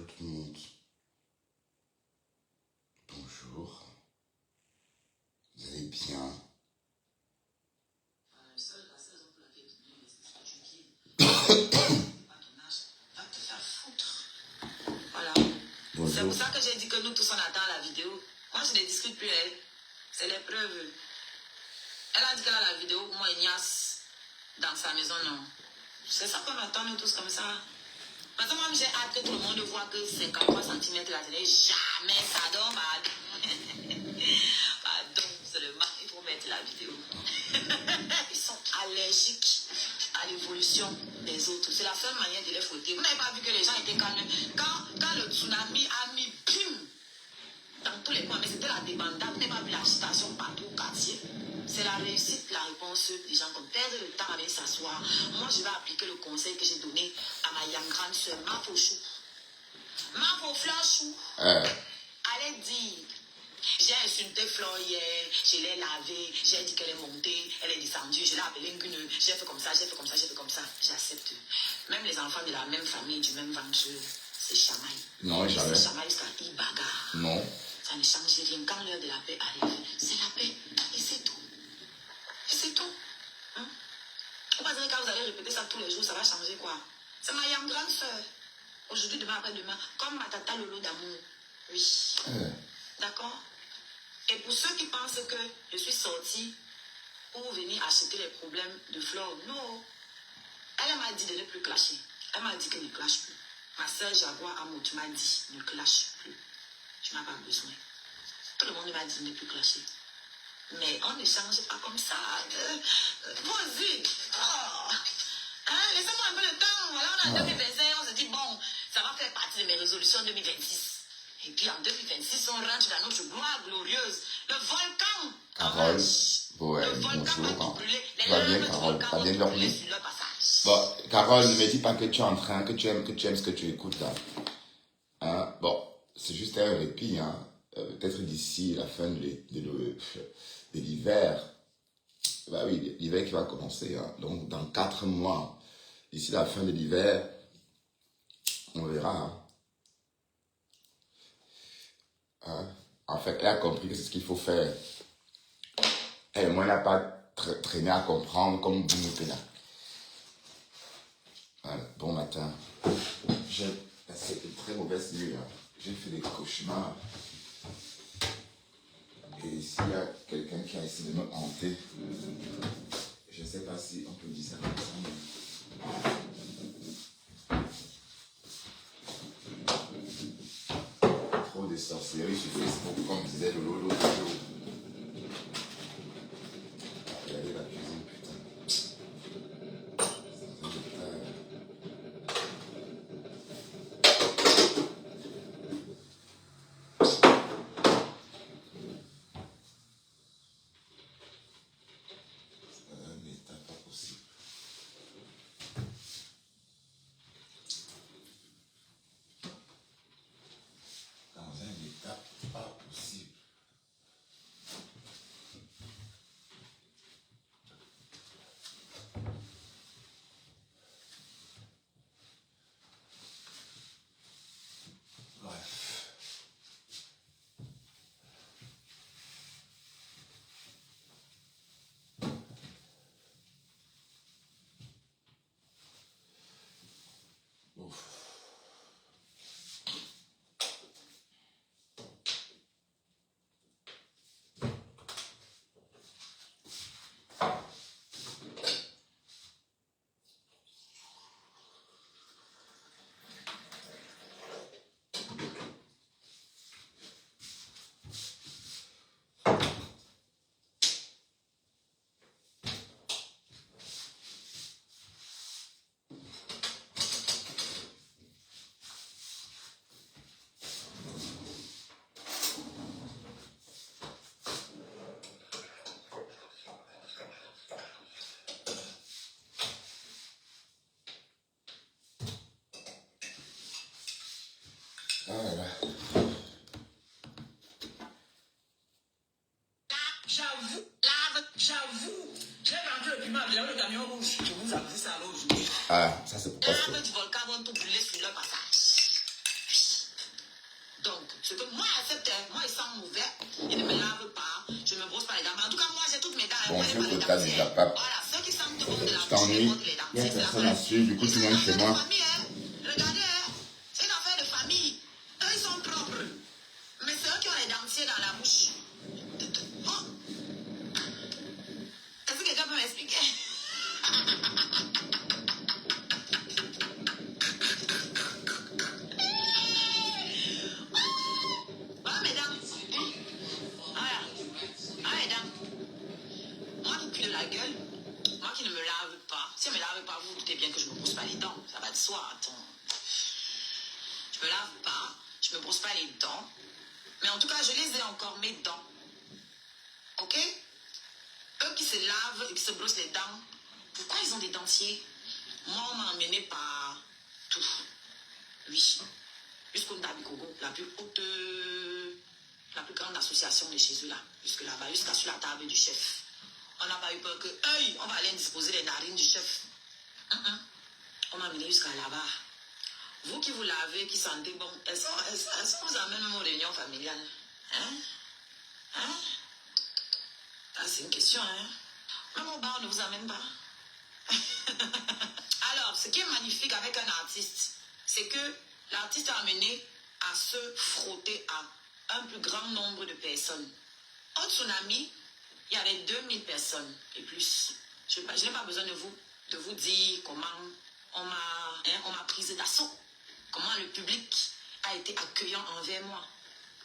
Bonjour tout le monde. Bonjour. Vous allez bien? Voilà. Bonjour. C'est pour ça que j'ai dit que nous tous on attend la vidéo. Moi je ne discute plus, elle. C'est les preuves. Elle a dit qu'elle a la vidéo, moi Ignace, dans sa maison, non. C'est ça qu'on attend nous tous comme ça. Parce que moi j'ai hâte que tout le monde voit que 53 cm la télé, jamais ça donne. Pardon, seulement il faut mettre la vidéo. Ils sont allergiques à l'évolution des autres. C'est la seule manière de les fouetter. Vous n'avez pas vu que les gens étaient calmes. Quand le tsunami a mis bim dans tous les coins, mais c'était la débandade. Vous n'avez pas vu l'agitation partout au quartier. C'est la réussite, la réponse des gens comme perdre le temps à venir s'asseoir. Moi, je vais appliquer le conseil que j'ai donné à ma young grande soeur, Mapochou. Mapoflachou. Allez dire. J'ai insulté Flore hier, je l'ai lavée, j'ai dit qu'elle est montée, elle est descendue, je l'ai appelée une gueule, j'ai fait comme ça, j'ai fait comme ça, j'ai fait comme ça, j'accepte. Même les enfants de la même famille, du même ventre, c'est chamaille. Non, jamais. C'est chamaille jusqu'à y bagarre. Non. Ça ne change rien. Quand l'heure de la paix arrive, c'est la paix. Et c'est tout. Et c'est tout. Hein? Vous pensez que quand vous allez répéter ça tous les jours, ça va changer quoi? C'est ma young grande soeur. Aujourd'hui, demain, après-demain, comme ma tata Lolo d'amour. Oui. D'accord? Et pour ceux qui pensent que je suis sortie pour venir acheter les problèmes de Flore, non. Elle m'a dit de ne plus clasher. Elle m'a dit qu'elle ne clash plus. Ma soeur Jaguar Amout m'a dit ne clash plus. Tu n'as pas besoin. Tout le monde m'a dit de ne plus clasher. Mais on ne change pas comme ça. Vas-y. Oh. Hein? Laissez-moi un peu le temps. Voilà, on est en 2025. On se dit, bon, ça va faire partie de mes résolutions 2026. Et puis en 2026, on rentre dans notre gloire glorieuse. Le volcan. Carole. Ouais, le volcan va bonjour. tout brûler. Les Va bien, larmes du Carole. volcan Va vont bien tout brûler dormir. sur leur passage. Bon, Carole, ne me dis pas que tu es en train, que tu aimes ce que tu écoutes là. Hein? Bon, c'est juste un répit. Hein. Peut-être d'ici la fin de l'hiver. Bah oui, l'hiver qui va commencer. Hein. Donc, dans 4 mois, d'ici la fin de l'hiver, on verra. Hein. Hein? En fait, elle a compris que c'est ce qu'il faut faire. Et moi, elle n'a pas traîné à comprendre comme vous là. Voilà, bon matin. J'ai passé une très mauvaise nuit. Hein. J'ai fait des cauchemars. Et s'il y a quelqu'un qui a essayé de me hanter, je ne sais pas si on peut dire ça comme ça. Trop de sorcellerie sur Facebook, comme disait Lolo l'autre jour. Regardez la cuisine, putain. C'est un état. Un état pas possible. Dans un état pas possible. Bref. Ouf. Ah là là. J'avoue, j'ai vendu le piment, j'avais le camion rouge. Je vous avais dit ça l'autre jour. Ah, ça c'est pourquoi Les larmes du volcan vont tout brûler sur leur passage. je ne me lave pas, je ne me brosse pas les dents. Mais en tout cas, moi, j'ai toutes mes dents. Bonjour, Kota du Japap. Voilà, ceux qui sentent bon de la Tu bouche, t'ennuies, les dents. il n'y a personne à suivre, du coup tu viens chez moi. Regardez, c'est une affaire de famille. Eux, ils sont propres. Mais c'est eux qui ont les dentiers dans la bouche. Oh. Est-ce que quelqu'un peut m'expliquer? Voilà mes dents. Voilà. Ah, mes dents. Moi qui pue de la gueule, moi qui ne me lave pas. Si je ne me lave pas, vous doutez bien que je ne me brosse pas les dents. Ça va de soi, attends. Je me lave pas, je me brosse pas les dents. Mais en tout cas, je les ai encore, mes dents. Ok? Eux qui se lavent et qui se brossent les dents, pourquoi ils ont des dentiers? Moi, on m'a emmené par tout. Oui. Jusqu'au Ndabikogo, la plus haute, la plus grande association de chez eux là. Jusque là-bas, jusqu'à sur la table du chef. On n'a pas eu peur que, hey, on va aller disposer les narines du chef. On m'a amené jusqu'à là-bas. Vous qui vous lavez, qui sentez bon, est-ce qu'on vous amène même aux réunions familiales? Hein? Hein? Ah, c'est une question, hein? Même au bar, on ne vous amène pas. Alors, ce qui est magnifique avec un artiste, c'est que l'artiste a amené à se frotter à un plus grand nombre de personnes. Au tsunami, il y avait 2000 personnes et plus. Je n'ai pas besoin de vous dire comment on m'a prise d'assaut. Comment le public a été accueillant envers moi.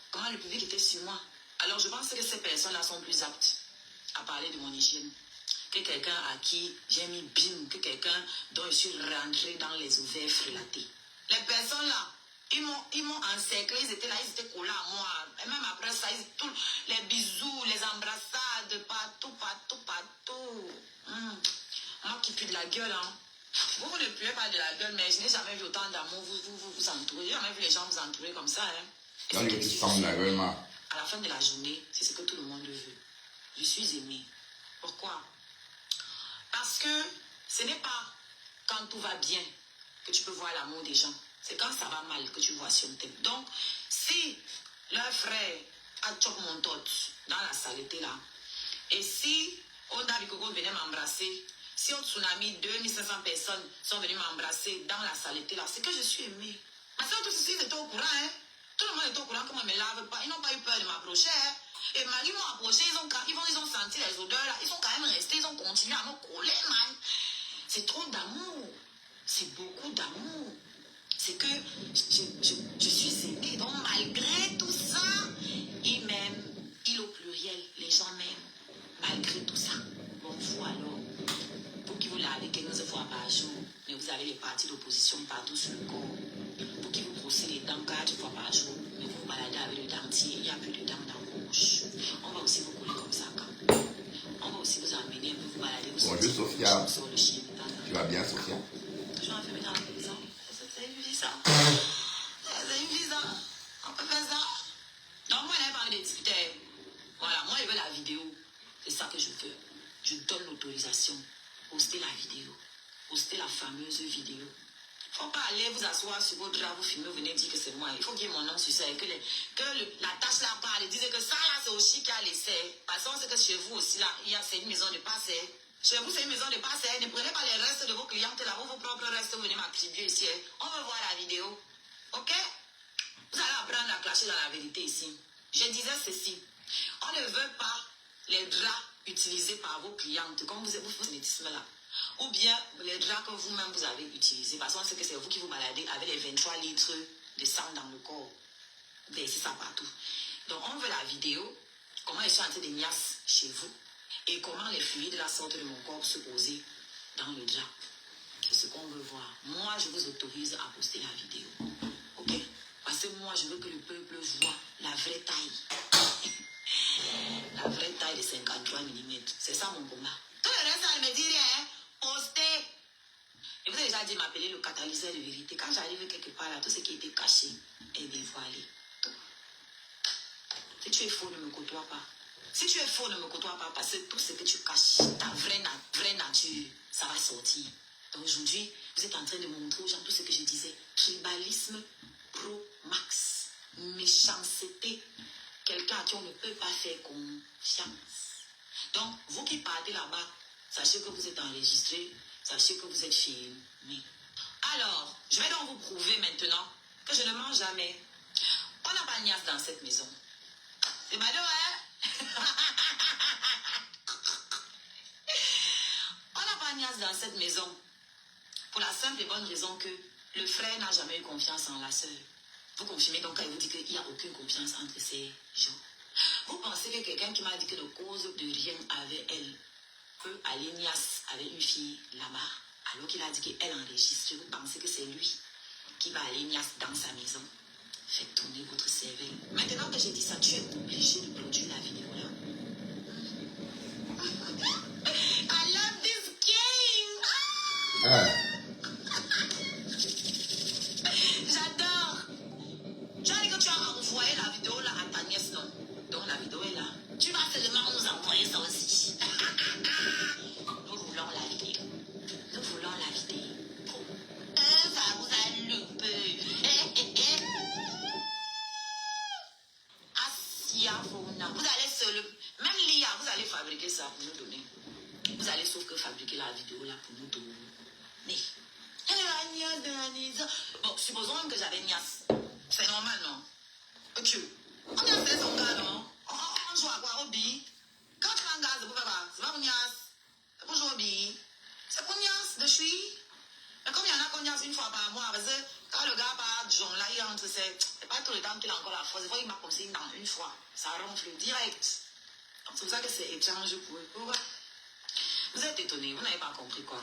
Comment le public était sur moi. Alors je pense que ces personnes-là sont plus aptes à parler de mon hygiène que quelqu'un à qui j'ai mis bim, que quelqu'un dont je suis rentré dans les ovaires frelatés. Les personnes-là, ils m'ont encerclé, ils étaient là, ils étaient collés à moi. Et même après ça, les bisous, les embrassades, partout. Moi qui pue de la gueule, hein. Vous ne puez pas de la gueule, mais je n'ai jamais vu autant d'amour vous entourer. J'ai jamais vu les gens vous entourer comme ça. Hein. Donc, tu sens la gueule, ma. À la fin de la journée, c'est ce que tout le monde veut. Je suis aimée. Pourquoi? Parce que ce n'est pas quand tout va bien que tu peux voir l'amour des gens. C'est quand ça va mal que tu vois sur le thème. Donc, si leur frère a choqué mon tot dans la saleté là, et si Oda Bikoko venait m'embrasser, si au tsunami, 2500 personnes sont venues m'embrasser dans la saleté là, c'est que je suis aimée. Parce que tous ceux-ci étaient au courant, hein. Tout le monde était au courant qu'on ne me lave pas. Ils n'ont pas eu peur de m'approcher, hein. Et malgré m'ont approché, ils ont senti les odeurs là. Ils sont quand même restés, ils ont continué à me coller, man. C'est trop d'amour. C'est beaucoup d'amour. C'est que je suis aimée. Donc malgré tout ça, ils m'aiment. Ils au pluriel, les gens m'aiment. Malgré tout ça. Bon, vous alors, pour qui vous lavez 15 fois par jour, mais vous avez les parties d'opposition partout sur le corps. Pour qui vous brossez les dents 4 fois par jour, mais vous vous baladez avec le dentier, il n'y a plus de dents dans vos bouches. On va aussi vous coller comme ça quand. On va aussi vous emmener un peu vous balader. Bonjour Sophia. Tu vas bien, Sophia? Je suis enfermée dans la prison. C'est une vie ça. C'est une vie ça. On peut faire ça. Donc moi, je n'avais pas envie de discuter. Voilà, moi je veux la vidéo. C'est ça que je veux. Je donne l'autorisation. Postez la vidéo. Postez la fameuse vidéo. Il ne faut pas aller vous asseoir sur votre drap, vous filmer, vous venez dire que c'est moi. Il faut qu'il y ait mon nom sur ça et que la tâche là parle et dise que ça là c'est Oshi qui a laissé. Parce qu'on sait que chez vous aussi là, c'est une maison de passe. Chez vous c'est une maison de passe. Ne prenez pas les restes de vos clientes là, vos propres restes, vous venez m'attribuer ici. On veut voir la vidéo. Ok? Vous allez apprendre à clasher dans la vérité ici. Je disais ceci. On ne veut pas les draps utilisés par vos clientes, comme vous faites métisme là. Ou bien les draps que vous-même vous avez utilisés, parce qu'on sait que c'est vous qui vous baladez avec les 23 litres de sang dans le corps. C'est ça partout. Donc on veut la vidéo, comment ils sont en train de niasse chez vous, et comment les fluides de la sorte de mon corps se poser dans le drap. C'est ce qu'on veut voir. Moi, je vous autorise à poster la vidéo. Ok? Parce que moi, je veux que le peuple voit la vraie taille. La vraie taille de 53 mm. C'est ça mon combat. Tout le reste, ça ne me dit rien. Hein? Postez. Je vous ai déjà dit m'appeler le catalyseur de vérité. Quand j'arrive quelque part là, tout ce qui était caché est dévoilé. Tout. Si tu es faux, ne me côtoie pas. Si tu es faux, ne me côtoie pas parce que tout ce que tu caches, ta vraie nature, ça va sortir. Donc aujourd'hui, vous êtes en train de montrer aux gens tout ce que je disais. Tribalisme pro max. Méchanceté. Quelqu'un à qui on ne peut pas faire faire confiance. Donc, vous qui partez là-bas, sachez que vous êtes enregistré, sachez que vous êtes filmé. Alors, je vais donc vous prouver maintenant que je ne mens jamais. On n'a pas de niasse dans cette maison. C'est ballot, hein? On n'a pas de niasse dans cette maison. Pour la simple et bonne raison que le frère n'a jamais eu confiance en la sœur. Vous confirmez donc quand il vous dit qu'il n'y a aucune confiance entre ces gens. Vous pensez que quelqu'un qui m'a dit que de cause de rien avec elle peut aller niasse avec une fille là-bas, alors qu'il a dit qu'elle enregistre, vous pensez que c'est lui qui va aller niasse dans sa maison? Faites tourner votre cerveau. Maintenant que j'ai dit ça, tu es obligé de produire la vidéo là. I love this game! J'adore! Tu as dit que tu as envoyé la vidéo là à ta nièce, non? Donc la vidéo est là. Tu vas seulement nous envoyer ça aussi. Nous voulons la vidéo. Nous voulons la vidéo. Ça vous a loupé. Asia Fona. Vous allez seul. Même Lia, vous allez fabriquer ça pour nous donner. Vous allez sauf que fabriquer la vidéo là pour nous donner. Bon, supposons que j'avais Nias. C'est normal, non? Ok. On a fait son gars, non? On joue à quoi au bi? Quand tu as un gars, c'est pour faire quoi? C'est pas pour Nias. C'est pour jouer au bi. C'est pour Nias de chui. Mais comme il y en a qu'on Nias une fois par mois, parce que quand le gars part du genre là, il entre, c'est pas tout le temps qu'il a encore la force. Il faut qu'il m'a comme ça une fois. Ça ronfle direct. Donc c'est pour ça que c'est étrange pour eux. Pourquoi? Vous êtes étonnés, vous n'avez pas compris quoi?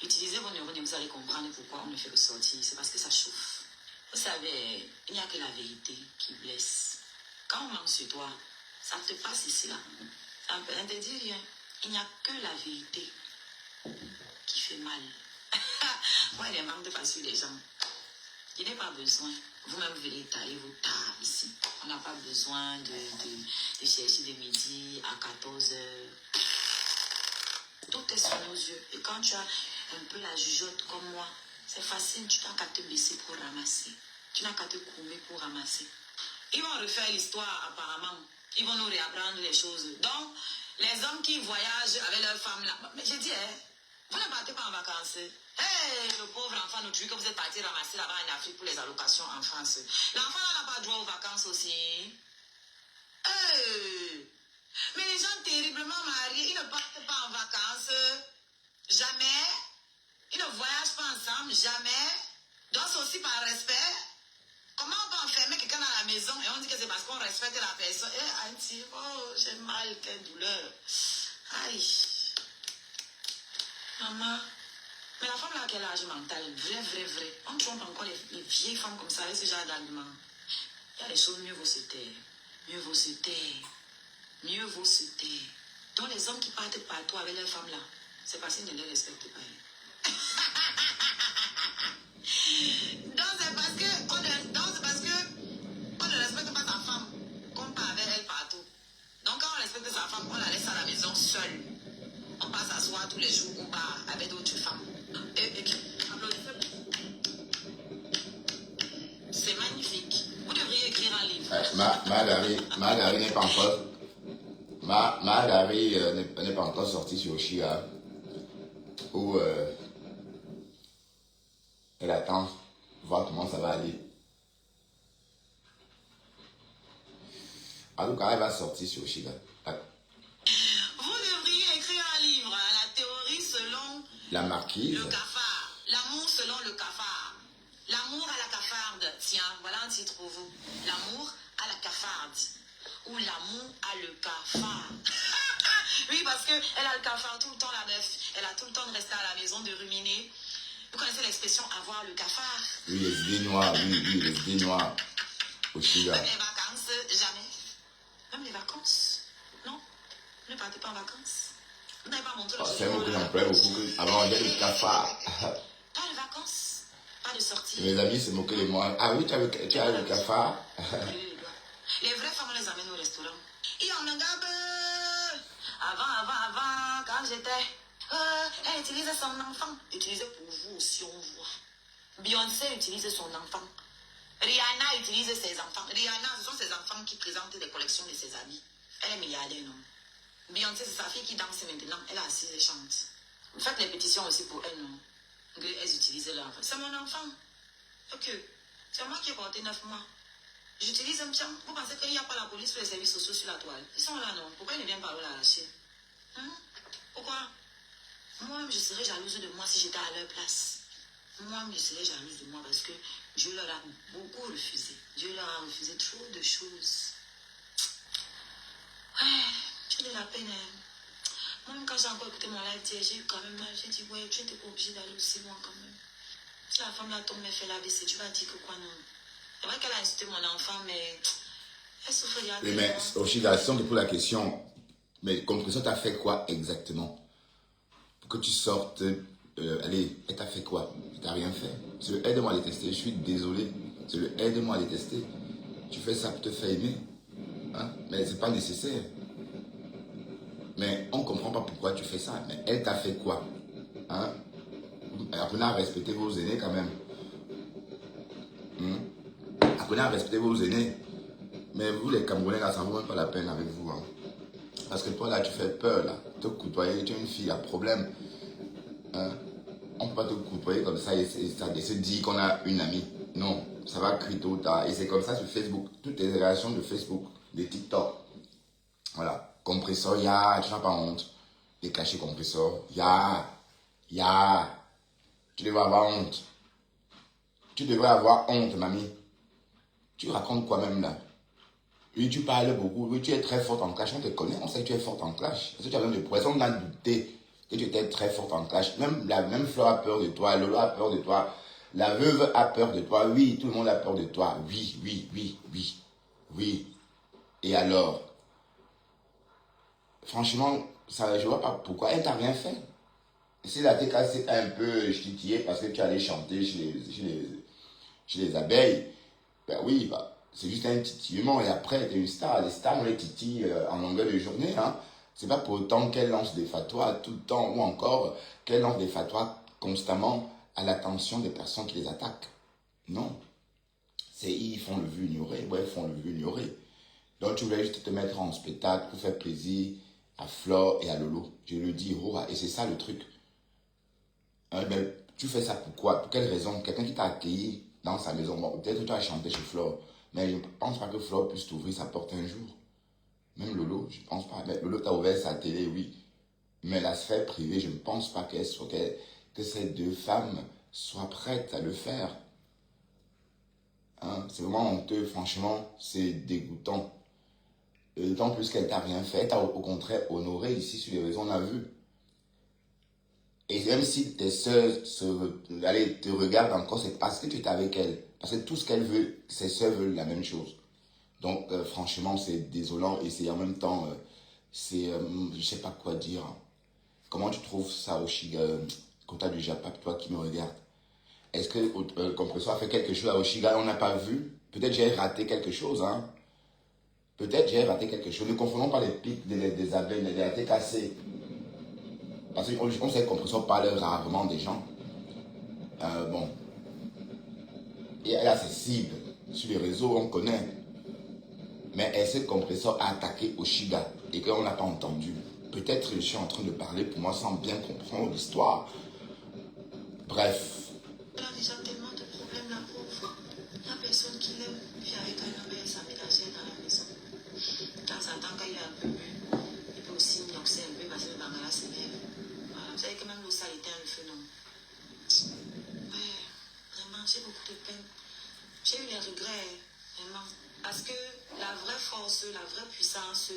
Utilisez vos neurones et vous allez comprendre pourquoi on ne fait que sortir. C'est parce que ça chauffe. Vous savez, il n'y a que la vérité qui blesse. Quand on ment sur toi, ça te passe ici là. Ça ne te dit rien. Il n'y a que la vérité qui fait mal. Moi, les manques de pas sur les gens. Il n'est pas besoin. Vous-même, vous venez tailler vos tares ici. On n'a pas besoin de chercher de midi à 14h. Tout est sur nos yeux. Et quand tu as un peu la jugeote comme moi, c'est facile, tu n'as qu'à te baisser pour ramasser. Tu n'as qu'à te coumer pour ramasser. Ils vont refaire l'histoire apparemment. Ils vont nous réapprendre les choses. Donc, les hommes qui voyagent avec leurs femmes là, mais j'ai dit, hein, vous ne partez pas en vacances. Hey, le pauvre enfant nous dit que vous êtes parti ramasser là-bas en Afrique pour les allocations en France. L'enfant n'a pas droit aux vacances aussi. Hey. Mais les gens terriblement mariés, ils ne partent pas en vacances. Jamais. Ils ne voyagent pas ensemble. Jamais. Donc c'est aussi par respect. Comment on peut enfermer quelqu'un dans la maison et on dit que c'est parce qu'on respecte la personne? Eh, Auntie, oh, j'ai mal, quelle douleur. Aïe. Maman. Mais la femme là, quel âge mental? Vrai. On trompe encore les vieilles femmes comme ça avec ce genre d'argument. Il y a des choses, mieux vaut se taire. Mieux vaut se taire. Mieux vaut se taire. Donc les hommes qui partent partout avec leurs femmes là, c'est parce qu'ils ne les respectent pas. Donc c'est parce que on ne respecte pas sa femme qu'on part avec elle partout. Donc quand on respecte sa femme, on la laisse à la maison seule. On passe s'asseoir tous les jours au bar avec d'autres femmes. Applaudissez. C'est magnifique. Vous devriez écrire un livre. Marie n'est pas encore. Marie n'est pas encore sortie sur Chia. Où elle attend voir comment ça va aller. En tout cas, elle va sortir sur Chia. Vous devriez écrire un livre, la théorie selon La marquise. Le cafard. L'amour selon le cafard. L'amour à la cafarde. Tiens, voilà un titre pour vous. L'amour à la cafarde. Ou l'amour à le cafard. Oui, parce qu'elle a le cafard tout le temps, la meuf. Elle a tout le temps de rester à la maison, de ruminer. Vous connaissez l'expression avoir le cafard? Oui, les idées noires, les idées noires. Au Chia. Même les vacances, jamais. Même les vacances. Non, vous ne partez pas en vacances. Vous n'avez pas montré le C'est beaucoup, j'en plais beaucoup. Avant, on avait le cafard. Pas de vacances, pas de sortie. Mes amis se moquaient de moi. Ah oui, tu as le cafard. Les vraies femmes, on les amène au restaurant. Et on en garde. Avant, quand j'étais. Elle utilisait son enfant. Utilisait pour vous aussi, on voit. Beyoncé utilise son enfant. Rihanna utilise ses enfants. Rihanna, ce sont ses enfants qui présentent des collections de ses amis. Elle est milliardaire, non? Beyoncé, c'est sa fille qui danse maintenant. Elle est assise et chante. Faites les pétitions aussi pour elle, non? Qu'elles utilisent leur enfant. C'est mon enfant. Ok. C'est moi qui ai porté 9 mois. J'utilise un pion. Vous pensez qu'il n'y a pas la police pour les services sociaux sur la toile? Ils sont là, non? Pourquoi ils ne viennent pas la lâcher? Pourquoi? Moi-même, je serais jalouse de moi si j'étais à leur place. Moi-même, je serais jalouse de moi parce que Dieu leur a beaucoup refusé. Dieu leur a refusé trop de choses. Ouais, j'ai de la peine. Moi, quand j'ai encore écouté mon live hier, j'ai eu quand même mal. J'ai dit, ouais, tu n'étais pas obligé d'aller aussi loin quand même. Si la femme là tombe et fait la l'AVC, tu vas dire que quoi, non? C'est vrai qu'elle a insulté mon enfant, mais elle souffre déjà. Oui, mais Oshiga, si on te pose la question, mais Compression t'a fait quoi exactement? Pour que tu sortes, allez, elle t'a fait quoi? Elle t'a rien fait. C'est le aide-moi à détester, je suis désolé. C'est le aide-moi à détester. Tu fais ça pour te faire aimer. Hein? Mais c'est pas nécessaire. Mais on ne comprend pas pourquoi tu fais ça. Mais elle t'a fait quoi? Hein? Apprenez à respecter vos aînés quand même. Apprenez à respecter vos aînés. Mais vous les Camerounais là, ça ne vaut même pas la peine avec vous. Hein. Parce que toi là, tu fais peur là. Te côtoyer, tu es une fille à problème. Hein? On ne peut pas te côtoyer comme ça et se dire qu'on a une amie. Non, ça va crier tôt ou tard. Et c'est comme ça sur Facebook. Toutes les réactions de Facebook, de TikTok. Voilà. Compresseur, ya, tu n'as pas honte. Les cachets compresseurs, ya. Tu devrais avoir honte. Tu devrais avoir honte, mamie. Tu racontes quoi même là? Oui, tu parles beaucoup. Oui, tu es très forte en clash. On te connaît, on sait que tu es forte en clash. Parce que tu as besoin de poisson. On a douté que tu étais très forte en clash. Même la même Fleur a peur de toi. Lolo a peur de toi. La veuve a peur de toi. Oui, tout le monde a peur de toi. Oui. Et alors? Franchement, ça, je vois pas pourquoi. Elle t'a rien fait. Si la TK s'est un peu ch'titillé parce que tu allais chanter chez les abeilles, ben oui, bah, c'est juste un titillement et après, tu es une star. Les stars, on les titille en longueur de journée. Hein. C'est pas pour autant qu'elles lancent des fatwas tout le temps ou encore qu'elles lancent des fatwas constamment à l'attention des personnes qui les attaquent. Non. Ils font le vu ignorer. Ouais, ils font le vu ignorer. Donc, tu voulais juste te mettre en spectacle pour faire plaisir à Flore et à Lolo. Je le dis, et c'est ça le truc. Ben, tu fais ça pourquoi? Pour quelle raison? Quelqu'un qui t'a accueilli dans sa maison. Bon, peut-être que tu as chanté chez Flore, mais je ne pense pas que Flore puisse t'ouvrir sa porte un jour. Même Lolo, je ne pense pas. Mais Lolo t'a ouvert sa télé, oui. Mais la sphère privée, je ne pense pas que ces deux femmes soient prêtes à le faire. Hein? C'est vraiment honteux, franchement, c'est dégoûtant. D'autant plus qu'elle t'a rien fait, elle t'a au contraire honoré ici sur les réseaux, on a vu. Et même si tes soeurs te regardent encore, c'est parce que tu es avec elles. Parce que tout ce qu'elles veulent, ses soeurs veulent la même chose. Donc, franchement, c'est désolant et c'est en même temps, je sais pas quoi dire. Comment tu trouves ça, Oshiga, Kota du Japap, toi qui me regardes? Est-ce que le compresseur a fait quelque chose à Oshiga, on n'a pas vu? Peut-être j'ai raté quelque chose, hein? Peut-être j'ai raté quelque chose. Ne confondons pas les pics des abeilles, des ATKC. Parce qu'on sait que compresseur parle rarement des gens. Bon. Et elle a ses cibles. Sur les réseaux, on connaît. Mais est-ce que compresseur a attaqué Oshiga et qu'on n'a pas entendu? Peut-être je suis en train de parler pour moi sans bien comprendre l'histoire. Bref. Elle a déjà tellement de problèmes, la pauvre. Il n'y a personne qui l'aime. Puis avec un homme, sa ménagère dans la maison. Dans un temps, quand il est un peu bu, il peut aussi noxer un peu parce que le bangala s'élève. Voilà. Vous savez que même l'eau sale était un feu, non? Ouais, vraiment, j'ai beaucoup de peine. J'ai eu des regrets, vraiment. Parce que la vraie force, la vraie puissance,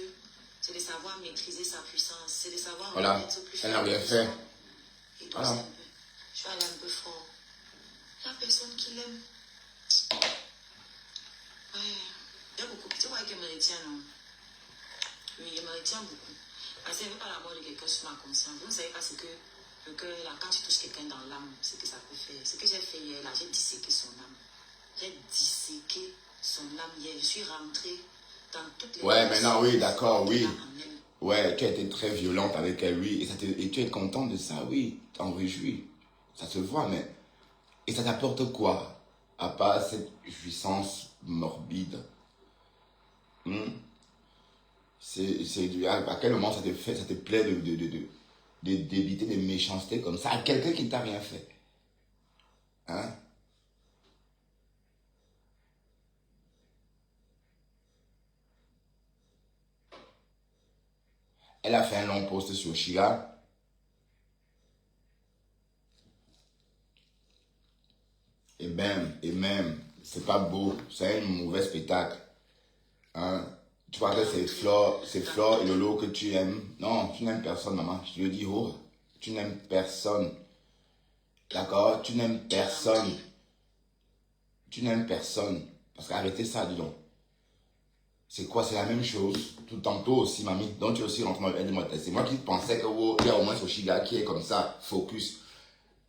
c'est de savoir maîtriser sa puissance. C'est de savoir voilà, elle n'a rien fait. Et donc, voilà. Je suis allée un peu fort. Il n'y a personne qui l'aime. Ouais, il y a beaucoup. Tu vois qu'elle me retient, non? Oui, elle me retient beaucoup. Parce qu'elle ne veut pas la mort de quelqu'un sur ma conscience. Vous ne savez pas ce que le cœur, là, quand tu touches quelqu'un dans l'âme, ce que ça peut faire. Ce que j'ai fait hier, là, j'ai disséqué son âme. J'ai disséqué son âme hier. Je suis rentrée dans toutes les... Ouais, maintenant, oui, d'accord, oui. Ouais, tu as été très violente avec elle, oui. Et tu es contente de ça, oui. Tu t'en réjouis. Ça se voit, mais... Et ça t'apporte quoi? À part cette jouissance morbide. À quel moment ça te fait, ça te plaît d'éviter des méchancetés comme ça à quelqu'un qui ne t'a rien fait? Hein? Elle a fait un long post sur Chiga. Et même, c'est pas beau. C'est un mauvais spectacle. Hein? Tu vois que c'est Flore et Lolo que tu aimes. Non, tu n'aimes personne, maman. Je te le dis, oh, tu n'aimes personne. D'accord? Tu n'aimes personne. Tu n'aimes personne. Parce qu'arrêtez ça, dis donc. C'est quoi? C'est la même chose. Tout tantôt aussi, mamie. Donc tu es aussi rentré dans le moi. C'est moi qui pensais que oh, il y a au moins Soshiga qui est comme ça, focus.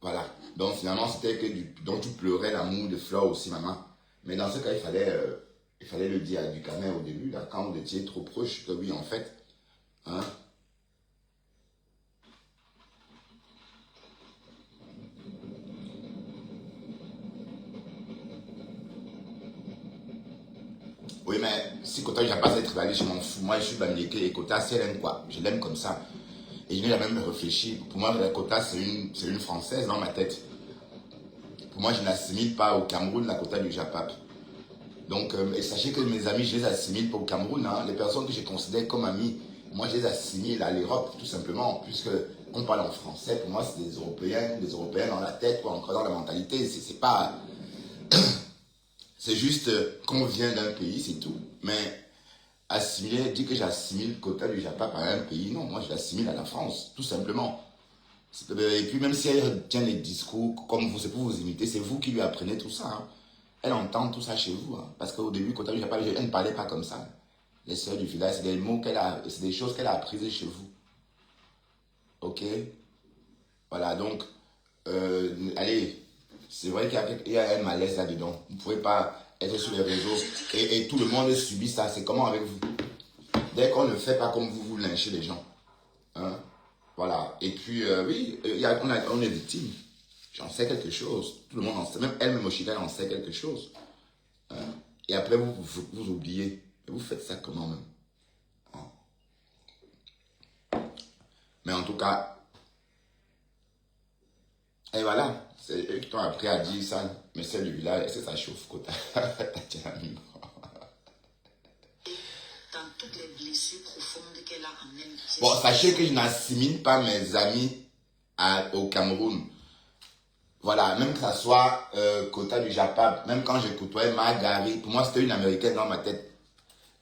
Voilà. Donc finalement, c'était que donc tu pleurais l'amour de Flore aussi, maman. Mais dans ce cas, il fallait le dire à Ducamin au début, là, quand vous étiez trop proche, que oui, en fait. Hein? Oui, mais si Kota n'a pas être allé, je m'en fous. Moi, je suis Bamileke et Kota, c'est elle aime quoi? Je l'aime comme ça. Et je n'ai même réfléchi. Pour moi, Kota, c'est une Française dans ma tête. Pour moi, je n'assimile pas au Cameroun la Kota du Japap. Donc, et sachez que mes amis, je les assimile pas au Cameroun. Hein. Les personnes que je considère comme amis, moi, je les assimile à l'Europe, tout simplement, puisque on parle en français. Pour moi, c'est des Européens dans la tête ou encore dans la mentalité. C'est pas... C'est juste qu'on vient d'un pays, c'est tout. Mais assimiler, dire que j'assimile Kota du Japap à un pays, non, moi, je l'assimile à la France, tout simplement. Et puis même si elle tient les discours comme vous, c'est pour vous imiter, c'est vous qui lui apprenez tout ça. Hein. Elle entend tout ça chez vous. Hein. Parce qu'au début, quand elle ne parlait pas comme ça. Les sœurs du village, c'est des mots c'est des choses qu'elle a apprises chez vous. Ok? Voilà, donc, allez, c'est vrai qu'il y a un malaise là-dedans. Vous ne pouvez pas être sur les réseaux et tout le monde subit ça. C'est comment avec vous? Dès qu'on ne fait pas comme vous lynchez les gens. Hein? Voilà. Et puis, oui, on est victime. J'en sais quelque chose. Tout le monde en sait. Même elle-même au Chicago en sait quelque chose. Hein? Et après, vous oubliez. Et vous faites ça comment même? Hein? Mais en tout cas, et voilà. C'est eux qui t'ont appris à dire ça. Mais celle du village, est-ce que ça chauffe, Kota? Dans toutes les blessures profondes qu'elle a en elle. Bon, sachez que je n'assimile pas mes amis au Cameroun. Voilà, même que ça soit Kota du Japap, même quand je côtoyais Margari, pour moi c'était une américaine dans ma tête.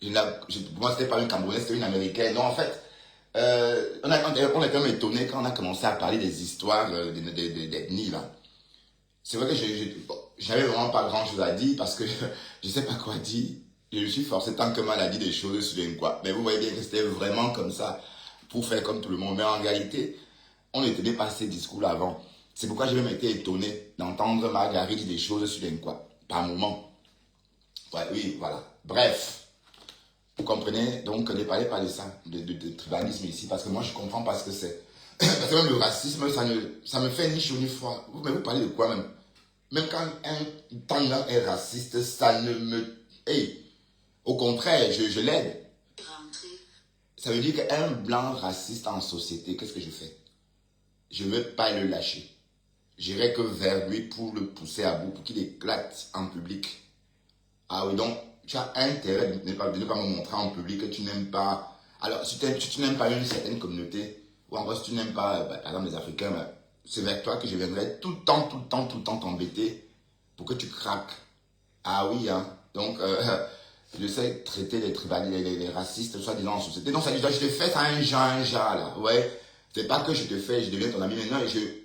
Pour moi c'était pas une Camerounaise, c'était une américaine. Donc en fait, on est quand même étonné quand on a commencé à parler des histoires d'ethnie là. C'est vrai que j'avais vraiment pas grand chose à dire parce que je sais pas quoi dire. Je suis forcé tant que mal à dire des choses sur une quoi. Mais vous voyez bien que c'était vraiment comme ça pour faire comme tout le monde. Mais en réalité, on était dépassé ce discours là avant. C'est pourquoi j'ai même été étonné d'entendre Marguerite dire des choses sur quoi, par moment. Ouais, oui, voilà. Bref, vous comprenez? Donc, ne parlez pas de ça, de tribalisme ici, parce que moi, je ne comprends pas ce que c'est. Parce que même le racisme, ça me fait ni chaud ni froid. Mais vous parlez de quoi même? Même quand un Tanga est raciste, ça ne me... Hey, au contraire, je l'aide. Ça veut dire qu'un blanc raciste en société, qu'est-ce que je fais? Je ne veux pas le lâcher. J'irai que vers lui pour le pousser à bout, pour qu'il éclate en public. Ah oui, donc tu as intérêt de ne pas me montrer en public que tu n'aimes pas. Alors, si tu n'aimes pas une certaine communauté, ou encore si tu n'aimes pas, par exemple, les Africains, c'est vers toi que je viendrai tout le temps t'embêter pour que tu craques. Ah oui, hein. Donc, je sais traiter les tribalistes, les racistes, soi-disant en société. Donc, ça dit, je te fais ça un genre, là. Ouais. C'est pas que je te fais, je deviens ton ami maintenant et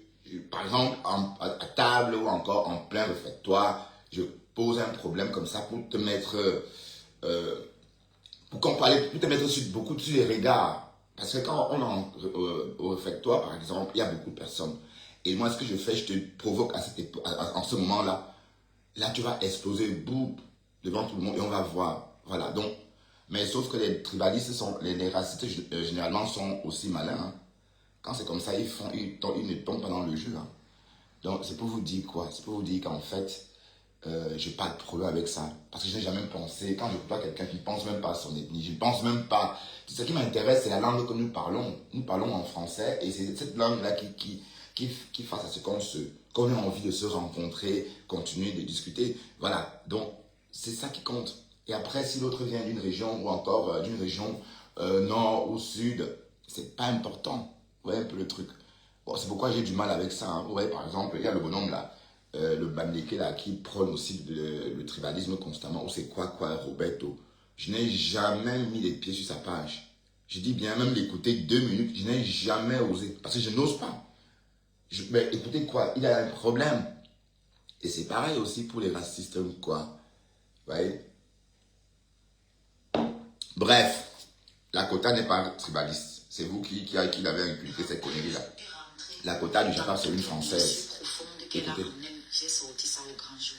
par exemple, à table ou encore en plein réfectoire, je pose un problème comme ça pour te mettre, pour te mettre beaucoup sur les regards. Parce que quand on est au réfectoire, par exemple, il y a beaucoup de personnes. Et moi, ce que je fais, je te provoque en ce moment-là. Là, tu vas exploser boum, devant tout le monde et on va voir. Voilà. Donc, mais sauf que les tribalistes, les racistes, généralement, sont aussi malins. Hein. Quand c'est comme ça, ils ne tombent pas dans le jeu. Hein. Donc, c'est pour vous dire quoi? C'est pour vous dire qu'en fait, j'ai pas de problème avec ça. Parce que je n'ai jamais pensé, quand je vois quelqu'un qui ne pense même pas à son ethnie, je ne pense même pas. Ce qui m'intéresse, c'est la langue que nous parlons. Nous parlons en français et c'est cette langue-là qui face à ce qu'on a envie de se rencontrer, continuer de discuter. Voilà, donc c'est ça qui compte. Et après, si l'autre vient d'une région ou encore d'une région nord ou sud, c'est pas important. Vous voyez un peu le truc. Bon, c'est pourquoi j'ai du mal avec ça. Hein. Vous voyez, par exemple, il y a le bonhomme là, le Bamileke là, qui prône aussi le tribalisme constamment. Ou c'est quoi, Roberto. Je n'ai jamais mis les pieds sur sa page. Je dis bien, même l'écouter 2 minutes, je n'ai jamais osé. Parce que je n'ose pas. Mais écoutez quoi, il a un problème. Et c'est pareil aussi pour les racistes ou quoi. Vous voyez? Bref, la quota n'est pas tribaliste. C'est vous qui l'avez inculqué cette connerie-là. La quota du Japon, c'est une française. Écoutez. J'ai sorti ça au grand jour.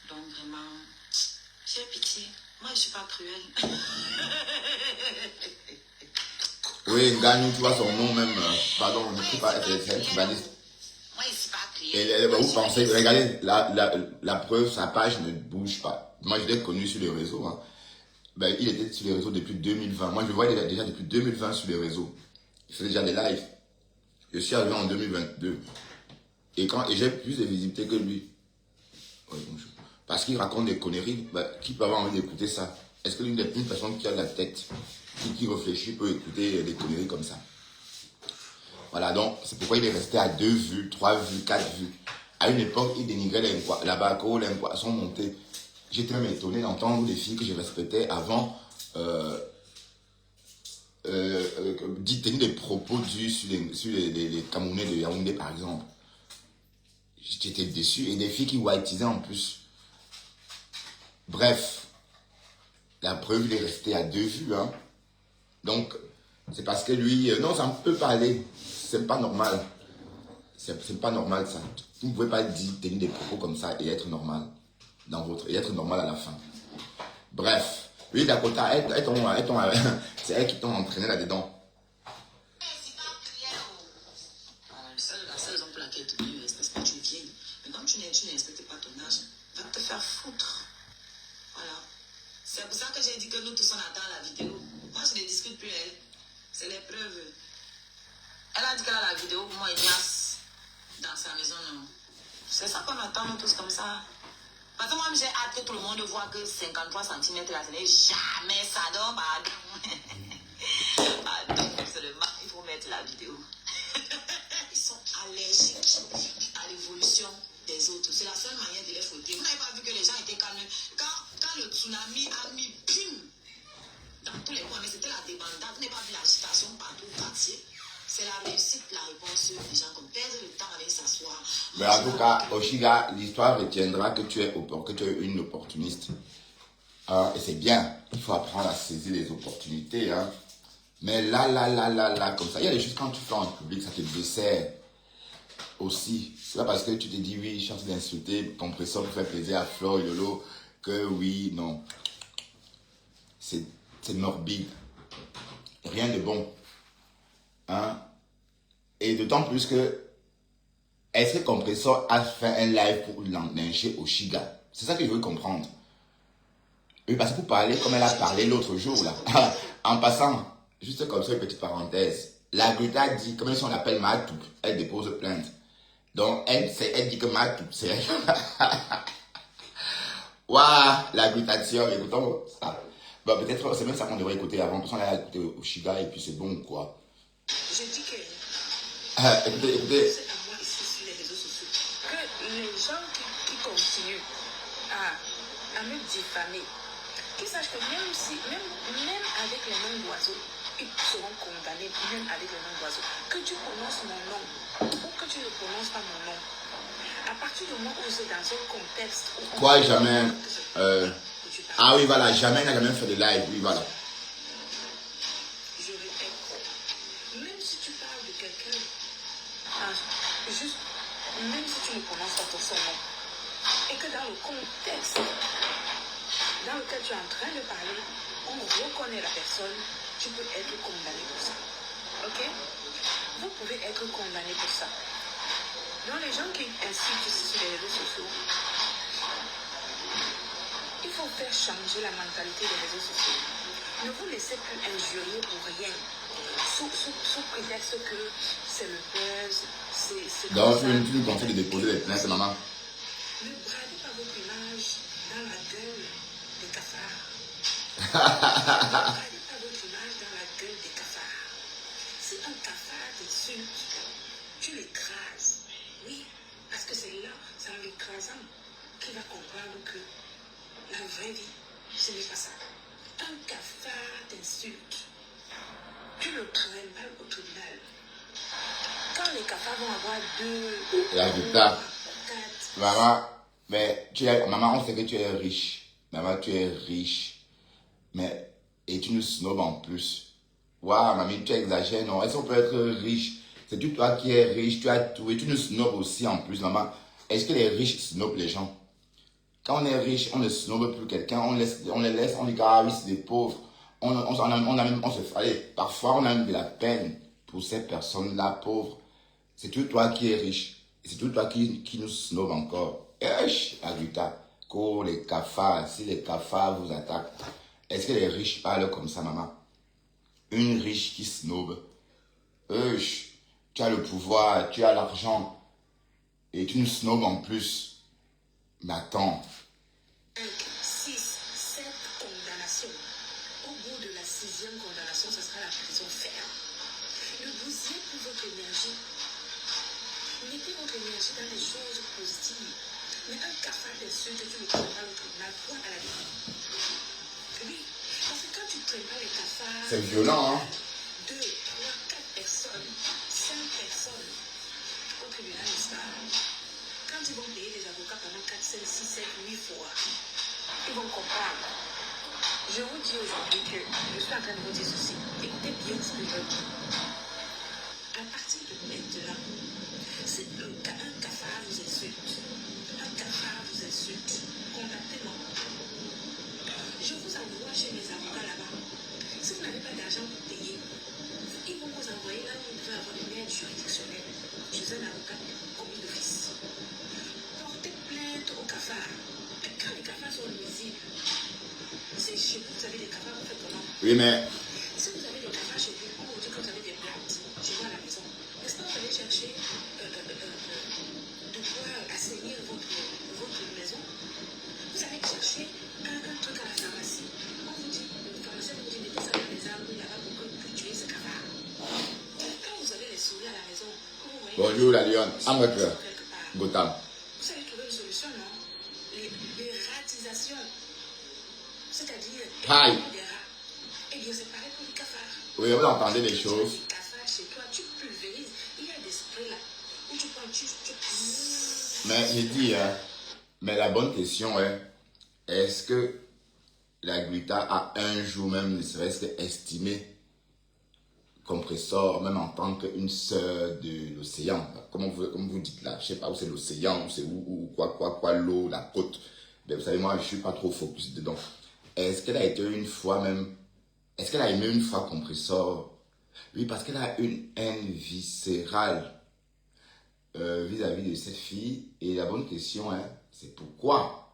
Donc vraiment, j'ai pitié. Moi, je ne suis pas cruelle. Oui, Gagne, tu vois son nom même. Pardon, on ne sait pas, c'est un tribaliste. Moi, je ne suis pas cruelle. Et vous pensez, regardez, la preuve, sa page ne bouge pas. Moi, je l'ai connu sur les réseaux. Hein. Ben, il était sur les réseaux depuis 2020. Moi, je le vois déjà depuis 2020 sur les réseaux. Il faisait déjà des lives. Je suis arrivé en 2022. Et j'ai plus de visibilité que lui. Oui, bonjour. Parce qu'il raconte des conneries. Ben, qui peut avoir envie d'écouter ça? Est-ce qu'une personne qui a la tête, qui réfléchit, peut écouter des conneries comme ça? Voilà, donc c'est pourquoi il est resté à 2 vues, 3 vues, 4 vues. À une époque, il dénigrait les Nkwa. Là-bas, quand les Nkwa sont montés, j'étais même étonné d'entendre des filles que je respectais avant tenir des propos durs sur les Camerounais de Yaoundé, par exemple. J'étais déçu. Et des filles qui whiteisaient en plus. Bref, la preuve, il est resté à 2 vues. Hein. Donc, c'est parce que lui... non, ça me peut parler. C'est pas normal. C'est pas normal, ça. Vous ne pouvez pas tenir des propos comme ça et être normal. Et être normal à la fin. Bref. Oui, Dakota, c'est elle qui t'a entraîné là-dedans. La seule raison pour laquelle tu ne respectes pas, tu es vieille. Mais quand tu ne respectes pas ton âge, va te faire foutre. Voilà. C'est pour ça que j'ai dit que nous tous on attend la vidéo. Moi, je ne discute plus, elle. C'est les preuves. Elle a dit qu'elle a la vidéo pour moi, Ignace, dans sa maison, non. C'est ça qu'on attend, nous tous comme ça. Parce que moi, j'ai hâte que tout le monde voit que 53 cm là, ce n'est jamais ça. Donc, pardon, seulement, il faut mettre la vidéo. Ils sont allergiques à l'évolution des autres. C'est la seule manière de les fouetter. Vous n'avez pas vu que les gens étaient calmes. Quand le tsunami a mis pim dans tous les coins, mais c'était la débandade. Vous n'avez pas vu l'agitation partout au quartier. C'est la réussite, la réponse des gens comme perdre le temps avec s'asseoir. Mais en tout cas, Oshiga, l'histoire retiendra que tu es une opportuniste. Et c'est bien. Il faut apprendre à saisir les opportunités. Hein. Mais là, comme ça. Il y a des choses quand tu fais en public, ça te dessert aussi. C'est pas parce que tu te dis oui, je suis en train d'insulter Compressor pour faire plaisir à Flore Yolo que oui, non. C'est morbide. Rien de bon. Hein? Et d'autant plus que est-ce que Compressor a fait un live pour lyncher Oshiga? C'est ça que je veux comprendre. Oui, parce que pour parler comme elle a parlé l'autre jour là. En passant, juste comme ça une petite parenthèse, la Greta dit, comme on l'appelle Matou, elle dépose plainte. Donc elle dit que Matou c'est waouh, la glutation, écoutons ça. Bon, peut-être c'est même ça qu'on devrait écouter avant, parce qu'on a écouté Oshiga et puis c'est bon quoi. Je dis que écoutez. c'est à moi ici sur les réseaux sociaux que les gens qui continuent à me diffamer, qu'ils sachent que même avec les noms d'oiseaux, ils seront condamnés, même avec les noms d'oiseaux. Que tu prononces mon nom ou que tu ne prononces pas mon nom. À partir du moment où c'est dans un contexte où... Quoi, jamais ah oui, voilà, jamais n'a jamais fait de live, oui, voilà. Je répète, même si tu parles de quelqu'un, juste, même si tu ne prononces pas son nom, et que dans le contexte dans lequel tu es en train de parler, on reconnaît la personne, tu peux être condamné pour ça. Ok? Vous pouvez être condamné pour ça. Donc les gens qui incitent sur les réseaux sociaux, faut faire changer la mentalité des réseaux sociaux. Ne vous laissez plus injurier pour rien. Sous prétexte que c'est le buzz, c'est Donc, tu nous conseilles de déposer les plaintes, maman. Ne bradez pas votre image dans la gueule des cafards. Ne bradez pas votre image dans la gueule des cafards. Si un cafard t'insulte, tu l'écrases. Oui, parce que c'est là, c'est en l'écrasant qu'il va comprendre que la vraie vie, ce n'est pas ça. Un cafard t'insulte, tu le traînes mal au tribunal. Quand les cafards vont avoir La guitare. 4, Maman, mais maman, on sait que tu es riche. Maman, tu es riche. Mais, et tu nous snobs en plus. Waouh, mamie, tu exagères, non? Est-ce qu'on peut être riche? C'est tout toi qui es riche, tu as tout. Et tu nous snobs aussi en plus, maman. Est-ce que les riches snobent les gens? Quand on est riche, on ne snobe plus quelqu'un, on les laisse, on dit ah oui, c'est des pauvres. Allez, parfois on a même de la peine pour ces personnes-là pauvres. C'est tout toi qui es riche. Et c'est tout toi qui nous snobe encore. Aguita, les cafards, si les cafards vous attaquent, est-ce que les riches parlent comme ça, maman? Une riche qui snobe. Tu as le pouvoir, tu as l'argent. Et tu nous snobes en plus. Mais attends. 6, 7 condamnations. Au bout de la 6e condamnation, ce sera la prison ferme. Ne bousillez plus votre énergie. Mettez votre énergie dans les choses positives. Mais un cafard d'insulte, tu le prendras au tribunal, point à la vie. Oui, parce que quand tu prendras les cafards... C'est violent, hein? 2, 3, 4 personnes, 5 personnes au tribunal, n'est-ce pas? Quand ils vont payer les avocats pendant 4, 5, 6, 7, 8 fois, ils vont comprendre. Je vous dis aujourd'hui que je suis en train de vous dire ceci. Écoutez bien ce que je dis. À partir de maintenant, si un cafard vous insulte, contactez-moi. Je vous envoie chez mes avocats là-bas. Si vous n'avez pas d'argent pour payer, ils vont vous envoyer là où vous devez avoir une aide juridictionnelle chez un avocat commis d'office. Portez plainte aux cafards. Et quand les cafards sont nuisibles, si chez vous, vous avez des cafards, vous faites comment? Oui, mais... Si vous avez des cafards chez vous, on vous dit que vous avez des plantes chez vous à la maison. Est-ce que vous allez chercher de quoi assainir votre maison? Vous allez chercher un truc à la pharmacie. On vous dit, le pharmacien vous dit, mettez ça dans les arbres là-bas pour que vous puissiez tuer ce cafard. Quand vous avez les souris à la maison, vous voyez... Bonjour la lionne, Amrek, quelque part. Gotham. Vous allez trouver une solution, non? L'ératisation. C'est-à-dire, Paille. des rats. Eh bien, c'est pareil pour les cafards. Oui, vous entendez des choses. Les cafards chez toi, tu pulvérises. Il y a des sprays là où tu prends, tu... Mais j'ai dit, hein, mais la bonne question est, est-ce que la Gluta a un jour même, ne serait-ce qu'estimé Compressor, même en tant qu'une sœur de l'océan, comme vous dites là, je sais pas où c'est l'océan, c'est où, quoi, l'eau, la côte. Mais vous savez, moi, je suis pas trop focus dedans. Est-ce qu'elle a été une fois même, est-ce qu'elle a aimé une fois Compressor? Oui, parce qu'elle a une haine viscérale vis-à-vis de cette fille. Et la bonne question, hein, c'est pourquoi?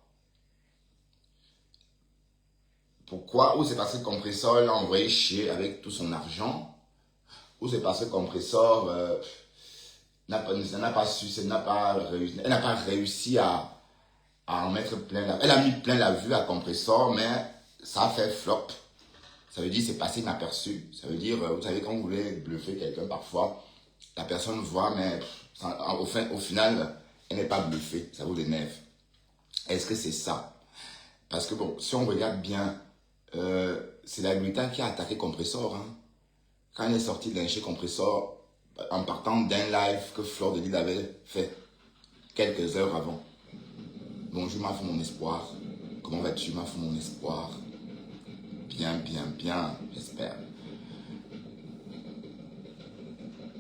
Pourquoi? Ou c'est parce que Compressor l'a envoyé chier avec tout son argent? Ou c'est parce que Compressor n'a pas réussi à en mettre plein la... Elle a mis plein la vue à Compressor, mais ça a fait flop. Ça veut dire c'est passé inaperçu. Ça veut dire, vous savez, quand vous voulez bluffer quelqu'un, parfois, la personne voit, mais au final, elle n'est pas bluffée. Ça vous énerve. Est-ce que c'est ça? Parce que bon, si on regarde bien, c'est la Gluta qui a attaqué Compressor, hein. Quand elle est sortie de lyncher Compressor, en partant d'un live que Fleur de Lille avait fait quelques heures avant. Bonjour ma fille, mon espoir. Comment vas-tu ma fille, mon espoir? Bien, j'espère.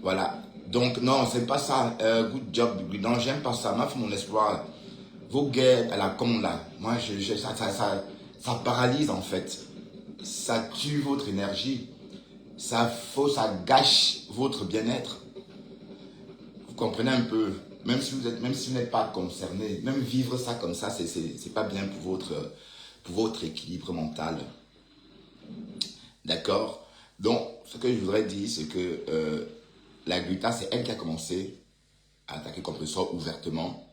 Voilà. Donc non, c'est pas ça. Good job. Non, j'aime pas ça. Ma fille, mon espoir. Vos guerres à la con là. Moi, ça paralyse en fait. Ça tue votre énergie. Ça gâche votre bien-être. Vous comprenez un peu, même si vous n'êtes pas concerné, même vivre ça comme ça, c'est pas bien pour pour votre équilibre mental. D'accord? Donc, ce que je voudrais dire, c'est que la gluta, c'est elle qui a commencé à attaquer Compressor ouvertement.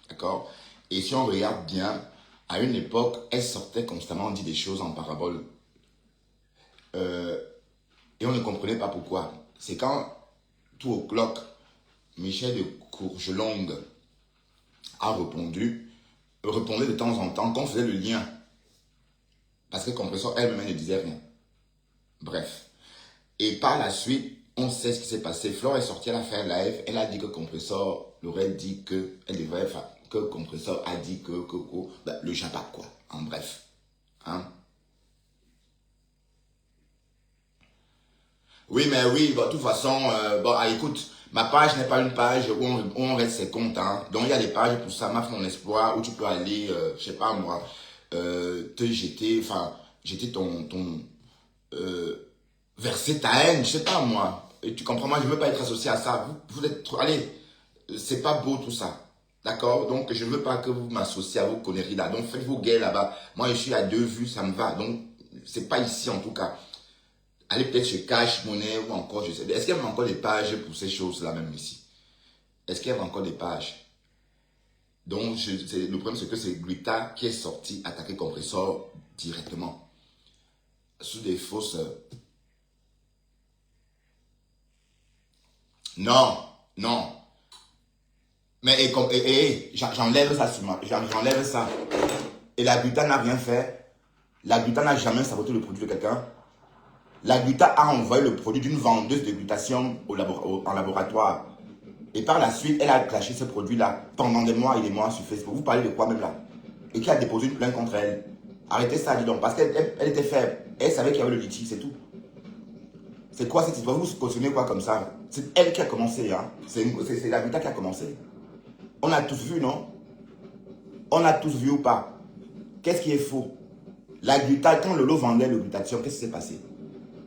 D'accord? Et si on regarde bien, à une époque, elle sortait constamment, dit des choses en parabole. Et on ne comprenait pas pourquoi. C'est quand, tout au clock, Michel de Courgelongue a répondait de temps en temps qu'on faisait le lien. Parce que Compressor elle-même ne disait rien. Bref. Et par la suite, on sait ce qui s'est passé. Flore est sortie, elle a fait un live. Elle a dit que Compressor l'aurait dit que elle devrait faire, que Compressor a dit que ben, le jabab quoi. En bref. Hein? Oui, mais oui, bon, de toute façon, écoute, ma page n'est pas une page où on reste ses comptes. Hein. Donc, il y a des pages pour ça, Marque mon espoir, où tu peux aller, je sais pas moi, te jeter, enfin, jeter verser ta haine, je sais pas moi. Et tu comprends, moi, je veux pas être associé à ça. Vous êtes trop, allez, c'est pas beau tout ça. D'accord? Donc, je veux pas que vous m'associez à vos conneries là. Donc, faites vos gays là-bas. Moi, je suis à 2 vues, ça me va. Donc, c'est pas ici en tout cas. Allez peut-être chez Cash Money ou encore, je sais. Est-ce qu'il y a encore des pages pour ces choses-là même ici? Est-ce qu'il y a encore des pages? Donc, le problème, c'est que c'est Gluta qui est sorti attaquer Compressor directement. Sous des fausses... Non, non. Mais j'enlève ça sur moi. J'enlève ça. Et la Gluta n'a rien fait. La Gluta n'a jamais saboté le produit de quelqu'un. La Gluta a envoyé le produit d'une vendeuse de glutathion en laboratoire. Et par la suite, elle a clashé ce produit-là pendant des mois et des mois sur Facebook. Vous parlez de quoi même là? Et qui a déposé une plainte contre elle? Arrêtez ça, dis donc. Parce qu'elle était faible. Elle savait qu'il y avait le litige, c'est tout. C'est quoi cette histoire? Vous cautionnez quoi comme ça? C'est elle qui a commencé. Hein? C'est la Gluta qui a commencé. On a tous vu, non? On a tous vu ou pas? Qu'est-ce qui est faux? La Gluta, quand Lolo vendait le glutathion, qu'est-ce qui s'est passé?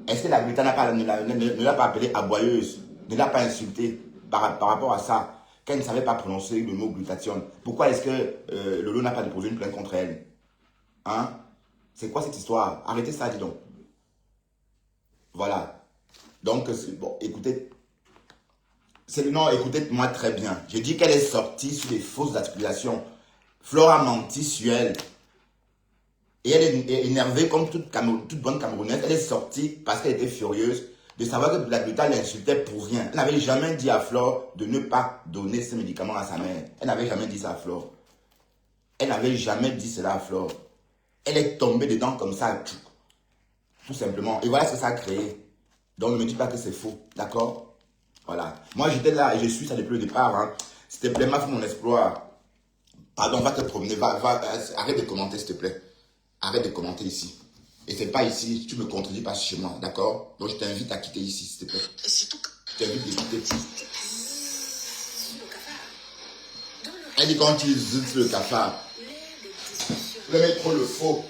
Est-ce que la Gluta ne l'a pas appelée aboyeuse, ne l'a pas insultée par rapport à ça, qu'elle ne savait pas prononcer le mot glutathion? Pourquoi est-ce que Lolo n'a pas déposé une plainte contre elle? Hein? C'est quoi cette histoire? Arrêtez ça, dis donc. Voilà. Donc, bon, écoutez. Non, écoutez-moi très bien. Je dis qu'elle est sortie sur des fausses accusations. Flore a menti sur elle. Et elle est énervée comme toute bonne Camerounaise. Elle est sortie parce qu'elle était furieuse de savoir que la Gluta l'insultait pour rien. Elle n'avait jamais dit à Flore de ne pas donner ses médicaments à sa mère. Elle n'avait jamais dit ça à Flore. Elle n'avait jamais dit cela à Flore. Elle est tombée dedans comme ça, tout simplement. Et voilà ce que ça a créé. Donc ne me dis pas que c'est faux, d'accord? Voilà. Moi j'étais là et je suis ça depuis le départ. Hein. S'il te plaît, Marque mon espoir. Pardon, va te promener, arrête de commenter s'il te plaît. Arrête de commenter ici. Et c'est pas ici, tu me contredis pas chez moi, d'accord? Donc je t'invite à quitter ici, s'il te plaît. Je t'invite à quitter. Elle dit quand tu zites le cafard. Vous aimez trop le faux.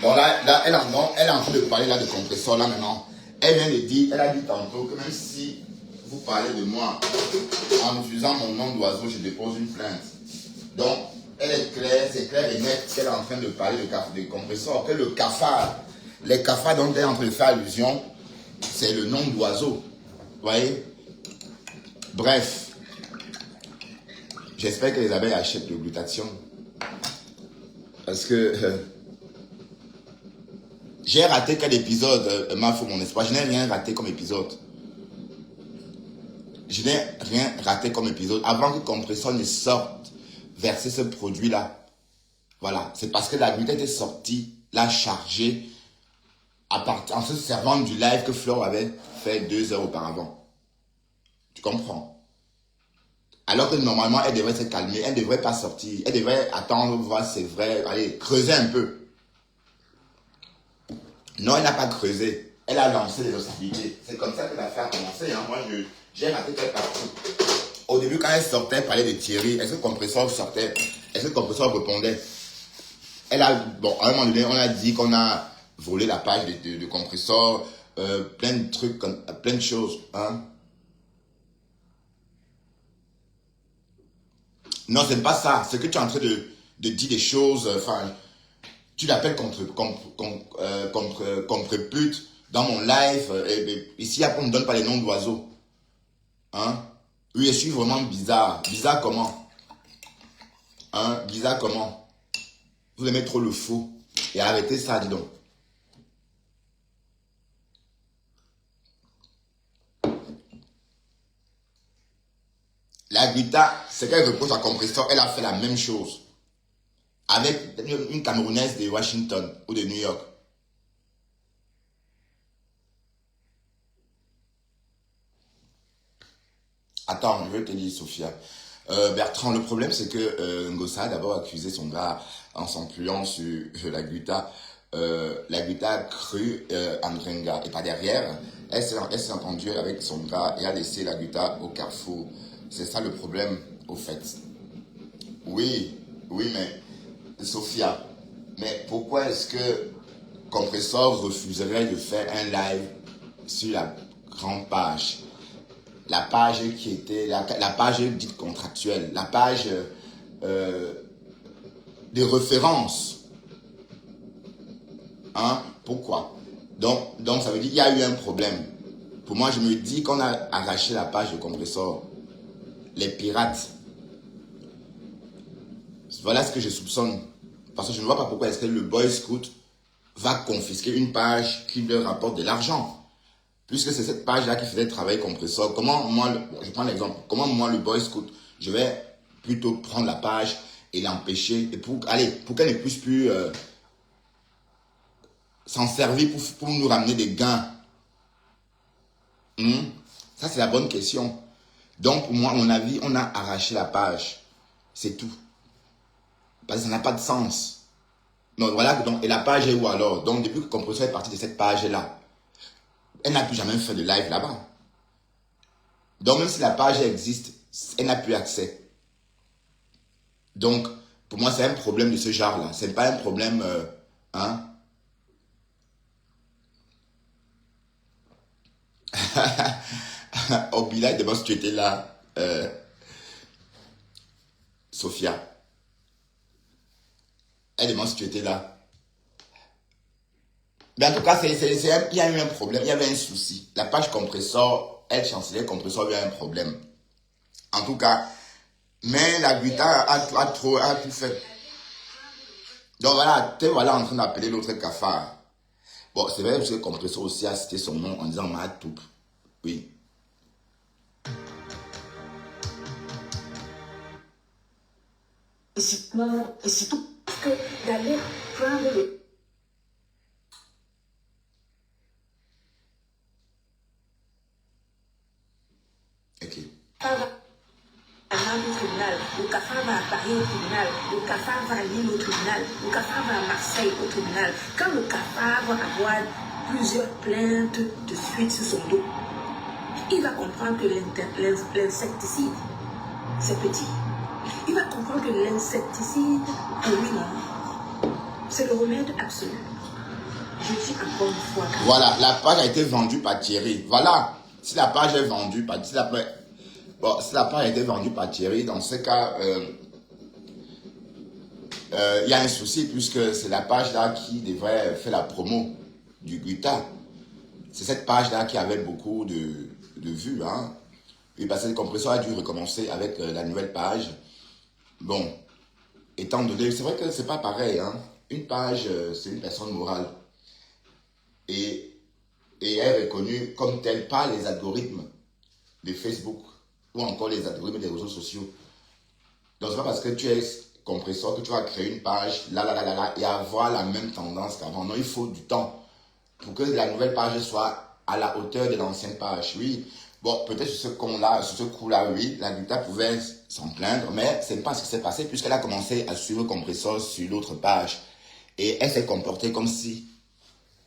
Bon là, elle est en train de parler là de Compressor là maintenant. Elle vient de dire, elle a dit tantôt que même si vous parlez de moi en utilisant mon nom d'oiseau, je dépose une plainte. Donc, elle est claire, c'est clair et net qu'elle est en train de parler de Compressor, que le cafard, les cafards dont elle est en train de faire allusion, c'est le nom d'oiseau. Vous voyez? Bref, j'espère que les abeilles achètent le glutathion. Parce que j'ai raté quel épisode, mon espoir. Je n'ai rien raté comme épisode. Je n'ai rien raté comme épisode. Avant que Compressor ne sorte verser ce produit-là. Voilà. C'est parce que la Gluta était sortie, l'a chargée, en se servant du live que Flore avait fait 2 heures auparavant. Tu comprends? Alors que normalement, elle devrait se calmer. Elle ne devrait pas sortir. Elle devrait attendre, voir c'est vrai. Allez, creuser un peu. Non, elle n'a pas creusé. Elle a lancé les hostilités. C'est comme ça que l'affaire a commencé. Hein. Moi, j'ai raté cette partie. Au début, quand elle sortait, elle parlait de Thierry. Est-ce que Compressor sortait? Est-ce que Compressor répondait? Elle a, bon, à un moment donné, on a dit qu'on a volé la page de Compressor, plein de trucs, plein de choses. Hein. Non, c'est pas ça. C'est que tu es en train de dire des choses. Enfin, tu l'appelles contre pute dans mon live. Ici, on ne me donne pas les noms d'oiseaux. Hein? Oui, je suis vraiment bizarre. Bizarre comment? Hein? Bizarre comment? Vous aimez trop le fou. Et arrêtez ça, dis donc. La Guita, c'est qu'elle repose à Compressor. Elle a fait la même chose. Avec une Camerounaise de Washington ou de New York. Attends, je vais te dire, Sophia. Bertrand, le problème, c'est que Ngossa a d'abord accusé son gars en s'employant sur la Guita. La Guita a cru Andrenga. Et pas derrière, elle s'est entendue avec son gars et a laissé la Guita au carrefour. C'est ça le problème, au fait. Oui, oui, mais Sophia, mais pourquoi est-ce que Compressor refuserait de faire un live sur la grande page? La page qui était, la page dite contractuelle, la page de référence. Hein? Pourquoi? Donc ça veut dire qu'il y a eu un problème. Pour moi, je me dis qu'on a arraché la page de Compressor. Les pirates. Voilà ce que je soupçonne. Parce que je ne vois pas pourquoi est-ce que le Boy Scout va confisquer une page qui leur rapporte de l'argent. Puisque c'est cette page-là qui faisait travailler Compressor. Comment moi, je prends l'exemple, comment moi le Boy Scout, je vais plutôt prendre la page et l'empêcher, et pour qu'elle ne puisse plus s'en servir pour nous ramener des gains. Ça, c'est la bonne question. Donc, pour moi, à mon avis, on a arraché la page. C'est tout. Parce que ça n'a pas de sens. Donc, voilà. Donc, et la page est où alors? Donc, depuis que Compressor est parti de cette page-là, elle n'a plus jamais fait de live là-bas. Donc, même si la page existe, elle n'a plus accès. Donc, pour moi, c'est un problème de ce genre-là. Ce n'est pas un problème... hein? Obila, demande si tu étais là. Sophia. Elle demande si tu étais là. Mais en tout cas, il y a eu un problème. Il y avait un souci. La page Compressor, elle chancelait Compressor, il y a un problème. En tout cas, mais la Guita a tout fait. Donc voilà, tu es voilà en train d'appeler l'autre cafard. Bon, c'est vrai que Compressor aussi a cité son nom en disant Mahatoub. Oui. Et surtout que d'aller prendre le... Ok. Au tribunal, le cafard va à Paris au tribunal, le cafard va à Lille au tribunal, le cafard va à Marseille au tribunal. Quand le cafard va avoir plusieurs plaintes de suite sur son dos, il va comprendre que l'insecticide, c'est petit. Il va comprendre que l'insecticide, pour lui, non, c'est le remède absolu. Je dis encore une fois. Voilà, la page a été vendue par Thierry. Voilà, si la page est vendue par... Si la page a été vendue par Thierry, dans ce cas, il y a un souci puisque c'est la page-là qui devrait faire la promo du Guita. C'est cette page-là qui avait beaucoup de vues. Hein. Et parce que le Compressor a dû recommencer avec la nouvelle page. Bon, étant donné, c'est vrai que c'est pas pareil. Hein. Une page, c'est une personne morale. Et elle est reconnue comme telle par les algorithmes de Facebook ou encore les algorithmes des réseaux sociaux. Donc c'est pas parce que tu es Compressor que tu vas créer une page là et avoir la même tendance qu'avant. Non, il faut du temps pour que la nouvelle page soit à la hauteur de l'ancienne page. Oui, bon, peut-être sur ce coup-là, oui, la Guita pouvait s'en plaindre, mais c'est pas ce qui s'est passé puisqu'elle a commencé à suivre Compressor sur l'autre page et elle s'est comportée comme si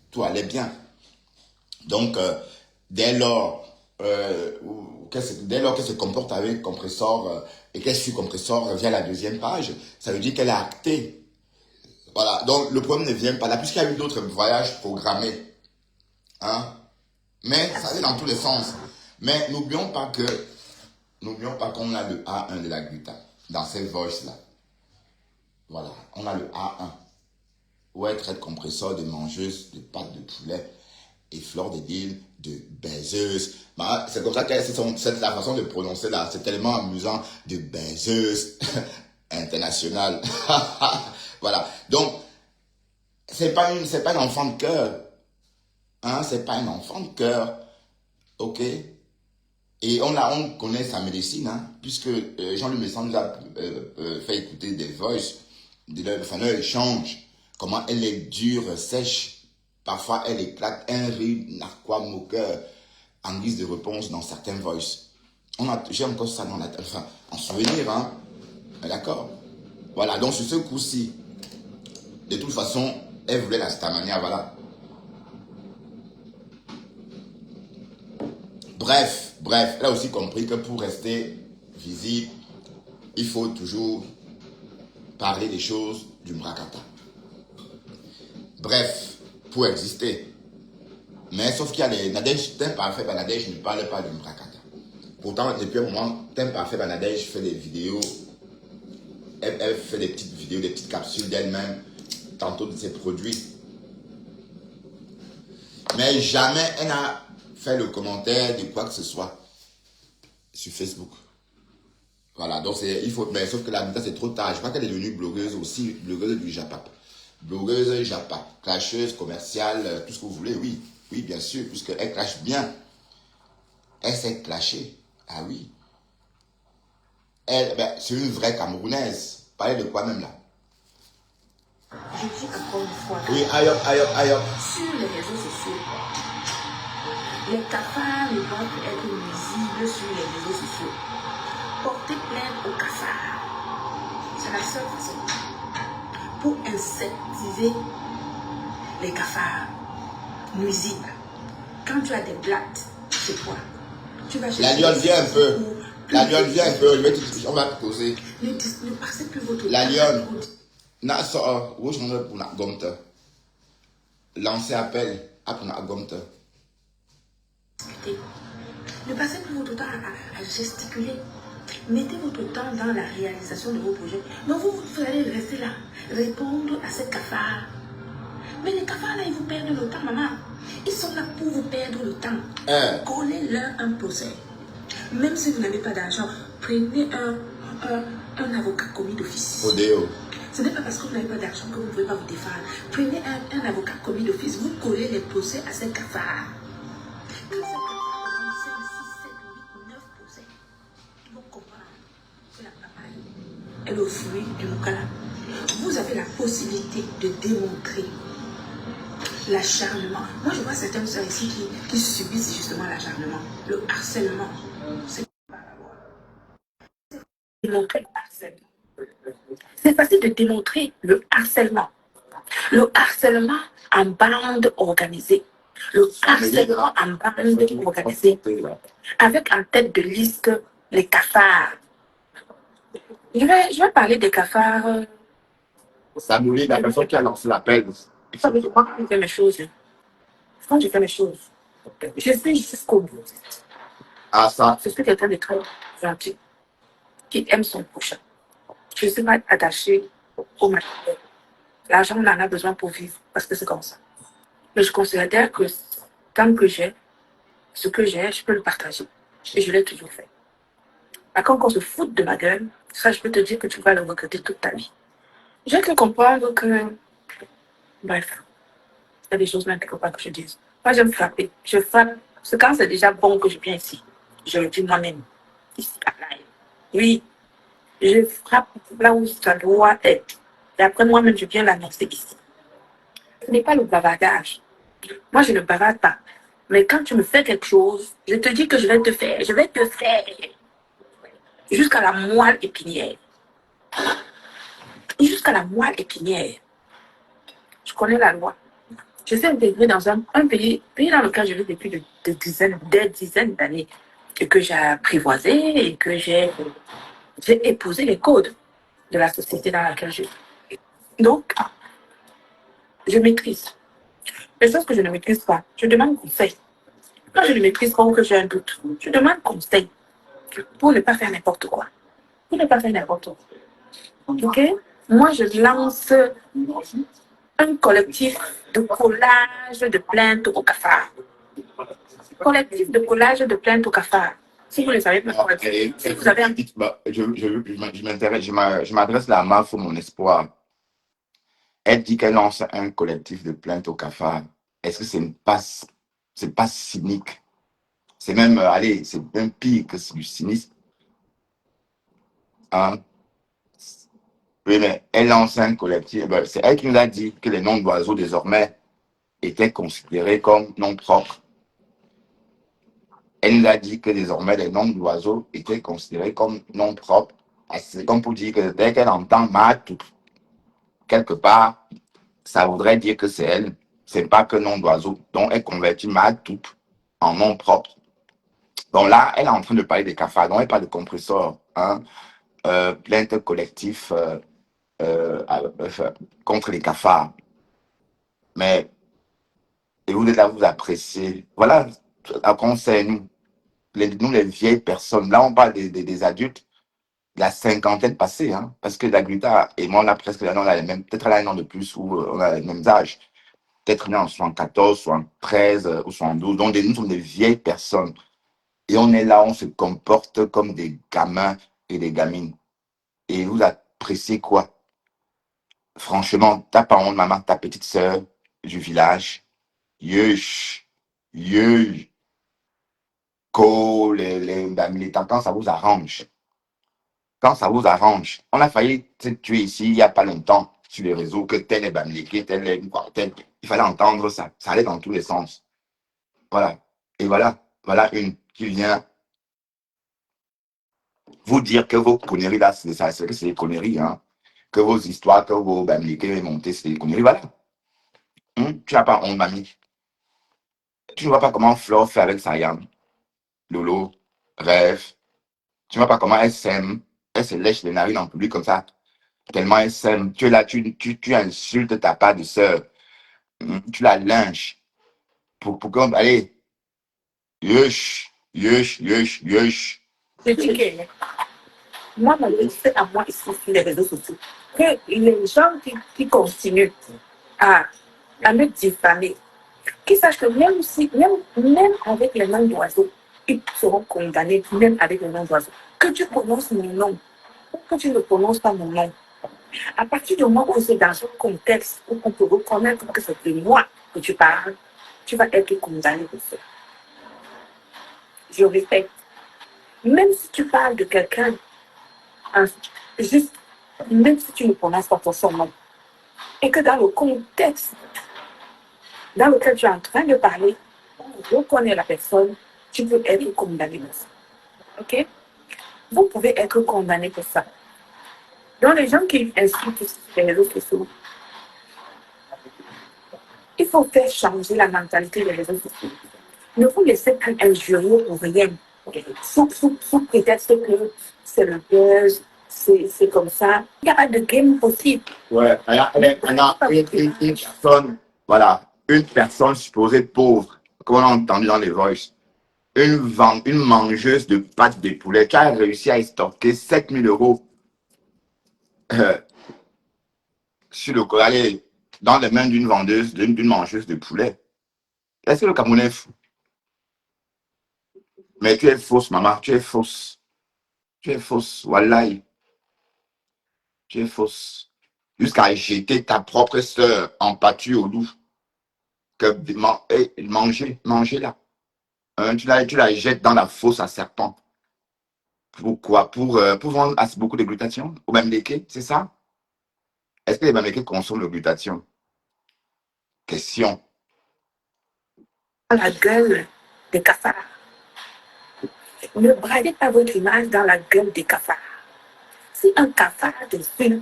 tout allait bien. Donc, dès lors qu'elle se comporte avec compresseur et qu'elle suit compresseur via la deuxième page, ça veut dire qu'elle a acté. Voilà, donc le problème ne vient pas là, puisqu'il y a eu d'autres voyages programmés. Hein? Mais ça allait dans tous les sens. Mais n'oublions pas qu'on a le A1 de la gluta dans ces voices-là. Voilà, on a le A1. Où elle traite compresseur de mangeuse de pâtes de poulet et fleur de lys de baiseuse. Bah, c'est comme ça que c'est la façon de prononcer là. C'est tellement amusant, de baiseuse internationale. Voilà. Donc, c'est pas un enfant de cœur. Hein, c'est pas un enfant de cœur. Ok? Et on connaît sa médecine, hein, puisque Jean-Luc Messon nous a fait écouter des voices, leur échange, comment elle est dure, sèche. Parfois, elle éclate un rire narquois moqueur en guise de réponse dans certains voices. J'ai encore ça dans la tête, enfin, en souvenir, hein. D'accord? Voilà, donc sur ce coup-ci, de toute façon, elle voulait la stamania, voilà. Bref, elle a aussi compris que pour rester visible, il faut toujours parler des choses du Mrakata. Bref, pour exister. Mais sauf qu'il y a les Nadège, Teint Parfait Banadège ne parle pas du Mrakata. Pourtant, depuis un moment, Teint Parfait Banadège fait des vidéos. Elle fait des petites vidéos, des petites capsules d'elle-même, tantôt de ses produits. Mais jamais elle n'a fait le commentaire de quoi que ce soit sur Facebook. Voilà, donc il faut, mais sauf que la Gluta c'est trop tard. Je crois qu'elle est devenue blogueuse aussi, blogueuse du Japap. Blogueuse Japap, clasheuse, commerciale, tout ce que vous voulez, oui. Oui, bien sûr, puisqu'elle clash bien. Elle sait clasher. Ah oui. C'est une vraie Camerounaise. Parlez de quoi même là? Je dis encore une fois. Oui, aïe hop, aïe hop, aïe hop. Sur les réseaux sociaux, les cafards ne doivent être nuisibles sur les réseaux sociaux. Porter plainte aux cafards. C'est la seule façon. Pour insectiser les cafards nuisibles. Quand tu as des blattes chez toi, tu vas chercher. La lionne vient un peu. La lionne vient un peu. On va te poser. Ne passez plus votre La lionne. Na so, où je m'en pour la gomme. Lancer appel à pour la gomme. Ne passez plus votre temps à gesticuler. Mettez votre temps dans la réalisation de vos projets. Donc vous allez rester là, répondre à ces cafards. Mais les cafards là, ils vous perdent le temps, maman. Ils sont là pour vous perdre le temps. Collez-leur un procès. Même si vous n'avez pas d'argent, prenez un avocat commis d'office. Odeo. Ce n'est pas parce que vous n'avez pas d'argent que vous ne pouvez pas vous défendre. Prenez un avocat commis d'office. Vous collez les procès à ces cafards. Quand ces cafards ont 5, 6, 7, 8, 9 procès, ils vont comprendre que la papaye est le fruit du Mukala. Vous avez la possibilité de démontrer l'acharnement. Moi, je vois certaines soeurs ici qui subissent justement l'acharnement, le harcèlement. C'est pas la loi. Démontrer le harcèlement. C'est facile de démontrer le harcèlement. Le harcèlement en bande organisée. Le harcèlement en bande organisée. Avec en tête de liste les cafards. Je vais parler des cafards. Ça nous lie la personne qui a lancé l'appel. Ça veut dire que je fais mes choses. Quand je fais mes choses, je suis jusqu'au bout. Ah, ça. Je suis quelqu'un de très gentil, qui aime son prochain. Je ne suis pas attachée au matériel. L'argent, on en a besoin pour vivre, parce que c'est comme ça. Mais je considère que tant que j'ai ce que j'ai, je peux le partager. Et je l'ai toujours fait. Par contre, quand on se fout de ma gueule, ça, je peux te dire que tu vas le regretter toute ta vie. J'ai que comprendre que, bref, il y a des choses même quelque part que je dise. Moi, j'aime frapper. Je frappe. C'est quand c'est déjà bon que je viens ici. Je le dis moi-même. Ici, à live. Oui, je frappe là où ça doit être. Et après, moi-même, je viens l'annoncer ici. Ce n'est pas le bavardage. Moi, je ne bavarde pas. Mais quand tu me fais quelque chose, je te dis que je vais te faire. Je vais te faire. Jusqu'à la moelle épinière. Jusqu'à la moelle épinière. Je connais la loi. Je suis intégrée dans un pays dans lequel je vis depuis des dizaines d'années et que j'ai apprivoisé et que j'ai épousé les codes de la société dans laquelle je vis. Donc, je maîtrise. Les choses que je ne maîtrise pas, je demande conseil. Quand je ne maîtrise pas ou que j'ai un doute, je demande conseil pour ne pas faire n'importe quoi. Pour ne pas faire n'importe quoi. OK? Moi, je lance un collectif de collage de plaintes au cafard. Collectif de collage de plaintes au cafard. Si vous ne savez pas quoi dire, si vous avez un... Je m'adresse là à Mafo, mon espoir. Elle dit qu'elle lance un collectif de plaintes au cafard. Est-ce que c'est pas cynique? C'est même, allez, c'est même pire que du cynisme. Hein? Oui, mais elle lance un collectif. Ben, c'est elle qui nous a dit que les noms d'oiseaux, désormais, étaient considérés comme noms propres. Elle nous a dit que désormais, les noms d'oiseaux étaient considérés comme noms propres. C'est comme pour dire que dès qu'elle entend Matou, quelque part, ça voudrait dire que c'est elle. C'est pas que nom d'oiseau. Donc, elle convertit Matou en nom propre. Donc là, elle est en train de parler des cafards. Donc, elle parle de compresseurs. Hein, plainte collective contre les cafards. Mais, et vous êtes là, vous appréciez. Voilà, à conseil, nous, les vieilles personnes. Là, on parle des adultes, la cinquantaine passée, hein, parce que Daguita et moi, on a presque, on a les mêmes, peut-être elle a un an de plus ou on a les mêmes âges. Peut-être né en 74, 73 ou 72. Donc, nous sommes des vieilles personnes. Et on est là, on se comporte comme des gamins et des gamines. Et vous appréciez quoi? Franchement, ta parente, maman, ta petite sœur du village, yush, yush, les militants, quand ça vous arrange. Quand ça vous arrange. On a failli se tuer ici il n'y a pas longtemps sur les réseaux que tel est Bamileke, tel est tel. Il fallait entendre ça. Ça allait dans tous les sens. Voilà. Et voilà une qui vient vous dire que vos conneries là, c'est des conneries, hein. Que vos histoires, que vos Bamileke montés, c'est des conneries. Voilà. Tu n'as pas honte, mamie. Tu ne vois pas comment Flore fait avec Sayam, Lolo, Rêve. Tu ne vois pas comment elle s'aime. Elle se lèche les narines en public comme ça. Tellement elle s'aime. Tu es là, tu insultes ta part de sœur. Tu la lynches. Pour qu'on. Allez. Yush, yush, yush, yush. Je dis que moi, c'est à moi ici sur les réseaux sociaux que les gens qui continuent à me diffamer, qui sachent que même avec les noms d'oiseaux, ils seront condamnés, même avec les noms d'oiseaux. Que tu prononces mon nom ou que tu ne prononces pas mon nom. À partir du moment où c'est dans un contexte où on peut reconnaître que c'est de moi que tu parles, tu vas être condamné pour ça. Je répète, même si tu parles de quelqu'un, juste, même si tu ne prononces pas son nom, et que dans le contexte dans lequel tu es en train de parler, on reconnaît la personne, tu peux être condamné pour ça. OK? Vous pouvez être condamné pour ça. Donc, les gens qui insultent sur les réseaux sociaux, il faut faire changer la mentalité des réseaux sociaux. Ne vous laissez plus injurier pour rien. Sous prétexte que c'est le buzz, c'est comme ça. Il n'y a pas de game possible. Ouais, il y a une personne, voilà, une personne supposée pauvre, comme on a entendu dans les voices, une mangeuse de pâtes de poulet qui a réussi à estorquer 7 000 € sur le allez, dans les mains d'une vendeuse, d'une mangeuse de poulet. Est-ce que le Camerounais est fou? Mais tu es fausse, maman, tu es fausse. Tu es fausse, wallahi. Tu es fausse. Jusqu'à jeter ta propre sœur en pâture au loup. Manger là. Hein, tu la jettes dans la fosse à serpent. Pourquoi? Pour vendre beaucoup de glutathion au même léqué, c'est ça? Est-ce que les Bamileke consomment le glutathion? Question. La gueule des cafards. Ne bradez pas votre image dans la gueule des cafards. Si un cafard te suit,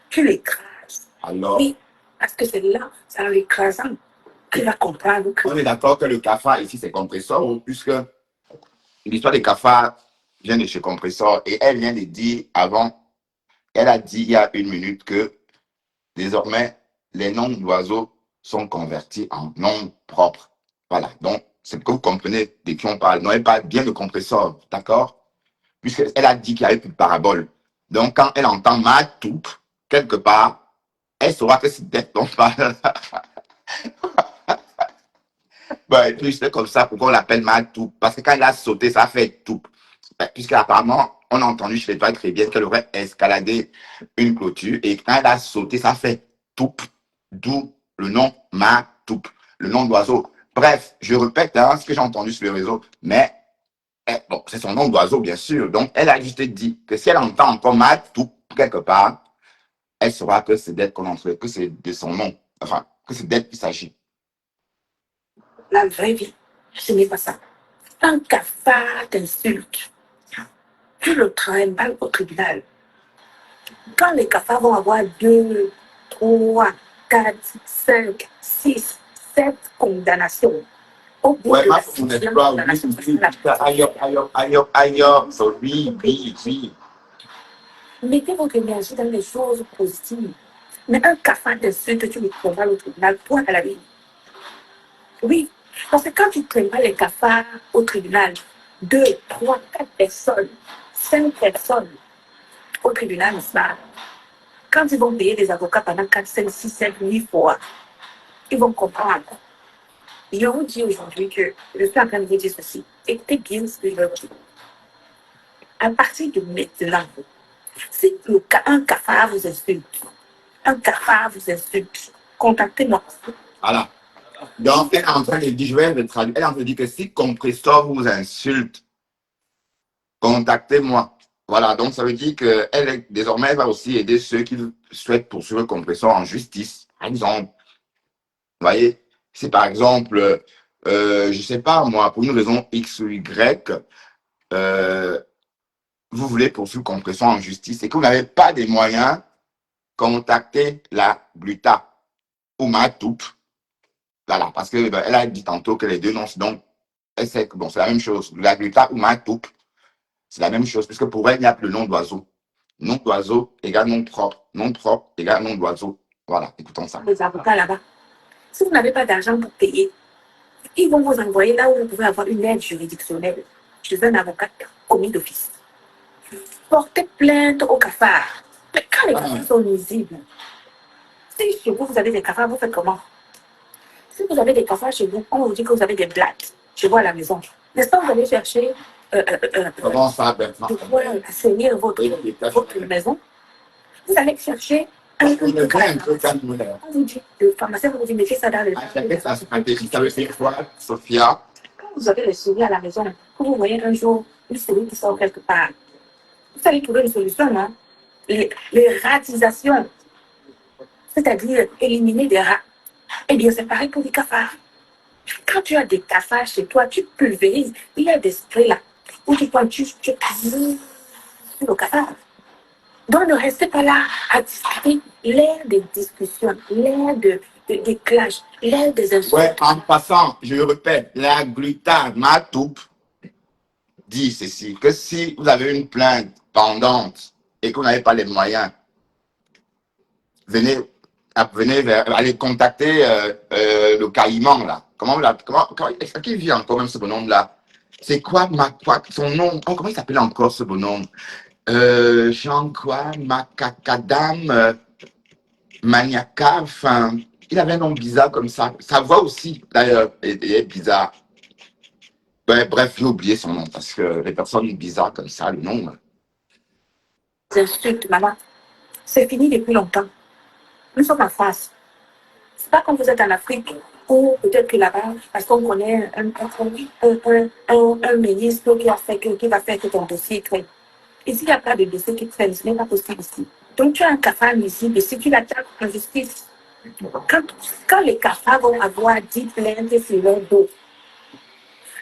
tu l'écrases. Alors, Oui, parce que c'est là, c'est en l'écrasant Tu vas comprendre que... On est d'accord que le cafard ici, c'est Compressor, puisque l'histoire des cafards vient de chez Compressor. Et elle vient de dire avant, elle a dit il y a une minute que désormais, les noms d'oiseaux sont convertis en noms propres. Voilà. Donc, c'est que vous comprenez de qui on parle. Non, elle parle bien de Compressor, d'accord? Puisqu'elle a dit qu'il y avait plus de parabole. Donc, quand elle entend ma toupe, quelque part, elle saura que c'est d'être dont on parle. Et puis, c'est comme ça, pourquoi on l'appelle ma toupe? Parce que quand elle a sauté, ça a fait toupe. Puisqu'apparemment, on a entendu chez les toiles chrétiennes qu'elle aurait escaladé une clôture et quand elle a sauté, ça a fait toupe. D'où le nom ma toupe, le nom d'oiseau. Bref, je répète hein, ce que j'ai entendu sur le réseau, mais bon, c'est son nom d'oiseau, bien sûr. Donc, elle a juste dit que si elle entend encore ma toupe quelque part, elle saura que c'est d'elle qu'on entre, que c'est de son nom, enfin, que c'est d'elle qu'il s'agit. La vraie vie, ce n'est pas ça. Un cafard t'insulte. Tu le trimbales au tribunal. Quand les cafards vont avoir 2, 3, 4, 5, 6, 7 condamnations, au bout Ouais, de ma la fille, n'est sixième pas, condamnation, oui. mettez votre énergie dans les choses positives. Mais un cafard t'insulte, tu le trimbales au tribunal, toi à la vie. Oui, parce que quand tu trimbales les cafards au tribunal, 2, 3, 4 personnes, 5 personnes au tribunal, n'est-ce pas? Quand ils vont payer des avocats pendant 4, 5, 6, 7, 8 fois, ils vont comprendre. Je vous dis aujourd'hui que je suis en train de vous dire ceci. Écoutez bien ce que je vais vous dire. À partir de maintenant, si un cafard vous insulte, contactez-moi. Voilà. Donc, elle est en train de dire, je vais le traduire, elle est en train de dire que si Compressor vous insulte, contactez-moi. Voilà, donc ça veut dire qu'elle désormais, elle va aussi aider ceux qui souhaitent poursuivre Compressor en justice. Par exemple, vous voyez, si par exemple, je ne sais pas moi, pour une raison X ou Y, euh, vous voulez poursuivre Compressor en justice et que vous n'avez pas des moyens, contactez la Gluta ou ma toupe. Voilà, parce qu'elle a dit tantôt que les deux noms, donc, elle sait que bon, c'est la même chose. La Gluta ou ma toupe, c'est la même chose, puisque pour elle, il n'y a plus le nom d'oiseau. Nom d'oiseau égale nom propre. Nom propre égale nom d'oiseau. Voilà, écoutons ça. Les avocats là-bas, si vous n'avez pas d'argent pour payer, ils vont vous envoyer là où vous pouvez avoir une aide juridictionnelle chez un avocat commis d'office. Portez plainte au cafard. Mais quand les cafards sont nuisibles, si chez vous, vous avez des cafards, vous faites comment? Si vous avez des cafards chez vous, on vous dit que vous avez des blattes chez vous à la maison. N'est-ce pas, vous allez chercher Comment ça, Bertrand? de quoi assainir votre maison. Vous allez chercher un peu de on vous dit, le pharmacien vous dit, mettez ça dans le... Chacun sa stratégie, ça veut dire quoi, Sophia? Quand vous avez les souris à la maison, que vous voyez un jour une souris qui sort quelque part, vous allez trouver une solution, non? Les ratisations, c'est-à-dire éliminer des rats. Eh bien, c'est pareil pour les cafards. Quand tu as des cafards chez toi, tu pulvérises. Il y a des sprays là où tu prends, tu sur le cafard. Donc, ne restez pas là à discuter. L'ère des discussions, l'ère des clashs, l'ère des insultes. Ouais, en passant, je répète, la Gluta, ma toupe, dit ceci, que si vous avez une plainte pendante et que vous n'avez pas les moyens, venez allez contacter le caïman là. Comment est-ce qu'il vit encore même ce bonhomme là? C'est quoi son nom? Oh, comment il s'appelle encore ce bonhomme? Jean-Quoi, Macacadam, Maniaca, enfin, il avait un nom bizarre comme ça. Sa voix aussi, d'ailleurs, est bizarre. Bref, j'ai oublié son nom parce que les personnes bizarres comme ça, le nom. Insultes, maman. C'est fini depuis longtemps. Nous sommes en France. C'est pas comme vous êtes en Afrique ou peut-être que là-bas, parce qu'on connaît un ministre qui va faire que ton dossier traîne. Ici, il n'y a pas de dossier qui traîne, ce n'est pas possible ici. Donc, tu as un cafard nuisible, si tu l'attaques en justice, quand les cafards vont avoir 10 plaintes sur leur dos,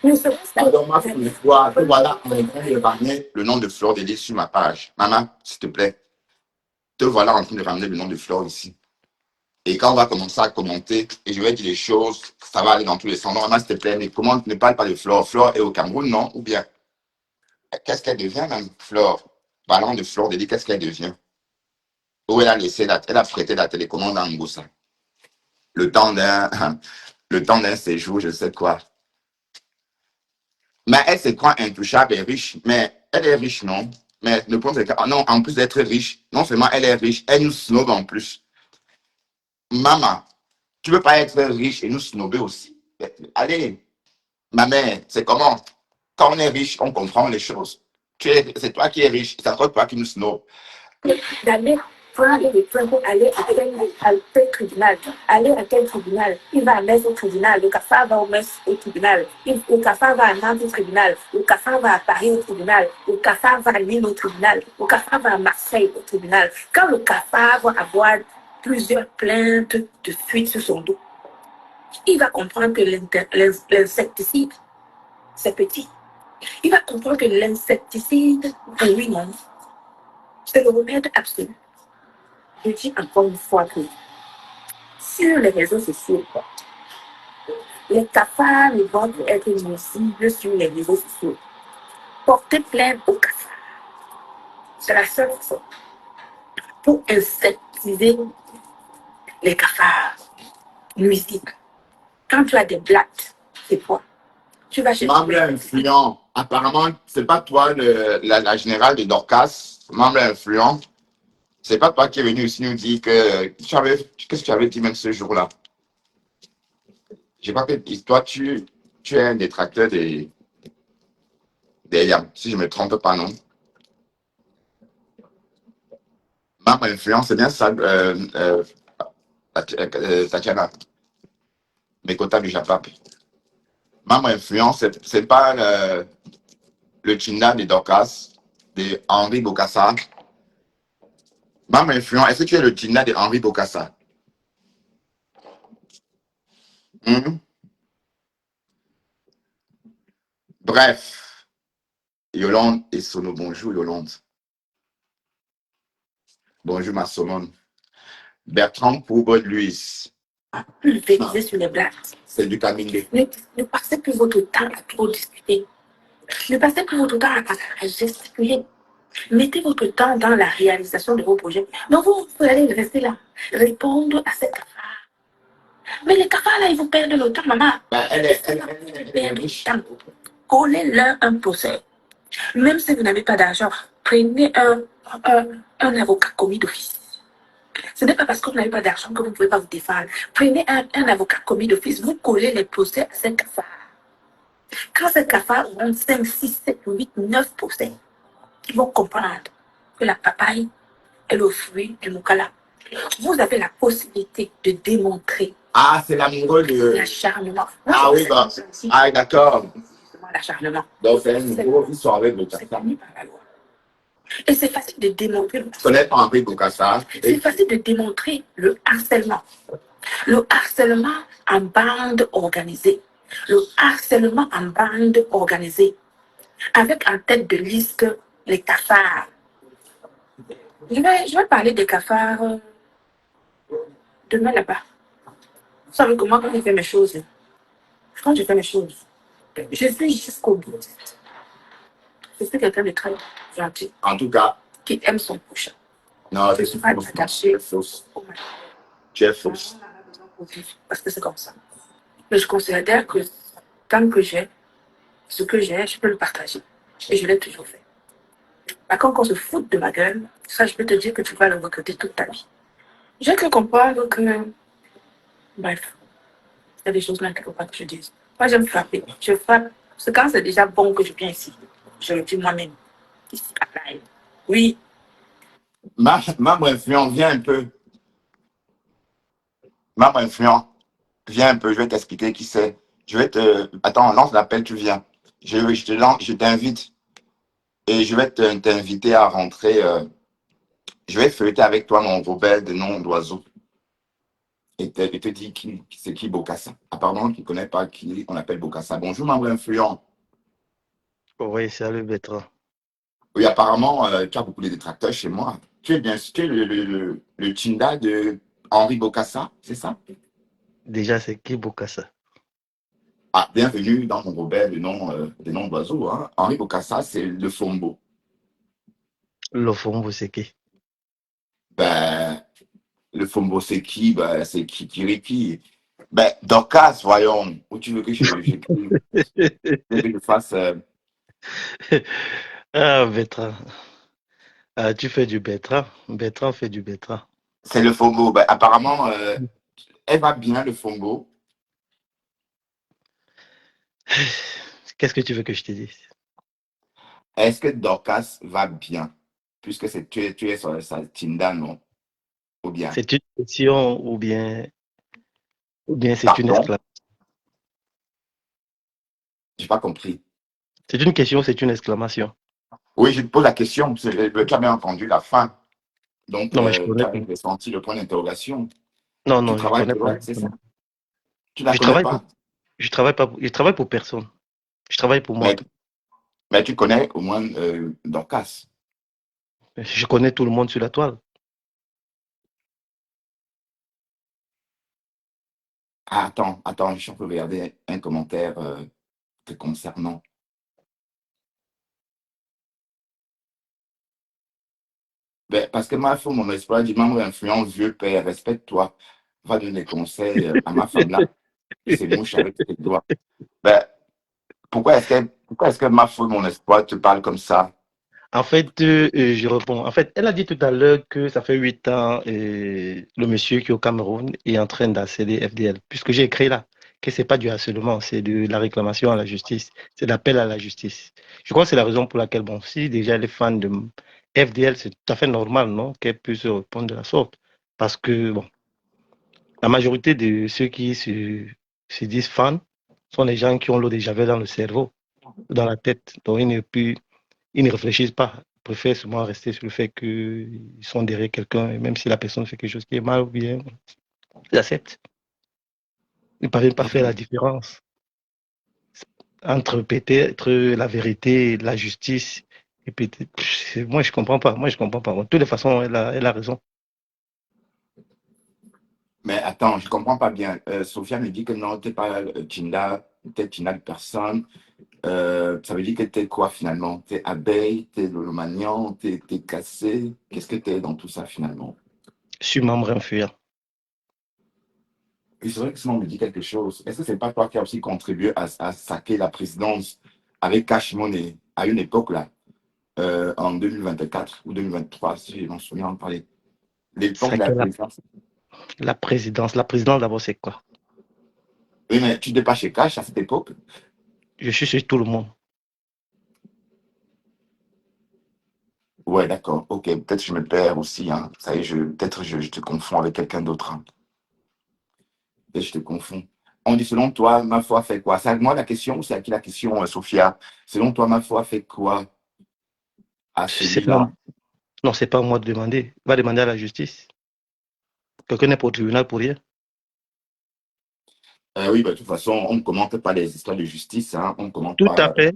nous serons... Pardon-moi pour une fois, que voilà, on est en train de ramener le nom de Flore Dédé sur ma page. Maman, s'il te plaît, te voilà en train de ramener le nom de Flore ici. Et quand on va commencer à commenter, et je vais dire les choses, ça va aller dans tous les sens. Normalement, s'il te plaît, ne parle pas de Flore. Flore est au Cameroun, non? Ou bien, qu'est-ce qu'elle devient même, Flore? Parlant de Flore, de dire qu'est-ce qu'elle devient? Où elle a laissé elle a prêté la télécommande à Moussa. Le temps d'un, le temps d'un séjour, je sais quoi. Mais elle se croit intouchable et riche. Mais elle est riche, non? Mais le point, c'est que, non, en plus d'être riche, non seulement elle est riche, elle nous snob en plus. Maman, tu ne peux pas être riche et nous snobber aussi. Allez, ma mère, c'est comment? Quand on est riche, on comprend les choses. C'est toi qui es riche, c'est encore toi qui nous snob. D'aller prendre le train pour aller à quel tribunal. Aller à quel tribunal? Il va à Metz au tribunal. Le cafard va au Metz au tribunal. Le cafard va à Nantes au tribunal. Le cafard va à Paris au tribunal. Le cafard va à Lille au tribunal. Le cafard va à Marseille au tribunal. Quand le cafard va avoir plusieurs plaintes de fuite sur son dos, il va comprendre que l'insecticide, c'est petit. Il va comprendre que l'insecticide, oui, non, c'est le remède absolu. Je dis encore une fois que sur les réseaux sociaux, les cafards ne vont être nuisibles sur les réseaux sociaux. Porter plainte aux cafards, c'est la seule façon pour insectiser les cafards nuisibles. Quand tu as des blattes, c'est quoi? Tu vas chez Membre influent. Apparemment, c'est pas toi la générale de Dorcas, membre influent. C'est pas toi qui est venu ici nous dire que qu'est-ce que tu avais dit même ce jour-là? Je crois que toi, tu es un détracteur des yams, si je ne me trompe pas, non? Membre influent, c'est bien ça, Tatiana, Mekota du Japap. Membre influent, c'est pas le Chinda de Dorcas, de Henri Bokassa. Membre influent, est-ce que tu es le Chinda de Henri Bokassa? Bref, Yolande et Sono, bonjour Yolande. Bonjour ma Somone. Bertrand Poubon-Luis. pulvériser sur les blattes. C'est du camille. Ne passez plus votre temps à trop discuter. Ne passez plus votre temps à gesticuler. Mettez votre temps dans la réalisation de vos projets. Donc, vous allez rester là, répondre à ces cafards. Mais les cafards, là, ils vous perdent le temps, maman. Perdez le temps. Collez-leur un procès. Même si vous n'avez pas d'argent, prenez un avocat commis d'office. Ce n'est pas parce que vous n'avez pas d'argent que vous ne pouvez pas vous défendre. Prenez un avocat commis d'office. Vous collez les procès à ces cafards. Quand ces cafards auront 5, 6, 7, 8, 9 procès, ils vont comprendre que la papaye est le fruit du mukala. Vous avez la possibilité de démontrer. Ah, c'est l'amoureux de. L'acharnement. Ah oui, bah. Ah, d'accord. L'acharnement. Donc, c'est une grosse soirée de C'est permis par la loi. Et c'est facile de démontrer. Tu connais pas Henri Bokassa? C'est facile de démontrer le harcèlement. Le harcèlement en bande organisée. Le harcèlement en bande organisée. Avec en tête de liste les cafards. Je vais parler des cafards demain là-bas. Vous savez comment quand je fais mes choses, quand je fais mes choses, je suis jusqu'au bout. Je suis quelqu'un de très gentil. En tout cas. Qui aime son prochain. Non, je ne suis pas attaché. Tu es fausse. Parce que c'est comme ça. Mais je considère que tant que j'ai ce que j'ai, je peux le partager. Et je l'ai toujours fait. Par contre, quand on se fout de ma gueule, ça, je peux te dire que tu vas le regretter toute ta vie. J'ai cru comprendre que, bref, il y a des choses là qu'il ne faut pas que je dise. Moi, j'aime frapper. Je frappe. C'est quand c'est déjà bon que je viens ici. Je le dis moi-même. Ici, à Paris. Oui. Membre influent, viens un peu. Membre influent, viens un peu. Je vais t'expliquer qui c'est. Je vais te. Attends, lance l'appel, tu viens. Je t'invite. Et je vais t'inviter à rentrer. Je vais feuilleter avec toi mon rebelle de nom d'oiseau. Et te dire c'est qui Bokassa. Apparemment, tu ne connais pas qui on appelle Bokassa. Bonjour, membre influent. Oui, salut Bertrand. Oui, apparemment, tu as beaucoup de détracteurs chez moi. Tu es bien sûr le Chinda de Henri Bokassa, c'est ça? Déjà, c'est qui Bokassa? Ah, bienvenue dans mon Robert, le nom d'oiseau. Hein. Henri Bokassa, c'est le Fombo. Lofombo, c'est qui? Ben, le Fombo, c'est qui? Ben, c'est Kikiriki. Ben, Dorcas, voyons. Où tu veux que j'écrive? Tu veux que je fasse. Ah, Bertrand. Ah, tu fais du Bertrand. Bertrand fait du Bertrand. C'est le Fombo. Ben, apparemment, elle va bien, le Fombo. Qu'est-ce que tu veux que je te dise? Est-ce que Dorcas va bien? Puisque tu es sur sa Tinda, non? Ou bien? C'est une question ou bien c'est une Pardon? exclamation? J'ai pas compris. C'est une question ou c'est une exclamation? Oui, je te pose la question. Tu as bien entendu la fin. Donc, Non, mais je tu connais as pas. bien ressenti le point d'interrogation. Non, Tu non, je travailles connais pour pas. elle, c'est ça? Tu la Je connais travaille pour, pas? je travaille pour personne. Je travaille pour moi. Mais, mais tu connais au moins Dorcas. Je connais tout le monde sur la toile. Ah, attends, je suis en train de regarder un commentaire te concernant. Ben, parce que ma femme, mon espoir du membre influent, vieux père, respecte-toi. Va donner des conseils à ma femme là, qui se mouche avec ses doigts. Ben, pourquoi est-ce que ma femme, mon espoir, te parle comme ça? En fait, je réponds. En fait, elle a dit tout à l'heure que ça fait 8 ans, le monsieur qui est au Cameroun est en train d'harceler FDL. Puisque j'ai écrit là que c'est pas du harcèlement, c'est de la réclamation à la justice, c'est l'appel à la justice. Je crois que c'est la raison pour laquelle, bon, si déjà elle est fan de FDL, c'est tout à fait normal, non, qu'elle puisse répondre de la sorte. Parce que, bon, la majorité de ceux qui se disent fans sont les gens qui ont l'eau de javel dans le cerveau, dans la tête. Donc, ils ne réfléchissent pas. Ils préfèrent seulement rester sur le fait qu'ils sont derrière quelqu'un, et même si la personne fait quelque chose qui est mal ou bien, ils acceptent. Ils ne parviennent pas à faire la différence entre peut-être la vérité, la justice, et peut-être. Moi, je ne comprends pas. Moi, je comprends pas. De toutes les façons, elle a raison. Mais attends, je comprends pas bien. Sophia me dit que non, t'es pas Tinda, t'es Tinda de personne. Ça veut dire que t'es quoi finalement? T'es abeille, t'es lolomagnon, t'es cassé. Qu'est-ce que t'es dans tout ça finalement? Je suis membre influent. Et c'est vrai que ça me dit quelque chose. Est-ce que c'est pas toi qui as aussi contribué à saquer la présidence avec Cash Money à une époque là, en 2024 ou 2023, si je m'en souviens en parler. L'époque C'est de la que présidence. la présidence. La présidence, d'abord, c'est quoi? Oui, mais tu n'étais pas chez Cash à cette époque? Je suis sur tout le monde. Ouais, d'accord. Ok, peut-être je me perds aussi. Hein. Ça y est, peut-être je te confonds avec quelqu'un d'autre. Hein. Peut-être je te confonds. On dit selon toi, ma foi fait quoi? C'est à moi la question ou c'est à qui la question, Sophia? Selon toi, ma foi fait quoi à C'est pas, celui-là? non, c'est pas à moi de demander. Va demander à la justice. Quelqu'un n'est pas au tribunal pour rien. Oui, bah, de toute façon, on ne commente pas les histoires de justice. Hein. On ne commente Tout à pas. fait.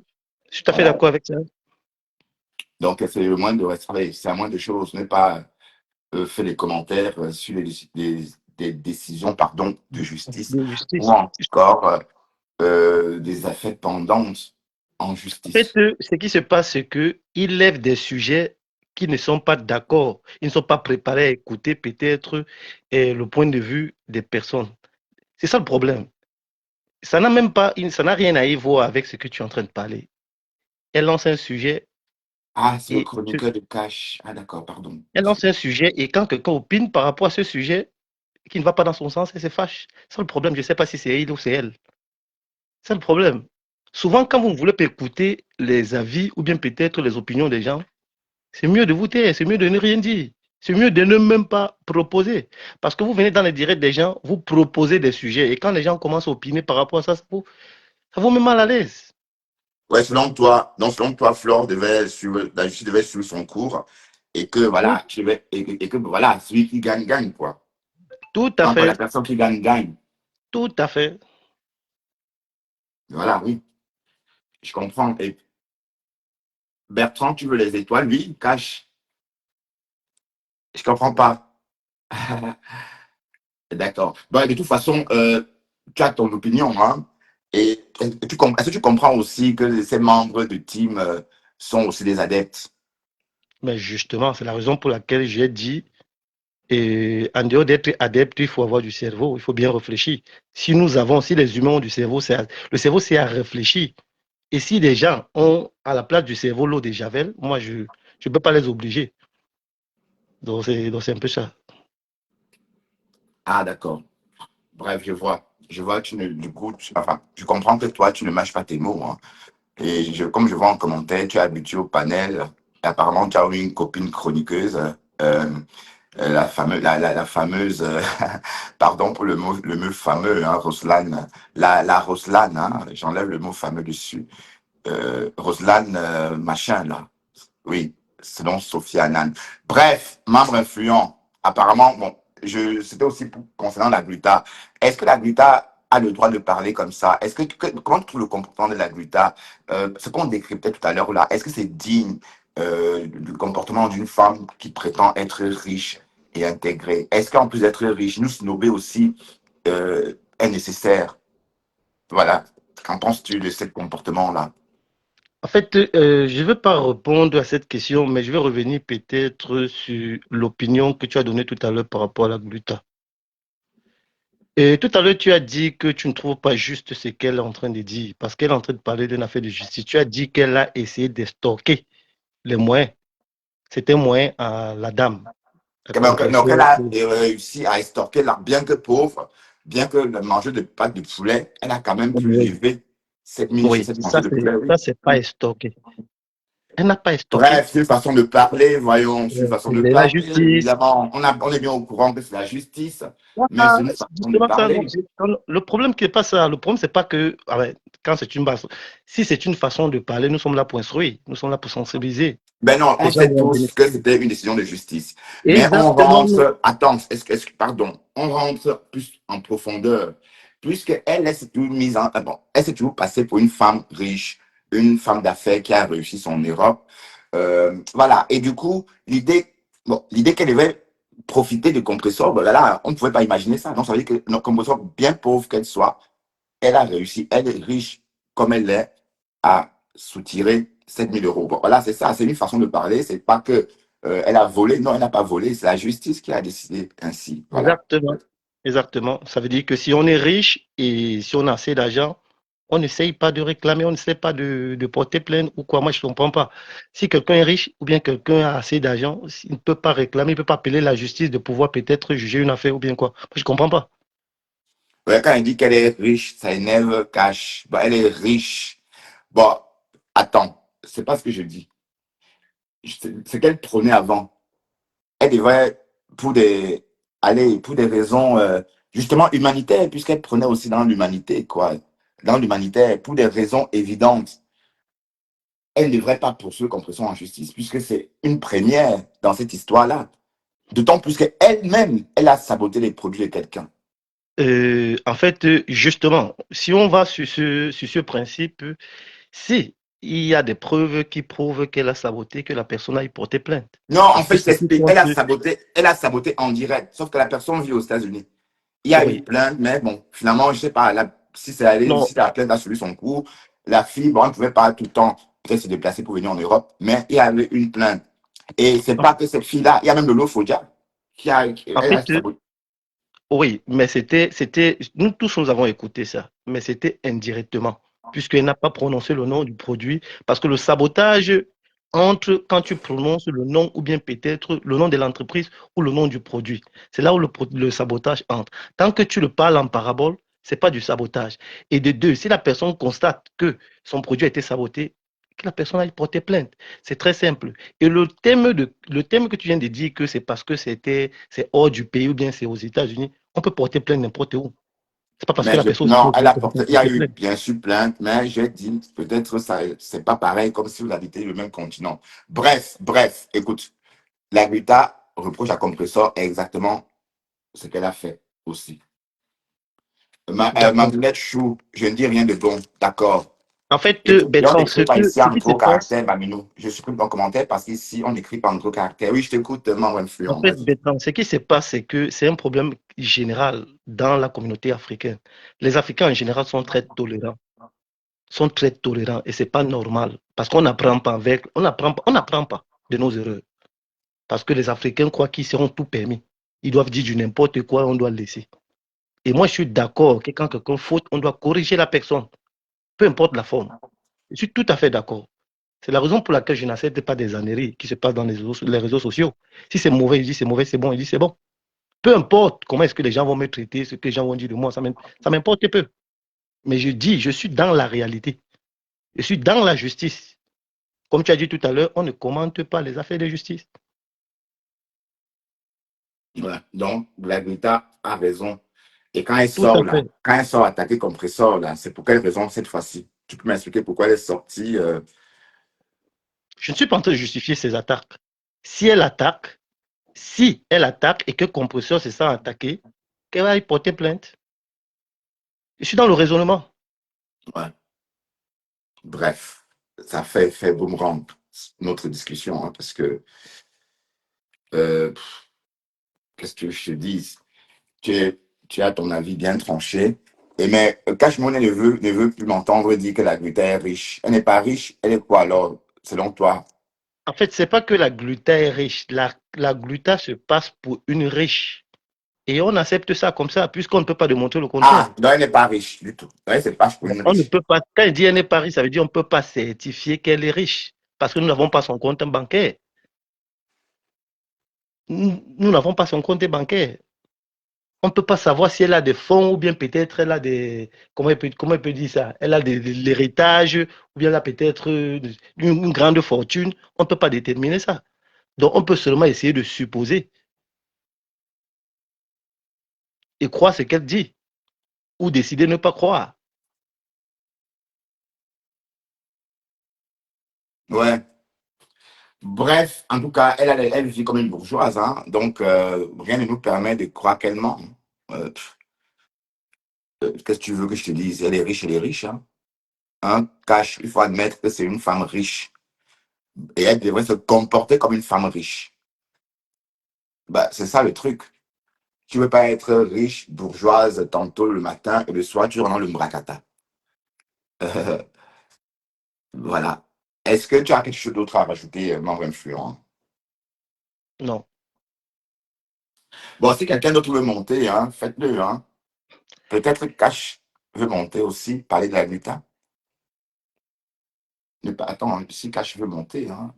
Je suis tout à fait Voilà. d'accord avec ça. Donc, c'est le moins de travail. C'est à moins de choses. Ne pas faire des commentaires sur des décisions pardon, de justice De ou justice. encore des affaires pendantes en En fait, justice. ce qui se passe, c'est qu'ils lèvent des sujets qui ne sont pas d'accord. Ils ne sont pas préparés à écouter peut-être le point de vue des personnes. C'est ça le problème. Ça n'a même pas, ça n'a rien à y voir avec ce que tu es en train de parler. Elle lance un sujet Ah, c'est le et chroniqueur de Cash. Ah, d'accord, pardon. elle lance un sujet et quand quelqu'un opine par rapport à ce sujet qui ne va pas dans son sens, elle se fâche. C'est ça le problème. Je ne sais pas si c'est il ou c'est elle. C'est le problème. Souvent, quand vous ne voulez pas écouter les avis ou bien peut-être les opinions des gens, c'est mieux de vous taire, c'est mieux de ne rien dire. C'est mieux de ne même pas proposer. Parce que vous venez dans les directs des gens, vous proposez des sujets. Et quand les gens commencent à opiner par rapport à ça, ça vous met mal à l'aise. Ouais, selon toi, Flore devait suivre, la justice devait suivre son cours et que Tout, voilà, et que voilà, celui qui gagne, gagne, quoi. tout à Quand la fait. personne qui gagne, gagne. Tout à fait. Voilà, oui, je comprends. Et Bertrand, tu veux les étoiles, lui, Cash. Je comprends pas. D'accord. Bon, de toute façon, tu as ton opinion, hein. Est-ce que tu comprends aussi que ces membres de team sont aussi des adeptes? Mais justement, c'est la raison pour laquelle j'ai dit, et en dehors d'être adepte, il faut avoir du cerveau, il faut bien réfléchir. Si nous avons, si les humains ont du cerveau, le cerveau, c'est à réfléchir. Et si les gens ont à la place du cerveau l'eau de Javel, moi, je ne peux pas les obliger. Donc c'est un peu ça. Ah, d'accord. Bref, je vois. Je vois, du coup, enfin, je comprends que toi, tu ne mâches pas tes mots, hein. Comme je vois en commentaire, tu es habitué au panel. Apparemment, tu as eu une copine chroniqueuse, la fameuse, pardon pour le mot fameux, hein, Roslane. La Roslane, hein, j'enlève le mot fameux dessus. Roslane, machin, là. Oui, selon Sophie Annan. Bref, membre influent. Apparemment, bon, c'était aussi concernant la gluta. Est-ce que la gluta a le droit de parler comme ça? Comment tu trouves le comportement de la gluta? Ce qu'on décryptait tout à l'heure là, est-ce que c'est digne du comportement d'une femme qui prétend être riche et intégrée? Est-ce qu'en plus d'être riche, nous snober aussi est nécessaire? Voilà. Qu'en penses-tu de ce comportement-là? En fait, je ne veux pas répondre à cette question, mais je vais revenir peut-être sur l'opinion que tu as donnée tout à l'heure par rapport à la gluta. Et tout à l'heure, tu as dit que tu ne trouves pas juste ce qu'elle est en train de dire, parce qu'elle est en train de parler d'une affaire de justice. Tu as dit qu'elle a essayé de stocker les moyens. C'était moyen à la dame, Donc, elle l'agresseur. a réussi à extorquer, bien que pauvre, bien que le manger de pâtes de poulet, elle a quand même pu Oui, lever 7000 chez oui, cette manger de poulet, oui. ça, c'est pas stocké. Elle n'a pas stocké. Bref, c'est une façon de parler, voyons, c'est une façon de C'est la parler. justice. Évidemment, on est bien au courant que c'est la justice, mais Ah, c'est une c'est façon de justement ça, non. parler. Le problème qui n'est pas ça. Le problème, c'est pas que quand c'est une base, si c'est une façon de parler, nous sommes là pour instruire, nous sommes là pour sensibiliser. Ben non, Les on gens sait vont en tous que bénéficier. c'était une décision de justice. Mais on Exactement. rentre, attends, pardon, on rentre plus en profondeur. Puisque elle s'est toujours mise en, bon, elle s'est toujours passée pour une femme riche, une femme d'affaires qui a réussi son Europe. Voilà. Et du coup, l'idée qu'elle devait profiter de Compressor, ben là, on ne pouvait pas imaginer ça. Donc, ça veut dire que notre Compressor, bien pauvre qu'elle soit, elle a réussi, elle est riche comme elle l'est, à soutirer 7 000 euros. Bon, voilà, c'est ça, c'est une façon de parler. C'est pas que elle a volé, non, elle n'a pas volé, c'est la justice qui a décidé ainsi. Voilà. Exactement. Exactement. Ça veut dire que si on est riche et si on a assez d'argent, on n'essaye pas de réclamer, on n'essaie pas de porter plainte ou quoi. Moi, je ne comprends pas. Si quelqu'un est riche ou bien quelqu'un a assez d'argent, il ne peut pas réclamer, il ne peut pas appeler la justice de pouvoir peut-être juger une affaire ou bien quoi. Moi, je ne comprends pas. Ouais, quand elle dit qu'elle est riche, ça énerve cash. Bon, elle est riche. Bon, attends, c'est pas ce que je dis. C'est qu'elle prenait avant. Elle devrait, pour des, aller, pour des raisons justement humanitaires, puisqu'elle prenait aussi dans l'humanité, quoi. Dans l'humanitaire, pour des raisons évidentes. Elle ne devrait pas poursuivre Compression en justice, puisque c'est une première dans cette histoire-là. D'autant plus qu'elle-même, elle a saboté les produits de quelqu'un. En fait, justement, si on va sur ce principe, si il y a des preuves qui prouvent qu'elle a saboté, que la personne a y porté plainte. Non, en Parce que fait, je ce qui t'explique. compte, Elle a saboté en direct. Sauf que la personne vit aux États-Unis. Il y a une oui, plainte, mais bon, finalement, je sais pas, si c'est allé, non, si la plainte a suivi son cours, la fille, bon, elle ne pouvait pas tout le temps peut-être se déplacer pour venir en Europe, mais il y avait une plainte. Et c'est en, pas que cette fille-là, il y a même de l'eau Fodja en elle fait, a saboté. oui, mais nous tous nous avons écouté ça, mais c'était indirectement, puisqu'elle n'a pas prononcé le nom du produit, parce que le sabotage entre quand tu prononces le nom ou bien peut-être le nom de l'entreprise ou le nom du produit. C'est là où le sabotage entre. Tant que tu le parles en parabole, c'est pas du sabotage. Et de deux, si la personne constate que son produit a été saboté, que la personne aille porter plainte. C'est très simple. Et le thème que tu viens de dire que c'est parce que c'est hors du pays ou bien c'est aux États-Unis, on peut porter plainte n'importe où. C'est pas parce que la personne est aux Non, elle États-Unis a qu'on porté, peut il y a porter eu plainte. bien sûr plainte, mais j'ai dit, peut-être ça, c'est pas pareil comme si vous habitiez le même continent. Bref, écoute, la Greta reproche à Compressor exactement ce qu'elle a fait aussi. D'accord. Madeleine Chou, je ne dis rien de bon, d'accord. En fait, Et on Bertrand, n'écrit pas ici ce en qui se gros passe, caractère, Mamino. Je supprime ton commentaire parce qu'ici, on n'écrit pas en gros caractère. Oui, je t'écoute, membre en influent. fait, Vas-y. Bertrand, ce qui se passe, c'est que c'est un problème général dans la communauté africaine. Les Africains en général sont très tolérants et c'est pas normal parce qu'on n'apprend pas avec, on n'apprend pas de nos erreurs parce que les Africains croient qu'ils seront tout permis. Ils doivent dire du n'importe quoi, on doit le laisser. Et moi, je suis d'accord que quand quelqu'un faute, on doit corriger la personne, peu importe la forme. Je suis tout à fait d'accord. C'est la raison pour laquelle je n'accepte pas des âneries qui se passent dans les réseaux sociaux. Si c'est mauvais, il dit c'est mauvais, c'est bon, il dit c'est bon. Peu importe comment est-ce que les gens vont me traiter, ce que les gens vont dire de moi, ça m'importe peu. Mais je dis, je suis dans la réalité. Je suis dans la justice. Comme tu as dit tout à l'heure, on ne commente pas les affaires de justice. Ouais. Donc, Blaguita a raison. Et Tout à fait. quand elle sort attaquer compresseur, là, c'est pour quelle raison cette fois-ci? Tu peux m'expliquer pourquoi elle est sortie Je ne suis pas en train de justifier ces attaques. Si elle attaque, si elle attaque et que compresseur se sent attaqué, qu'elle va y porter plainte. Je suis dans le raisonnement. ouais. Bref, ça fait boomerang notre discussion, hein, parce que, euh, qu'est-ce que je te dis? Tu as ton avis bien tranché. Et mais Cash Money ne veut plus m'entendre dire que la Greta est riche. Elle n'est pas riche, elle est quoi alors, selon toi? En fait, c'est pas que la gluta est riche. La gluta se passe pour une riche. Et on accepte ça comme ça, puisqu'on ne peut pas démontrer le contraire. Ah, non, elle n'est pas riche du tout. Ouais, c'est pas pour une On ne riche. peut pas, quand elle dit elle n'est pas riche, ça veut dire qu'on ne peut pas certifier qu'elle est riche. Parce que nous n'avons pas son compte bancaire. Nous n'avons pas son compte bancaire. On ne peut pas savoir si elle a des fonds ou bien peut-être elle a des. Comment elle peut dire ça? Elle a de l'héritage ou bien elle a peut-être une grande fortune. On ne peut pas déterminer ça. Donc on peut seulement essayer de supposer et croire ce qu'elle dit ou décider de ne pas croire. Ouais. Bref, en tout cas, elle vit comme une bourgeoise, hein, donc rien ne nous permet de croire qu'elle ment. Qu'est-ce que tu veux que je te dise? Elle est riche, hein. Cash, il faut admettre que c'est une femme riche. Et elle devrait se comporter comme une femme riche. Bah, c'est ça le truc. Tu veux pas être riche, bourgeoise, tantôt le matin et le soir, tu rentres dans le mbracata. Euh, voilà. Est-ce que tu as quelque chose d'autre à rajouter, membre influent? Non. Bon, si quelqu'un d'autre veut monter, hein, faites-le. Hein. Peut-être Cash veut monter aussi, parler de la Nita. Ne pas, attends, si Cash veut monter, hein,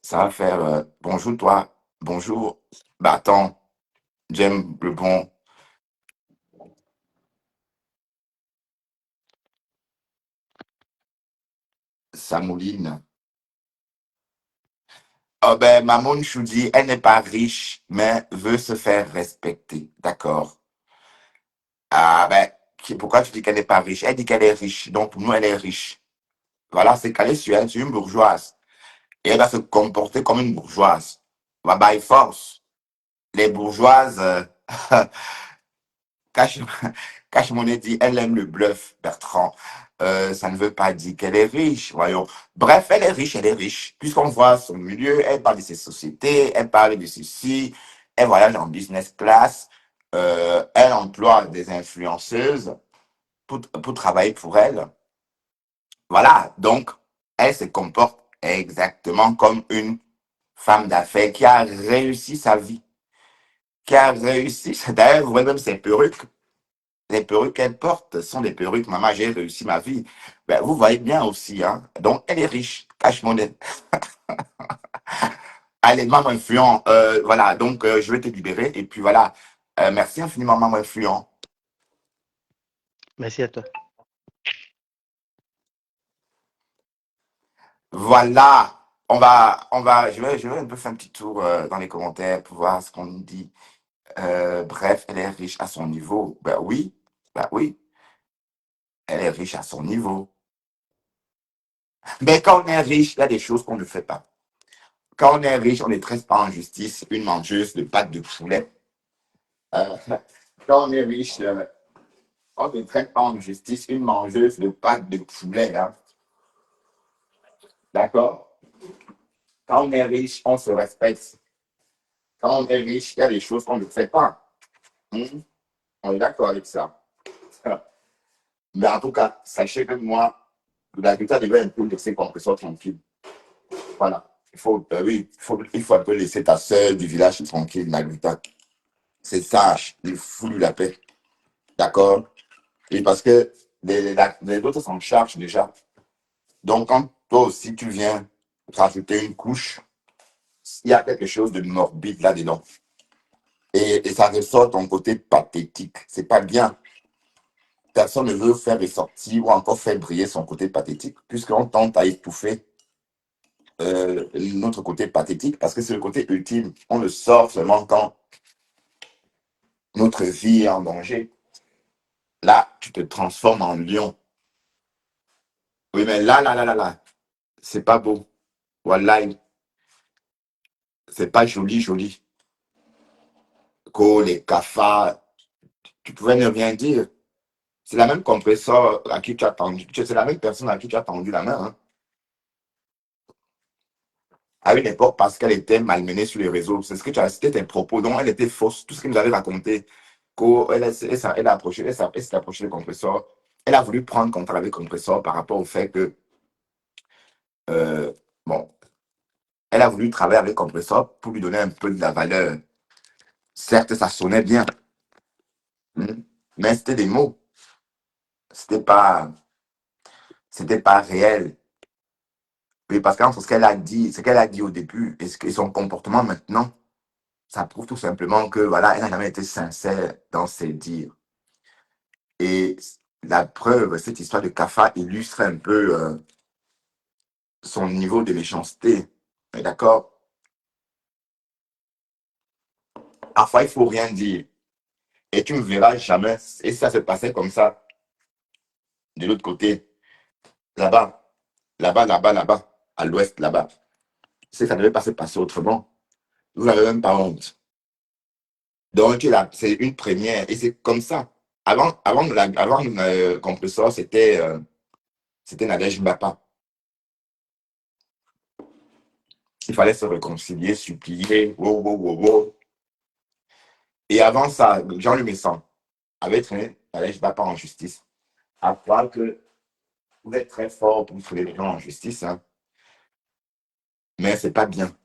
ça va faire bonjour toi, bonjour. Bah attends, j'aime le bon Samouline. Oh ben, Mamoun Choudi, elle n'est pas riche, mais veut se faire respecter. D'accord. Ah ben, pourquoi tu dis qu'elle n'est pas riche? Elle dit qu'elle est riche, donc pour nous, elle est riche. Voilà, c'est calé sur elle, c'est une bourgeoise. Et elle va se comporter comme une bourgeoise. Va by force. Les bourgeoises, cache, cache monnaie dit, elle aime le bluff, Bertrand. Ça ne veut pas dire qu'elle est riche, voyons. Bref, elle est riche, elle est riche. Puisqu'on voit son milieu, elle parle de ses sociétés, elle parle de ceci, elle voyage en business class, elle emploie des influenceuses pour travailler pour elle. Voilà, donc, elle se comporte exactement comme une femme d'affaires qui a réussi sa vie, qui a réussi, d'ailleurs, vous voyez même ses perruques. Les perruques qu'elle porte sont des perruques, maman, j'ai réussi ma vie. Ben, vous voyez bien aussi, hein. Donc, elle est riche, cash money. Allez, maman influent, voilà, donc je vais te libérer. Et puis voilà, merci infiniment, maman influent. Merci à toi. Voilà, je vais un peu faire un petit tour dans les commentaires pour voir ce qu'on nous dit. Bref, elle est riche à son niveau. Ben oui, elle est riche à son niveau. Mais quand on est riche, il y a des choses qu'on ne fait pas. Quand on est riche, on ne traite pas en justice une mangeuse de pâtes de poulet. Euh, quand on est riche, On ne traite pas en justice une mangeuse de pâtes de poulet. Hein. D'accord? Quand on est riche, on se respecte. Quand on est riche, il y a des choses qu'on ne fait pas. Hmm? On est d'accord avec ça. Mais en tout cas, sachez que moi, la guitare devait un peu laisser compresseur tranquille. Voilà. Oui, il faut un peu laisser ta soeur du village tranquille, la guitare. C'est sage, il fout lui la paix. D'accord? Et parce que les autres s'en chargent déjà. Donc, quand toi aussi tu viens rajouter une couche, il y a quelque chose de morbide là-dedans. Et ça ressort ton côté pathétique. C'est pas bien. Personne ne veut faire ressortir ou encore faire briller son côté pathétique, puisqu'on tente à étouffer notre côté pathétique, parce que c'est le côté ultime. On le sort seulement quand notre vie est en danger. Là, tu te transformes en lion. Oui, mais là, c'est pas beau. Voilà, c'est pas joli, joli. Les cafards, tu pouvais ne rien dire. C'est la même compresseur à qui tu as tendu, c'est la même personne à qui tu as tendu la main. Hein. À une époque, parce qu'elle était malmenée sur les réseaux. C'est ce que tu as cité tes propos. Donc, elle était fausse. Tout ce qu'elle nous avait raconté, elle a approché, elle s'est approchée le compresseur. Elle a voulu prendre contact avec le compresseur par rapport au fait que, euh, bon, elle a voulu travailler avec le compresseur pour lui donner un peu de la valeur. Certes, ça sonnait bien, hmm, mais c'était des mots. C'était pas, c'était pas réel. Oui, parce qu'entre ce qu'elle a dit, ce qu'elle a dit au début et son comportement maintenant, ça prouve tout simplement que, voilà, elle n'a jamais été sincère dans ses dires. Et la preuve, cette histoire de Kafa illustre un peu son niveau de méchanceté. D'accord? Parfois, il faut rien dire. Et tu ne verras jamais. Et ça se passait comme ça, de l'autre côté, là-bas, là-bas, à l'ouest, là-bas. Ça ne devait pas se passer autrement. Vous n'avez même pas honte. Donc, c'est une première. Et c'est comme ça. Avant Compressor, c'était Nadège Mbapa. Il fallait se réconcilier, supplier. Wow, wow, wow, wow. Et avant ça, Jean-Luc Messon avait traîné Nadège Mbapa en justice. À croire que vous êtes très fort pour traîner les gens en justice, hein, mais c'est pas bien.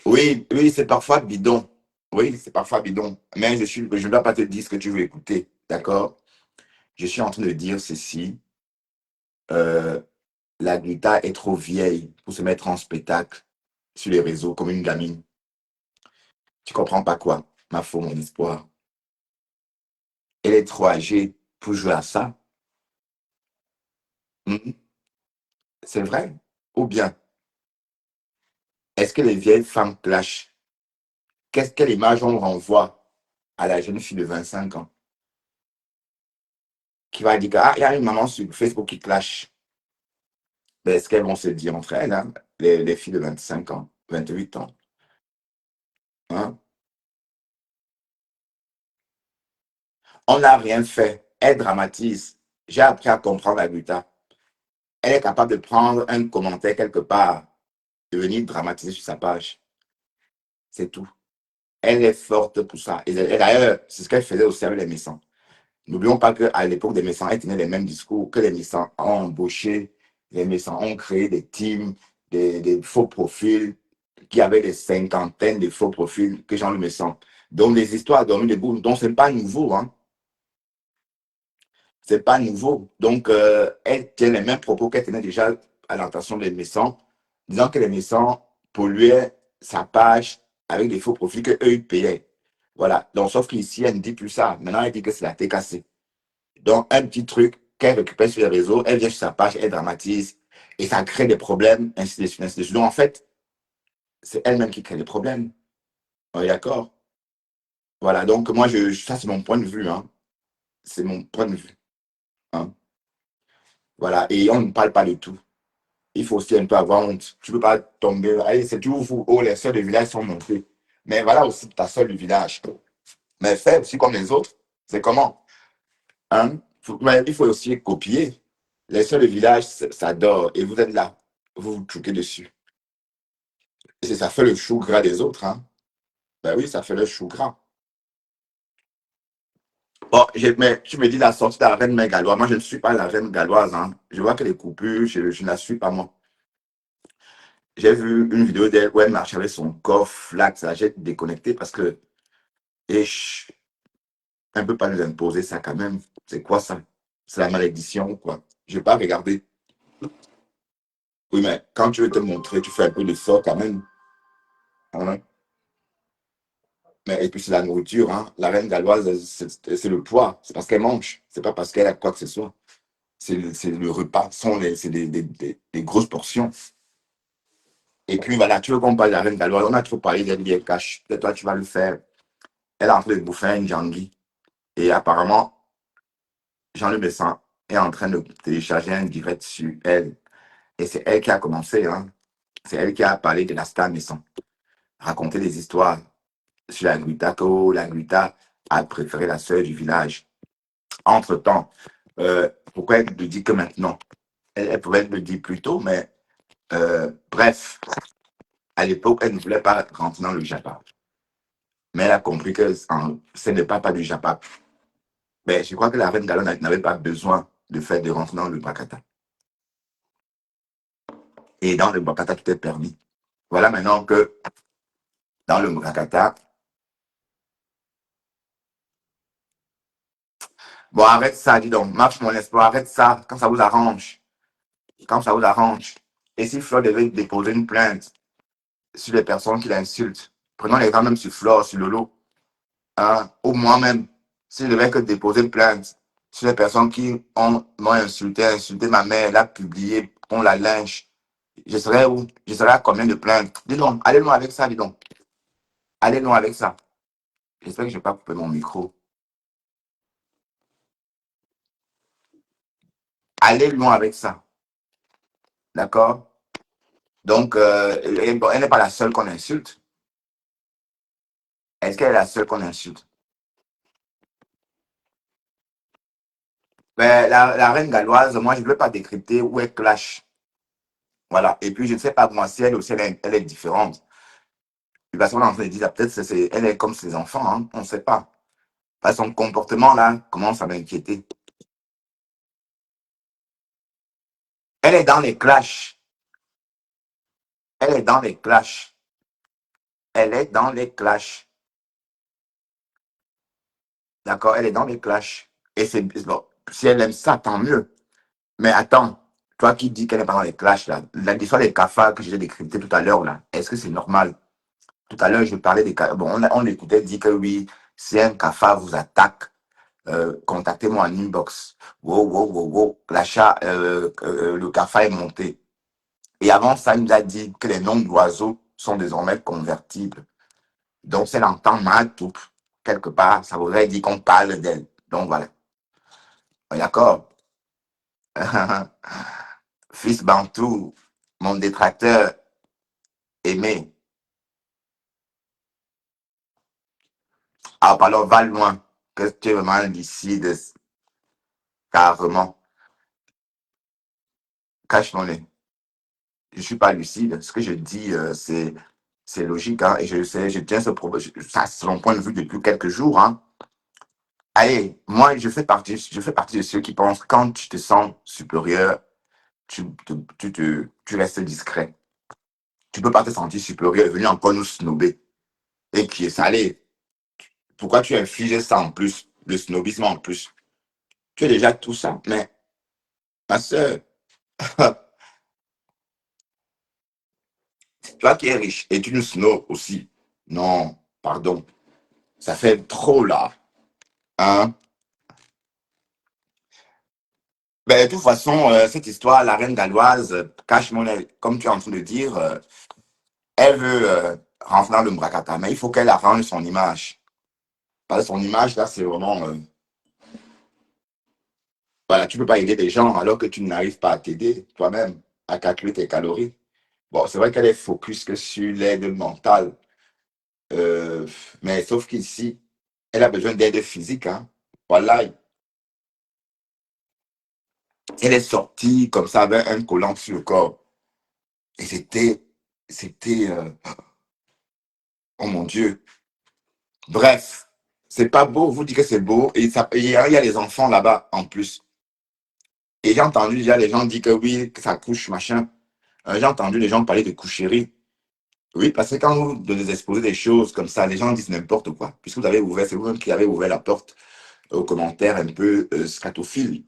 Oui, oui, c'est parfois bidon. Oui, c'est parfois bidon. Mais je ne dois pas te dire ce que tu veux écouter. D'accord? Je suis en train de dire ceci. Euh, la guitare est trop vieille pour se mettre en spectacle sur les réseaux comme une gamine. Tu comprends pas quoi? Ma foi, mon espoir. Elle est trop âgée pour jouer à ça. Mhm. C'est vrai? Ou bien, est-ce que les vieilles femmes clashent? Quelle image on renvoie à la jeune fille de 25 ans qui va dire que, ah, il y a une maman sur Facebook qui clash? Ben, est-ce qu'elles vont se dire entre elles, hein, les filles de 25 ans, 28 ans? Hein? On n'a rien fait. Elle dramatise. J'ai appris à comprendre la Guta. Elle est capable de prendre un commentaire quelque part et venir dramatiser sur sa page. C'est tout. Elle est forte pour ça. Et d'ailleurs, c'est ce qu'elle faisait aussi avec les Messants. N'oublions pas qu'à l'époque des Messants, elle tenait les mêmes discours que les Messants ont embauché, les Messants ont créé des teams, des faux profils, qui avaient des cinquantaines de faux profils que Jean-Luc Messon. Donc, les histoires dormies debout, donc ce n'est pas nouveau. Hein. C'est pas nouveau. Donc, elle tient les mêmes propos qu'elle tenait déjà à l'intention des Messants, disant que les Messants polluaient sa page avec des faux profils qu'eux, ils payaient. Voilà. Donc, sauf qu'ici, elle ne dit plus ça. Maintenant, elle dit que c'est la TKC. Donc, un petit truc qu'elle récupère sur les réseaux, elle vient sur sa page, elle dramatise, et ça crée des problèmes, ainsi de suite, ainsi de suite. Donc, en fait, c'est elle-même qui crée des problèmes. On est d'accord? Voilà. Donc, moi, ça, c'est mon point de vue. Hein. C'est mon point de vue. Hein. Voilà. Et on ne parle pas de tout. Il faut aussi un peu avoir honte. Tu ne peux pas tomber. Allez, c'est toujours vous. Oh, les sœurs de village sont montées. Mais voilà aussi ta sœur du village. Mais fais aussi comme les autres. C'est comment? Hein? Mais il faut aussi copier. Les seuls de village s'adorent et vous êtes là. Vous vous truquez dessus. Et ça fait le chou gras des autres. Hein? Ben oui, ça fait le chou gras. Bon, mais tu me dis la sortie de la reine mère galloise. Moi, je ne suis pas la reine galloise. Hein. Je vois que les coupures, je ne la suis pas moi. J'ai vu une vidéo d'elle où elle marche avec son coffre, là, ça, j'ai déconnecté parce que, et elle ne peut pas nous imposer ça quand même. C'est quoi ça? C'est la malédiction ou quoi? Je vais pas regarder. Oui, mais quand tu veux te montrer, tu fais un peu d'effort quand même. Hein. Mais, et puis c'est la nourriture, hein. La reine galloise, c'est le poids. C'est parce qu'elle mange. C'est pas parce qu'elle a quoi que ce soit. C'est le repas. C'est des grosses portions. Et puis voilà, tu veux qu'on parle de la reine galloise. On a trop parlé d'elle bien cash. Peut-être toi, tu vas le faire. Elle est en train de bouffer un Djangui. Et apparemment, Jean-Luc Besson est en train de télécharger un direct sur elle. Et c'est elle qui a commencé. Hein. C'est elle qui a parlé de la star Besson. Raconter des histoires sur la Guita, que la Guita a préféré la sœur du village. Entre-temps, pourquoi elle ne dit que maintenant? Elle pouvait le dire plus tôt, mais bref, à l'époque, elle ne voulait pas rentrer dans le Japa. Mais elle a compris que ce n'est pas du Japa. Mais je crois que la reine Galon n'avait pas besoin de rentrer dans le Brakata. Et dans le Brakata, tout est permis. Voilà maintenant que dans le Brakata, bon, arrête ça, dis donc, marche mon espoir, arrête ça, quand ça vous arrange. Quand ça vous arrange. Et si Flore devait déposer une plainte sur les personnes qui l'insultent, prenons l'exemple même sur Flore, sur Lolo, hein, ou moi-même, s'il devait que déposer une plainte sur les personnes qui m'ont insulté ma mère, l'a publié, on la lynche, je serais où? Je serais à combien de plaintes? Dis donc, allez loin avec ça, dis donc. Allez loin avec ça. J'espère que je n'ai pas coupé mon micro. Allez loin avec ça. D'accord? Donc, elle n'est pas la seule qu'on insulte. Est-ce qu'elle est la seule qu'on insulte? Ben, la reine galloise, moi, je ne veux pas décrypter où elle clash. Voilà. Et puis, je ne sais pas moi si elle aussi, elle est différente. Parce qu'on est en train de dire, peut-être elle est comme ses enfants, hein, on ne sait pas. Parce que son comportement, là, commence à m'inquiéter. Elle est dans les clashs. Elle est dans les clashs. Elle est dans les clashs. D'accord? Elle est dans les clashs. Et c'est bon, si elle aime ça, tant mieux. Mais attends, toi qui dis qu'elle n'est pas dans les clashs, là, l'histoire des cafards que j'ai décrypté tout à l'heure, là, est-ce que c'est normal? Tout à l'heure, je parlais des cafards. Bon, on écoutait dire que oui, si un cafard vous attaque, contactez-moi en inbox. Wow, wow, wow, wow. L'achat, le cafard est monté. Et avant ça, il nous a dit que les noms d'oiseaux sont désormais convertibles. Donc, si elle entend Matou, quelque part, ça voudrait dire qu'on parle d'elle. Donc, voilà. D'accord. Fils Bantou, mon détracteur aimé. Alors, va loin. Que tu es vraiment lucide, carrément. Cache mon nez. Je ne suis pas lucide. Ce que je dis, c'est logique. Hein, et je sais, je tiens ce problème. Ça, c'est mon point de vue depuis quelques jours. Hein. Allez, moi, je fais partie de ceux qui pensent que quand tu te sens supérieur, tu restes discret. Tu peux pas te sentir supérieur et venir encore nous snober. Et qui est salé. Pourquoi tu infliges ça en plus, le snobisme en plus? Tu as déjà tout ça, mais ma soeur, toi qui es riche et tu nous snobs aussi. Non, pardon, ça fait trop là. Hein? Ben, de toute façon, cette histoire, la reine galloise, cache mon comme tu es en train de dire, elle veut rentrer dans le Mbrakata, mais il faut qu'elle arrange son image. Parce que son image, là, c'est vraiment... voilà, tu ne peux pas aider des gens alors que tu n'arrives pas à t'aider toi-même, à calculer tes calories. Bon, c'est vrai qu'elle est focus que sur l'aide mentale, euh, mais sauf qu'ici, Elle a besoin d'aide physique. Hein. Voilà. Elle est sortie comme ça avec un collant sur le corps. Et c'était, oh mon Dieu. Bref, c'est pas beau. Vous dites que c'est beau. Et il y a les enfants là-bas en plus. Et j'ai entendu déjà les gens dire que oui, que ça couche, machin. J'ai entendu les gens parler de coucherie. Oui, parce que quand vous nous exposez des choses comme ça, les gens disent n'importe quoi. Puisque vous avez ouvert, c'est vous-même qui avez ouvert la porte aux commentaires un peu scatophiles.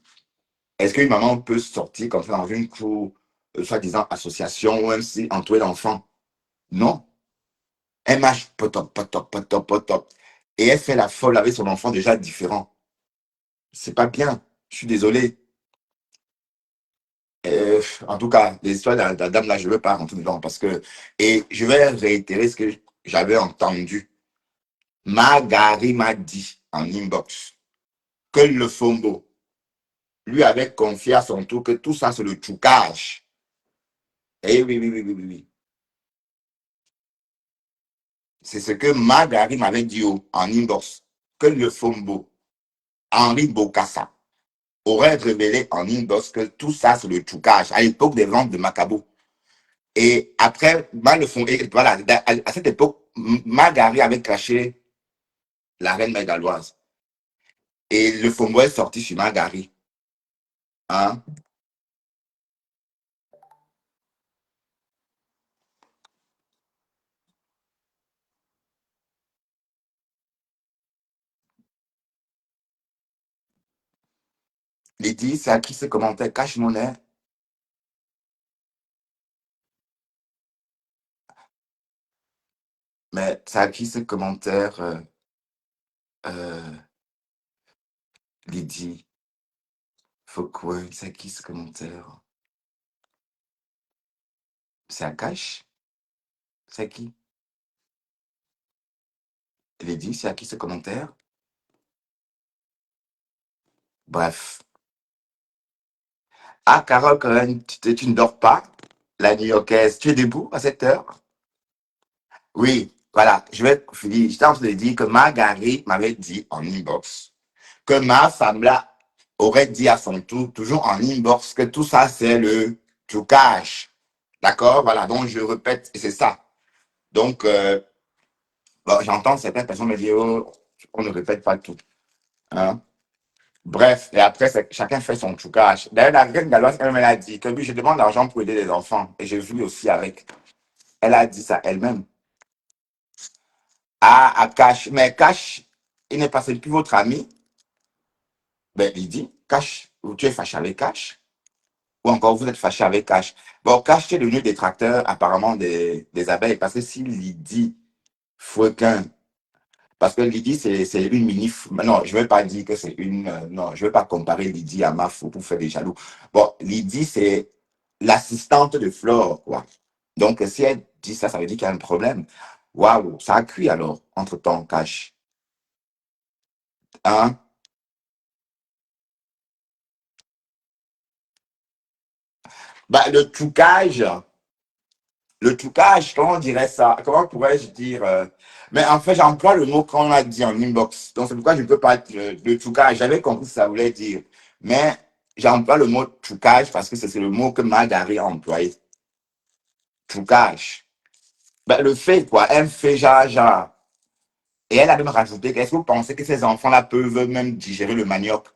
Est-ce qu'une maman peut sortir comme ça dans une cour, soi-disant association, ou même si entourée d'enfants? Non. Elle marche potop, potop, potop, potop. Et elle fait la folle avec son enfant déjà différent. C'est pas bien. Je suis désolé. En tout cas, l'histoire de la dame là, je ne veux pas rentrer dedans parce que. Et je vais réitérer ce que j'avais entendu. Margari m'a dit en inbox que le Fombo lui avait confié à son tour que tout ça, c'est le trucage. Eh oui, oui, oui, oui, oui, oui. C'est ce que Margari m'avait dit en inbox. Que le Fombo, Henri Bokassa, aurait révélé en inbox que tout ça, c'est le trucage à l'époque des ventes de Macabo. Et après, voilà, à cette époque, Margari avait craché la reine mégaloise. Et le Fombo est sorti sur Margari. Hein? Lydie, c'est à qui ce commentaire cache monnaie? Mais c'est à qui ce commentaire, euh, Lydie? Faut quoi? C'est à qui ce commentaire? C'est à Cash? C'est à qui? Lydie, c'est à qui ce commentaire? Bref. Ah, Carole Cohen, tu ne dors pas? La New-Yorkaise, tu es debout à cette heure? Oui, voilà, je vais finir. J'étais en train de dire que Marguerite m'avait dit en inbox que ma femme là aurait dit à son tour, toujours en inbox, que tout ça c'est le trucage. D'accord? Voilà, donc je répète, et c'est ça. Donc, bon, j'entends certaines personnes me dire, oh, on ne répète pas tout. Hein? Bref, et après, chacun fait son trucage. D'ailleurs, la reine galloise elle-même a dit que oui, je demande l'argent pour aider les enfants. Et j'ai vu aussi avec. Elle a dit ça elle-même. À Cash. Mais Cash, il n'est pas c'est plus votre ami. Ben, il dit, Cash, tu es fâché avec Cash. Ou encore, vous êtes fâché avec Cash. Bon, Cash, tu es devenu détracteur apparemment des abeilles. Parce que si Lydie Fouquin, parce que Lydie, c'est une mini. Non, je ne vais pas dire que c'est une. Non, je ne vais pas comparer Lydie à Mafou pour faire des jaloux. Bon, Lydie, c'est l'assistante de Flore, quoi. Donc, si elle dit ça, ça veut dire qu'il y a un problème. Waouh, ça a cuit alors, entre-temps, Cash. Hein? Bah, le trucage, comment on dirait ça? Comment pourrais-je dire mais en fait, j'emploie le mot qu'on a dit en inbox. Donc, c'est pourquoi je ne peux pas le trucage. J'avais compris ce que ça voulait dire. Mais j'emploie le mot trucage parce que c'est le mot que Margari a employé. Trucage. Ben, le fait, quoi. Elle fait genre. Et elle a même rajouté est-ce que vous pensez que ces enfants-là peuvent même digérer le manioc?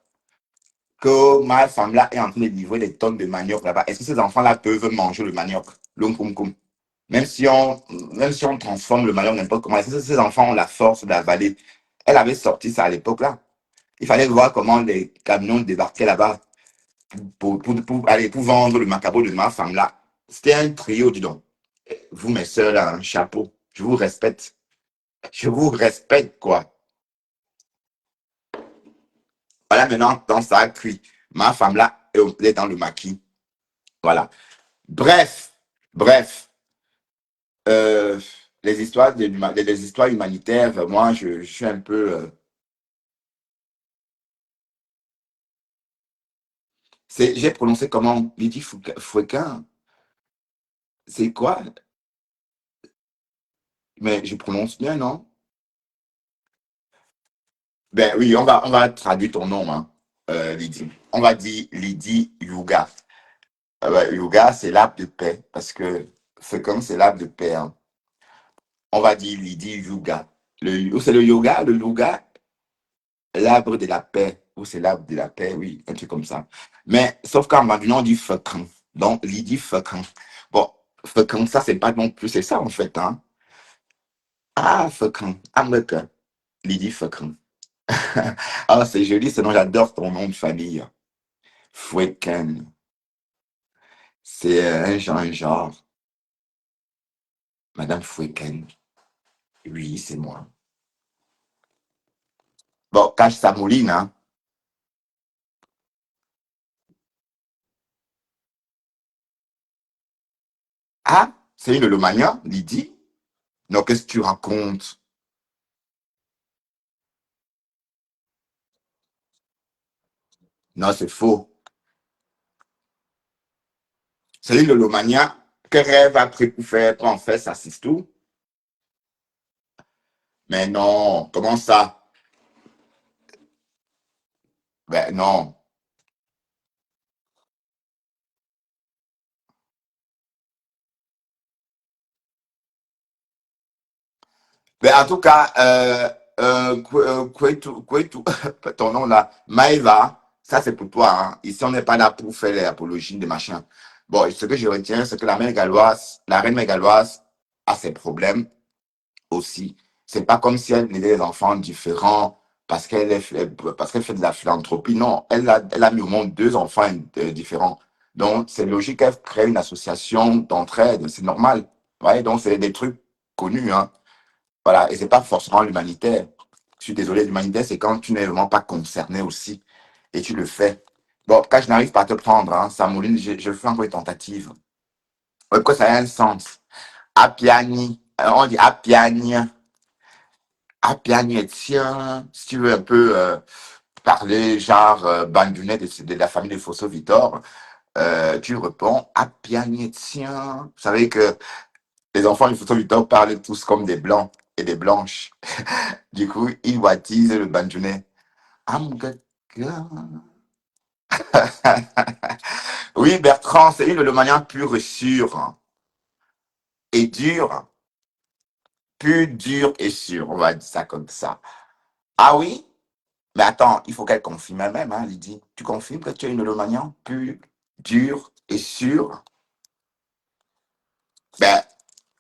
Que ma femme-là est en train de livrer des tonnes de manioc là-bas. Est-ce que ces enfants-là peuvent manger le manioc? L'um. Même si on transforme le malheur n'importe comment, est-ce que ces enfants ont la force d'avaler? Elle avait sorti ça à l'époque là. Il fallait voir comment les camions débarquaient là-bas pour vendre le macabo de ma femme là. C'était un trio, dis donc. Vous, mes soeurs, là, un chapeau. Je vous respecte. Je vous respecte, quoi. Voilà, maintenant, dans ça a cuit. Ma femme là, elle est dans le maquis. Voilà. Bref, bref. euh, les histoires humanitaires, moi, je suis un peu. J'ai prononcé comment? Lydie Fouquin. C'est quoi? Mais je prononce bien, non? Ben oui, on va traduire ton nom, hein, Lydie. On va dire Lydie Yuga. Ouais, Yuga, c'est l'arbre de paix, parce que c'est comme c'est l'arbre de paix, hein. On va dire Lydie Yuga. C'est le yoga, le yoga, l'arbre de la paix, ou c'est l'arbre de la paix, oui, un truc comme ça. Mais sauf qu'en maintenant, on dit Fekang. Donc, Lydie Fekang. Bon, Fekang, ça, c'est pas non plus, c'est ça en fait, hein. Ah, Fekang. Ah, Lydie Fekang. Ah, c'est joli, sinon j'adore ton nom de famille. Fweken. C'est un genre. Madame Fweken. Oui, c'est moi. Bon, cache sa mouline, hein. Ah, c'est une Lomania, Lydie? Non, qu'est-ce que tu racontes? Non, c'est faux. C'est une Lomania. Que rêve après pour faire, toi, en fait, ça, c'est tout. Mais non, comment ça? Ben non. Ben, en tout cas, Kwetu, ton nom là, Maëva, ça c'est pour toi, hein. Ici, on n'est pas là pour faire l'apologie des machins. Bon, ce que je retiens, c'est que la mère galloise, la reine galloise a ses problèmes aussi. C'est pas comme si elle était des enfants différents parce qu'elle fait de la philanthropie. Non, elle a mis au monde deux enfants différents. Donc, c'est logique qu'elle crée une association d'entraide. C'est normal. Ouais, donc, c'est des trucs connus, hein. Voilà, et c'est pas forcément l'humanitaire. Je suis désolé, l'humanitaire, c'est quand tu n'es vraiment pas concerné aussi, et tu le fais. Bon, quand je n'arrive pas à te prendre, hein, Samouline, je fais encore une tentative. Ouais, pourquoi ça a un sens? Apiani, on dit Apiani, Apiani, tiens, si tu veux un peu parler, genre Bandunais de la famille de Fosso Vitor, tu réponds Apiani, tiens. Vous savez que les enfants de Fosso Vitor parlent tous comme des blancs et des blanches. Du coup, ils baptisent le Bandunais. Amgaga. Oui, Bertrand, c'est une de manière pure et sûre et dure, pure, dure et sûre. On va dire ça comme ça. Ah oui? Mais attends, il faut qu'elle confirme elle-même, hein, Lydie. Tu confirmes que tu es une Lomagnan pure, dure et sûre? Ben,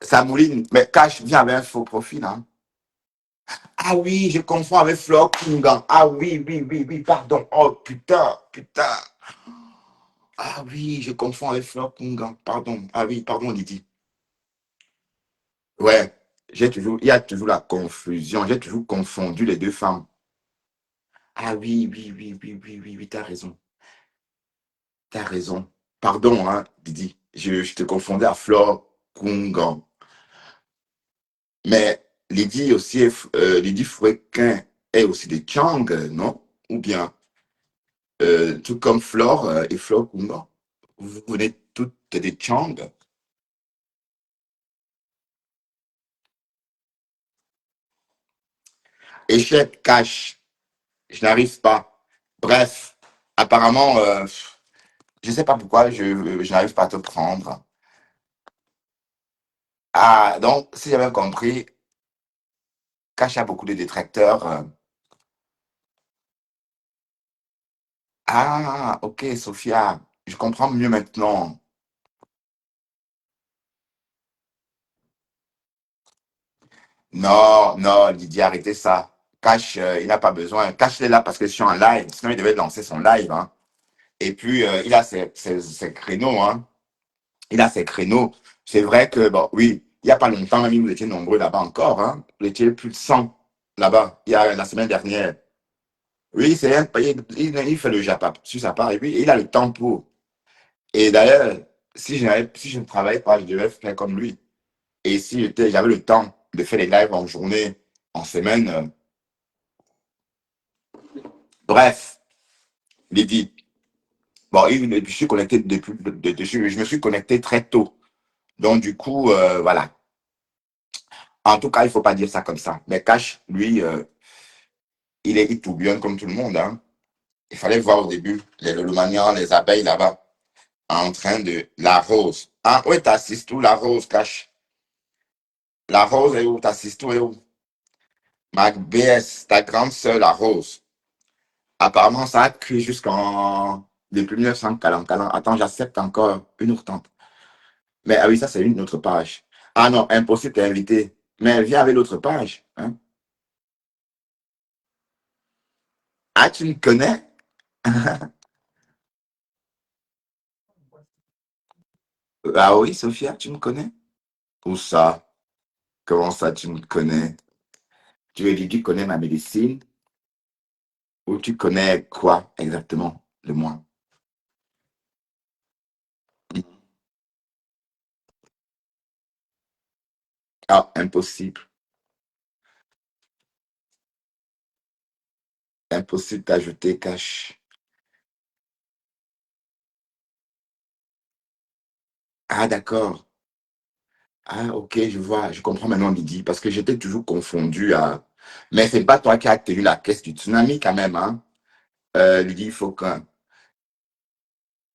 ça mouline. Mais Cash vient avec un faux profil, hein. Ah oui, je confonds avec Flore Kungan. Ah oui, oui, oui, oui, pardon. Oh putain, putain. Ah oui, je confonds avec Flore Kungan. Pardon. Ah oui, pardon, Lydie. Ouais, il y a toujours la confusion. J'ai toujours confondu les deux femmes. Ah oui, oui, oui, oui, oui, oui, oui, t'as raison. T'as raison. Pardon, hein, Didi. Je te confondais à Flore Kungan. Mais Lydie aussi, Lydie Fouéquin est aussi de Chang, non? Ou bien, tout comme Flore et Flore Kungan. Vous venez toutes des Chang. Échec, cash. Je n'arrive pas. Bref, apparemment, je sais pas pourquoi je n'arrive pas à te prendre. Ah, donc, si j'avais compris, Cash a beaucoup de détracteurs. Ah, ok, Sophia, je comprends mieux maintenant. Non, non, Didier, arrêtez ça. Cash, il n'a pas besoin. Cash il est là parce que je suis en live. Sinon, il devait lancer son live, hein. Et puis, il a ses créneaux, hein. Il a ses créneaux. C'est vrai que, bon, oui, il n'y a pas longtemps, même, vous étiez nombreux là-bas encore, hein. Vous étiez plus de 100 là-bas, il y a la semaine dernière. Oui, il fait le Japap sur sa part et puis il a le temps pour. Et d'ailleurs, si je ne travaillais pas, je devais faire comme lui. Et si j'avais le temps de faire des lives en journée, en semaine, bref, Lydie. Bon, je suis connecté je me suis connecté très tôt. Donc, du coup, voilà. En tout cas, il ne faut pas dire ça comme ça. Mais Cash, lui, il tourbillonne comme tout le monde. Hein. Il fallait voir au début le maniant, les abeilles là-bas, en train de... La rose. Ah, oui, t'assistes où la rose, cache? La rose est où? T'assistes où et où? Macbeth, ta grande sœur, la rose. Apparemment, ça a cuit jusqu'en... Depuis 1940. Attends, j'accepte encore une autre tente. Mais ah oui, ça, c'est une autre page. Ah non, impossible, t'es invité. Mais elle vient avec l'autre page. Hein. Ah, tu me connais? Ah oui, Sophia, tu me connais? Où ça? Comment ça, tu me connais? Tu veux dire, tu connais ma médecine? Ou tu connais quoi exactement de moi? Ah, impossible. Impossible d'ajouter cash. Ah, d'accord. Ah, ok, je vois. Je comprends maintenant, Lydie, parce que j'étais toujours confondu à... Mais c'est pas toi qui as tenu la caisse du tsunami quand même, hein? Lydie, il faut que...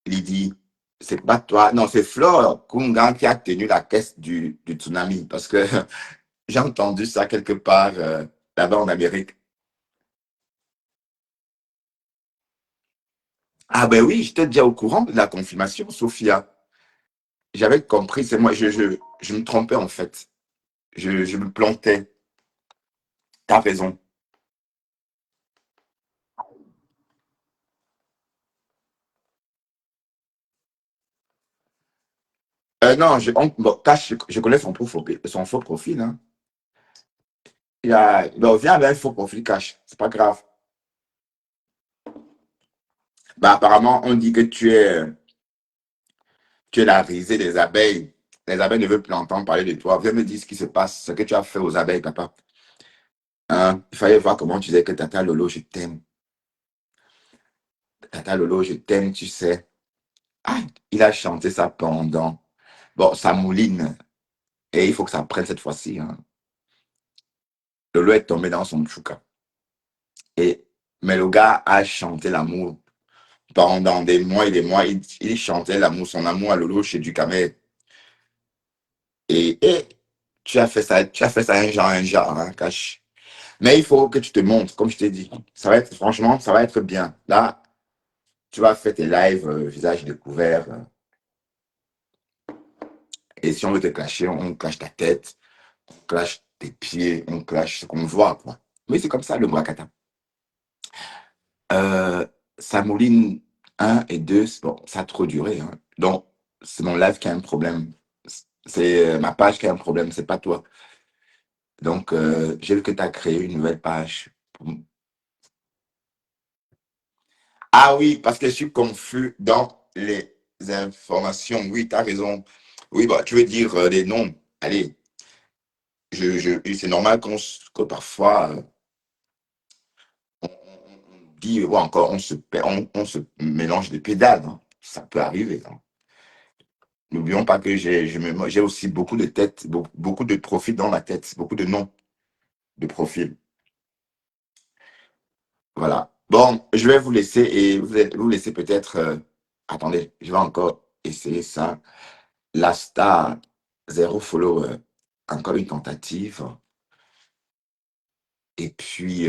Lydie, c'est pas toi. Non, c'est Flore Kungan qui a tenu la caisse du tsunami, parce que j'ai entendu ça quelque part là-bas en Amérique. Ah ben oui, j'étais déjà au courant de la confirmation, Sophia. J'avais compris, c'est moi, je me trompais en fait. Je me plantais. T'as raison. Non, bon, Cash, je connais son faux profil. Hein. Bon, viens avec un faux profil, Cash. C'est pas grave. Bah, apparemment, on dit que tu es la risée des abeilles. Les abeilles ne veulent plus entendre parler de toi. Viens me dire ce qui se passe, ce que tu as fait aux abeilles, papa. Hein? Il fallait voir comment tu disais que Tata Lolo, je t'aime. Tata Lolo, je t'aime, tu sais. Ah, il a chanté ça pendant. Bon, ça mouline. Et il faut que ça prenne cette fois-ci. Hein. Lolo est tombé dans son chouka. Et, mais le gars a chanté l'amour pendant des mois et des mois. Il chantait l'amour, son amour à Lolo chez Ducamel. Et tu as fait ça un genre, hein, cache. Mais il faut que tu te montres, comme je t'ai dit. Ça va être, franchement, ça va être bien. Là, tu vas faire tes lives, visage découvert. Et si on veut te clasher, on clash ta tête, on clash tes pieds, on clash ce qu'on voit, quoi. Mais c'est comme ça, le Murakata. Euh, Samouline 1 et 2, bon, ça a trop duré. Hein. Donc, c'est mon live qui a un problème. C'est ma page qui a un problème, c'est pas toi. Donc, j'ai vu que tu as créé une nouvelle page. Ah oui, parce que je suis confus dans les informations. Oui, tu as raison. Oui, bah, tu veux dire des noms. Allez, c'est normal que parfois on dit, ou encore on se mélange de pédales. Hein. Ça peut arriver. Hein. N'oublions pas que j'ai aussi beaucoup de têtes, beaucoup de profils dans ma tête, beaucoup de noms de profils. Voilà. Bon, je vais vous laisser et vous laisser peut-être. Attendez, je vais encore essayer ça. La star, zéro follower. Encore une tentative. Et puis,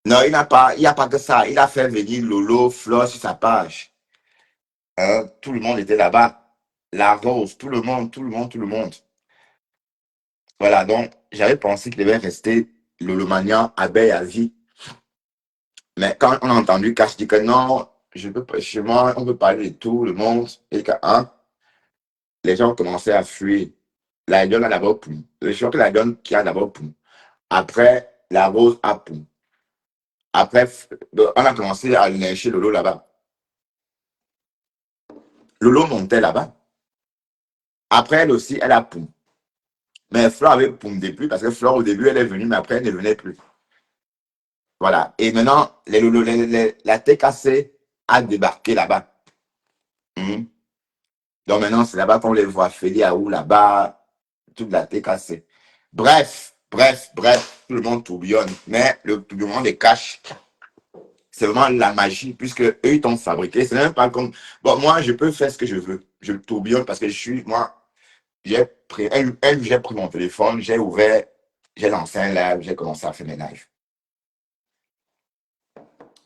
non, il n'y a pas que ça. Il a fait venir Lolo, Flo sur sa page. Hein, tout le monde était là-bas. La Rose, tout le monde, tout le monde, tout le monde. Voilà, donc j'avais pensé qu'il devait rester Lolo Magnan, abeille à vie. Mais quand on a entendu Cash dit que non, je peux pas, chez moi, on peut parler de tout le monde. Et que, hein, les gens commençaient à fuir. La donne a d'abord poum. Je crois que la donne qui a d'abord poum. Après, la rose a poum. Après, on a commencé à lyncher Lolo là-bas. Lolo montait là-bas. Après, elle aussi, elle a poum. Mais Flore avait poum depuis parce que Flore, au début, elle est venue, mais après, elle ne venait plus. Voilà. Et maintenant, la TKC a débarqué là-bas. Mhm. Donc maintenant, c'est là-bas qu'on les voit. Feliaou, là-bas, toute la TKC. Bref, tout le monde tourbillonne. Mais le tourbillonnement des cash, c'est vraiment la magie, puisque eux, ils t'ont fabriqué. C'est même pas comme. Bon, moi, je peux faire ce que je veux. Je tourbillonne parce que je suis. Moi, j'ai pris mon téléphone, j'ai ouvert, j'ai lancé un live, j'ai commencé à faire mes lives.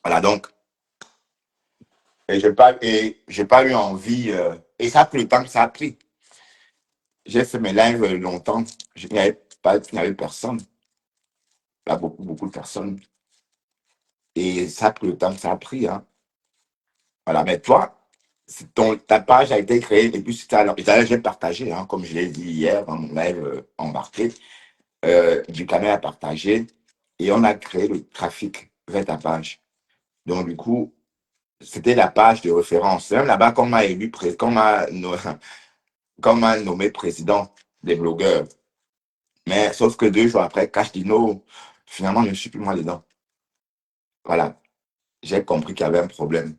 Voilà, donc, j'ai pas eu envie, et ça a pris le temps que ça a pris. J'ai fait mes lives longtemps, il n'y avait personne, pas beaucoup de personnes, et ça a pris le temps que ça a pris, hein. Voilà, mais toi, ta page a été créée, et puis j'ai partagé, hein, comme je l'ai dit hier dans mon live embarqué, du canal à partager, et on a créé le trafic vers ta page. Donc, du coup, c'était la page de référence. C'est même là-bas qu'on m'a élu, qu'on m'a nommé président des blogueurs. Mais sauf que 2 jours après, Cash dit non, finalement, je ne suis plus moi dedans. Voilà, j'ai compris qu'il y avait un problème.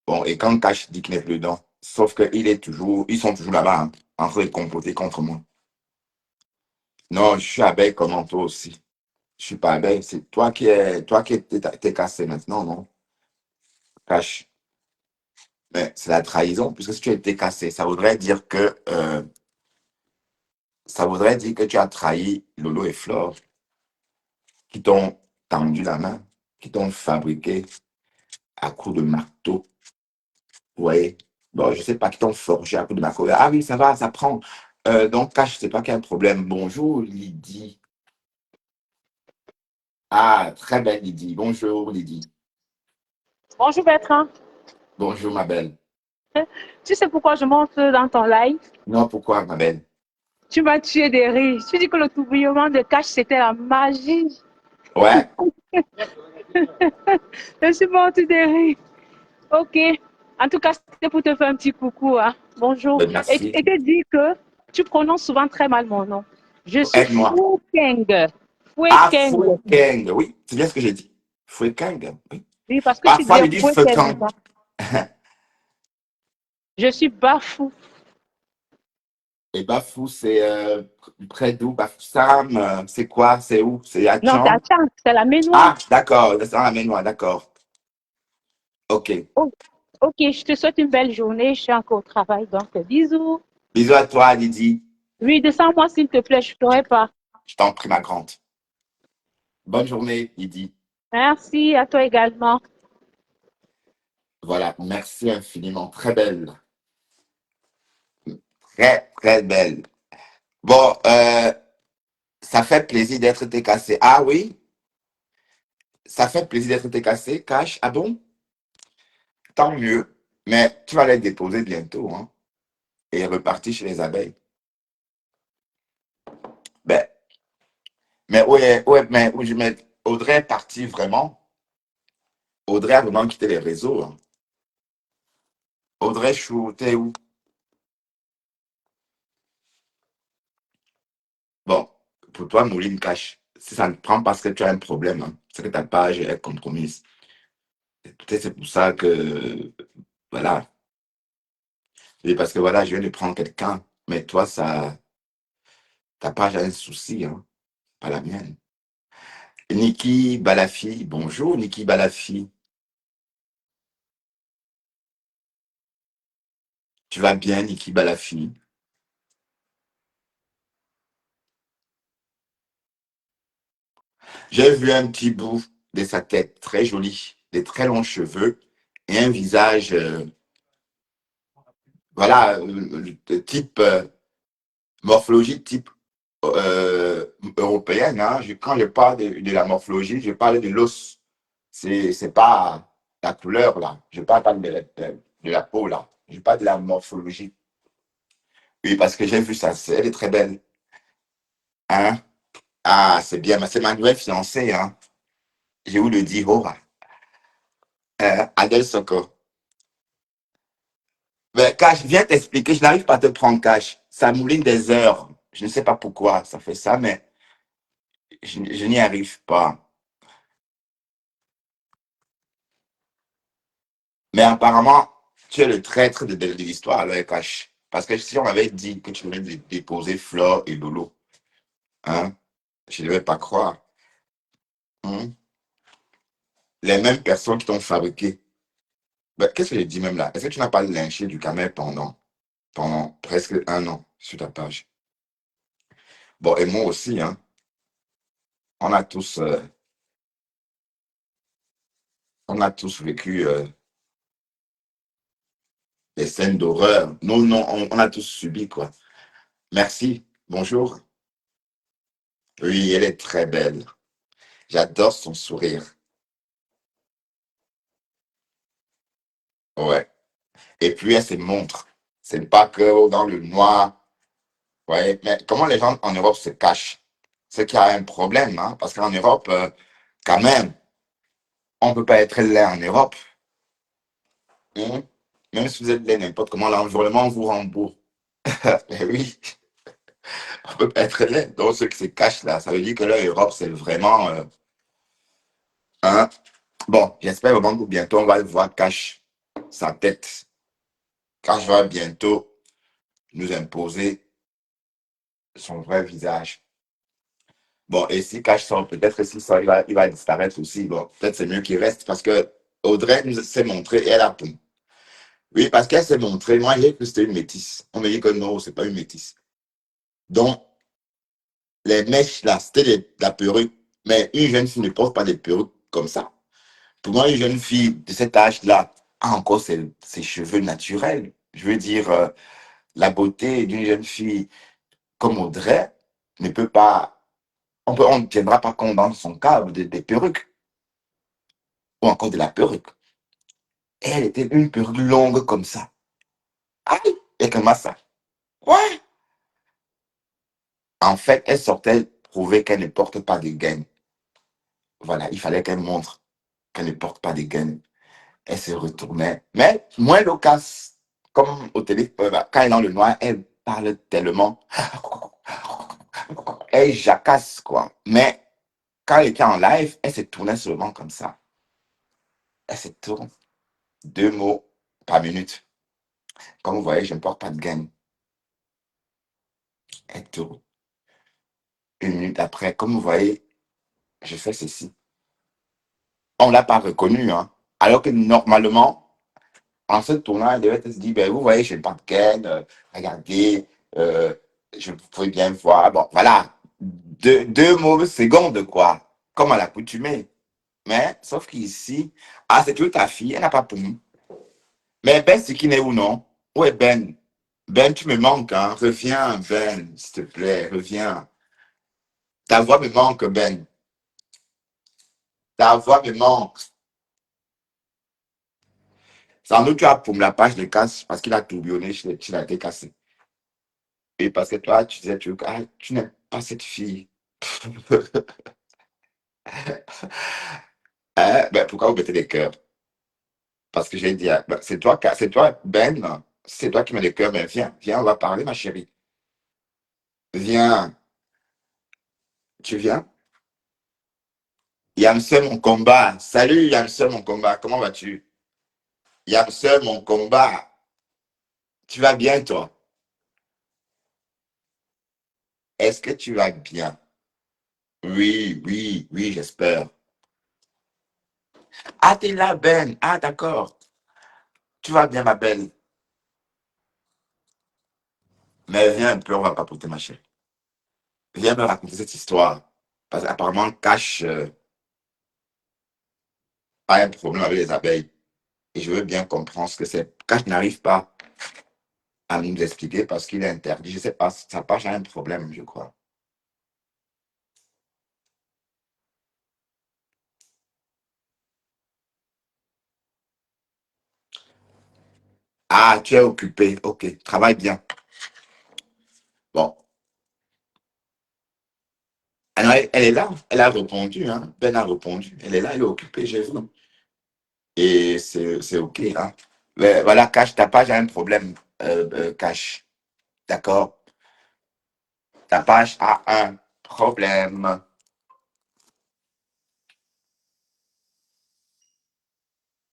Bon, et quand Cash dit qu'il n'est plus dedans, sauf ils sont toujours là-bas, hein, en train de comploter contre moi. Non, je suis abeille comme toi aussi. Je suis pas abeille, c'est toi qui t'es cassé maintenant, non? Cash. Mais c'est la trahison, puisque si tu étais cassé, ça voudrait dire que tu as trahi Lolo et Flore, qui t'ont tendu la main, qui t'ont fabriqué à coups de marteau. Vous voyez? Bon, je sais pas, qui t'ont forgé à coups de marteau. Ah oui, ça va, ça prend. Donc, Cash, je sais pas quel problème. Bonjour, Lydie. Ah, très belle Lydie. Bonjour, Lydie. Bonjour Bertrand. Bonjour, ma belle. Tu sais pourquoi je monte dans ton live? Non, pourquoi, ma belle? Tu m'as tué des rires. Tu dis que le tourbillonnement de cash, c'était la magie. Ouais, Je suis morte des rires. Ok. En tout cas, c'était pour te faire un petit coucou, hein. Bonjour. merci. Et te dire que tu prononces souvent très mal mon nom. Je suis Aide-moi. Fouekeng. Ah, Fouekeng. Fouekeng. Oui, c'est bien ce que j'ai dit. Fouekeng. Oui. Oui, parce que tu Parfois, dis je dis Fouekeng. Fouekeng. Je suis Bafou. Et Bafou, c'est près d'où? Bafou Sam, c'est quoi? C'est où? C'est à Non, c'est à Tchang? Chang, c'est la Ménois. Ah, d'accord, c'est dans la Ménois, d'accord. Ok. Oh, ok, je te souhaite une belle journée. Je suis encore au travail, donc bisous. Bisous à toi, Lydie. Oui, descends-moi s'il te plaît, je ne ferai pas. Je t'en prie, ma grande. Bonne journée, Lydie. Merci, à toi également. Voilà, merci infiniment. Très belle. Très, très belle. Bon, ça fait plaisir d'être TKC. Ah oui, ça fait plaisir d'être TKC. Cash. Ah bon? Tant mieux. Mais tu vas les déposer bientôt, hein, et repartir chez les abeilles. Ben, mais ouais, mais Audrey est partie vraiment. Audrey a vraiment quitté les réseaux, hein. Audrey Chou, t'es où? Bon, pour toi, Mouline Cash, si ça ne prend pas, parce que tu as un problème, hein, c'est que ta page est compromise. Peut-être c'est pour ça que, voilà. Et parce que voilà, je viens de prendre quelqu'un, mais toi, ta page a un souci, hein, pas la mienne. Niki Balafi, bonjour Niki Balafi. Tu vas bien, Niki Balafi? J'ai vu un petit bout de sa tête, très joli, des très longs cheveux et un visage, voilà, type morphologie type européenne, hein. Quand je parle de la morphologie, je parle de l'os. C'est pas la couleur, là. Je parle pas de la peau, là. Je parle de la morphologie. Oui, parce que j'ai vu ça, elle est très belle. Hein? Ah, c'est bien, mais c'est ma nouvelle fiancée, hein. Je vous le dis, oh, Adèle Soko. Mais Cash, viens t'expliquer, je n'arrive pas à te prendre Cash. Ça mouline des heures. Je ne sais pas pourquoi ça fait ça, mais je n'y arrive pas. Mais apparemment, Tu es le traître de l'histoire, alors, Cash. Parce que si on m'avait dit que tu venais de déposer Flore et Lolo, hein, je ne devais pas croire. Hein. Les mêmes personnes qui t'ont fabriqué. Ben, qu'est-ce que j'ai dit même là? Est-ce que tu n'as pas lynché du Camer pendant presque 1 an sur ta page? Bon, et moi aussi, hein. On a tous, euh, on a tous vécu des scènes d'horreur. Non, non, on a tous subi, quoi. Merci. Bonjour. Oui, elle est très belle. J'adore son sourire. Ouais. Et puis, elle se montre. C'est pas que dans le noir. Ouais. Mais comment les gens en Europe se cachent? C'est qu'il y a un problème, hein. Parce qu'en Europe, quand même, on ne peut pas être laid en Europe. Hein. Même si vous êtes laid, n'importe comment, l'environnement vous rend beau. Eh oui, on ne peut pas être laid. Donc, ceux qui se cachent là, ça veut dire que l'Europe, c'est vraiment. Hein. Bon, j'espère vraiment que bientôt, on va le voir cache sa tête. Quand je vais bientôt nous imposer son vrai visage. Bon, et si Cash sort, peut-être que si ça, il va disparaître aussi. Bon, peut-être c'est mieux qu'il reste parce que Audrey nous s'est montrée et elle a pris. Oui, parce qu'elle s'est montrée. Moi, j'ai cru que c'était une métisse. On me dit que non, c'est pas une métisse. Donc, les mèches là, c'était la perruque. Mais une jeune fille ne porte pas des perruques comme ça. Pour moi, une jeune fille de cet âge-là a encore ses cheveux naturels. Je veux dire, la beauté d'une jeune fille comme Audrey ne peut pas, on ne tiendra pas compte dans son cas des perruques ou encore de la perruque. Et elle était une perruque longue comme ça. Aïe, et comment ça? Ouais. En fait, elle sortait prouver qu'elle ne porte pas de gaine. Voilà, il fallait qu'elle montre qu'elle ne porte pas de gaine. Elle se retournait, mais moins loquace. Comme au télé, quand elle est dans le noir, elle parle tellement. Elle jacasse, quoi. Mais quand elle était en live, elle se tournait seulement comme ça. Elle se tourne 2 mots par minute. Comme vous voyez, je ne porte pas de gaine. Elle tourne 1 minute après. Comme vous voyez, je fais ceci. On ne l'a pas reconnu, hein. Alors que normalement, en se tournant, elle devait se dire, ben, vous voyez, je n'ai pas de gaine. Regardez, euh, je pouvais bien voir. Bon, voilà. Deux mauvaises secondes, quoi. Comme à l'accoutumée. Mais, sauf qu'ici, ah, c'est toute ta fille, elle n'a pas pour nous. Mais Ben, c'est qui n'est où non? Où est Ben? Ben, tu me manques, hein? Reviens, Ben, s'il te plaît, reviens. Ta voix me manque, Ben. Ta voix me manque. Sans doute, tu as pour la page de casse parce qu'il a tourbillonné, tu l'as été cassé. Et parce que toi, tu disais, tu n'aimes pas cette fille. Hein? Ben, pourquoi vous mettez des cœurs? Parce que j'ai dit, ben, c'est toi, Ben. C'est toi qui mets des cœurs, ben viens, viens, on va parler, ma chérie. Viens, tu viens? Yamse, mon combat. Salut, Yamse, mon combat. Comment vas-tu? Yamse, mon combat. Tu vas bien, toi? Est-ce que tu vas bien? Oui, oui, oui, j'espère. Ah, t'es là, Ben. Ah, d'accord. Tu vas bien, ma belle. Mais viens un peu, on va papoter, ma chérie. Viens me raconter cette histoire. Parce qu'apparemment, Cash a un problème avec les abeilles. Et je veux bien comprendre ce que c'est. Cash n'arrive pas à nous expliquer parce qu'il est interdit. Je ne sais pas, sa page a un problème, je crois. Ah, tu es occupé. Ok, travaille bien. Bon. Alors, elle est là. Elle a répondu. Hein. Ben a répondu. Elle est là, elle est occupée, j'ai vu. Et c'est OK. Hein. Mais voilà, Cash, ta page a un problème. Cash. D'accord? Ta page a un problème.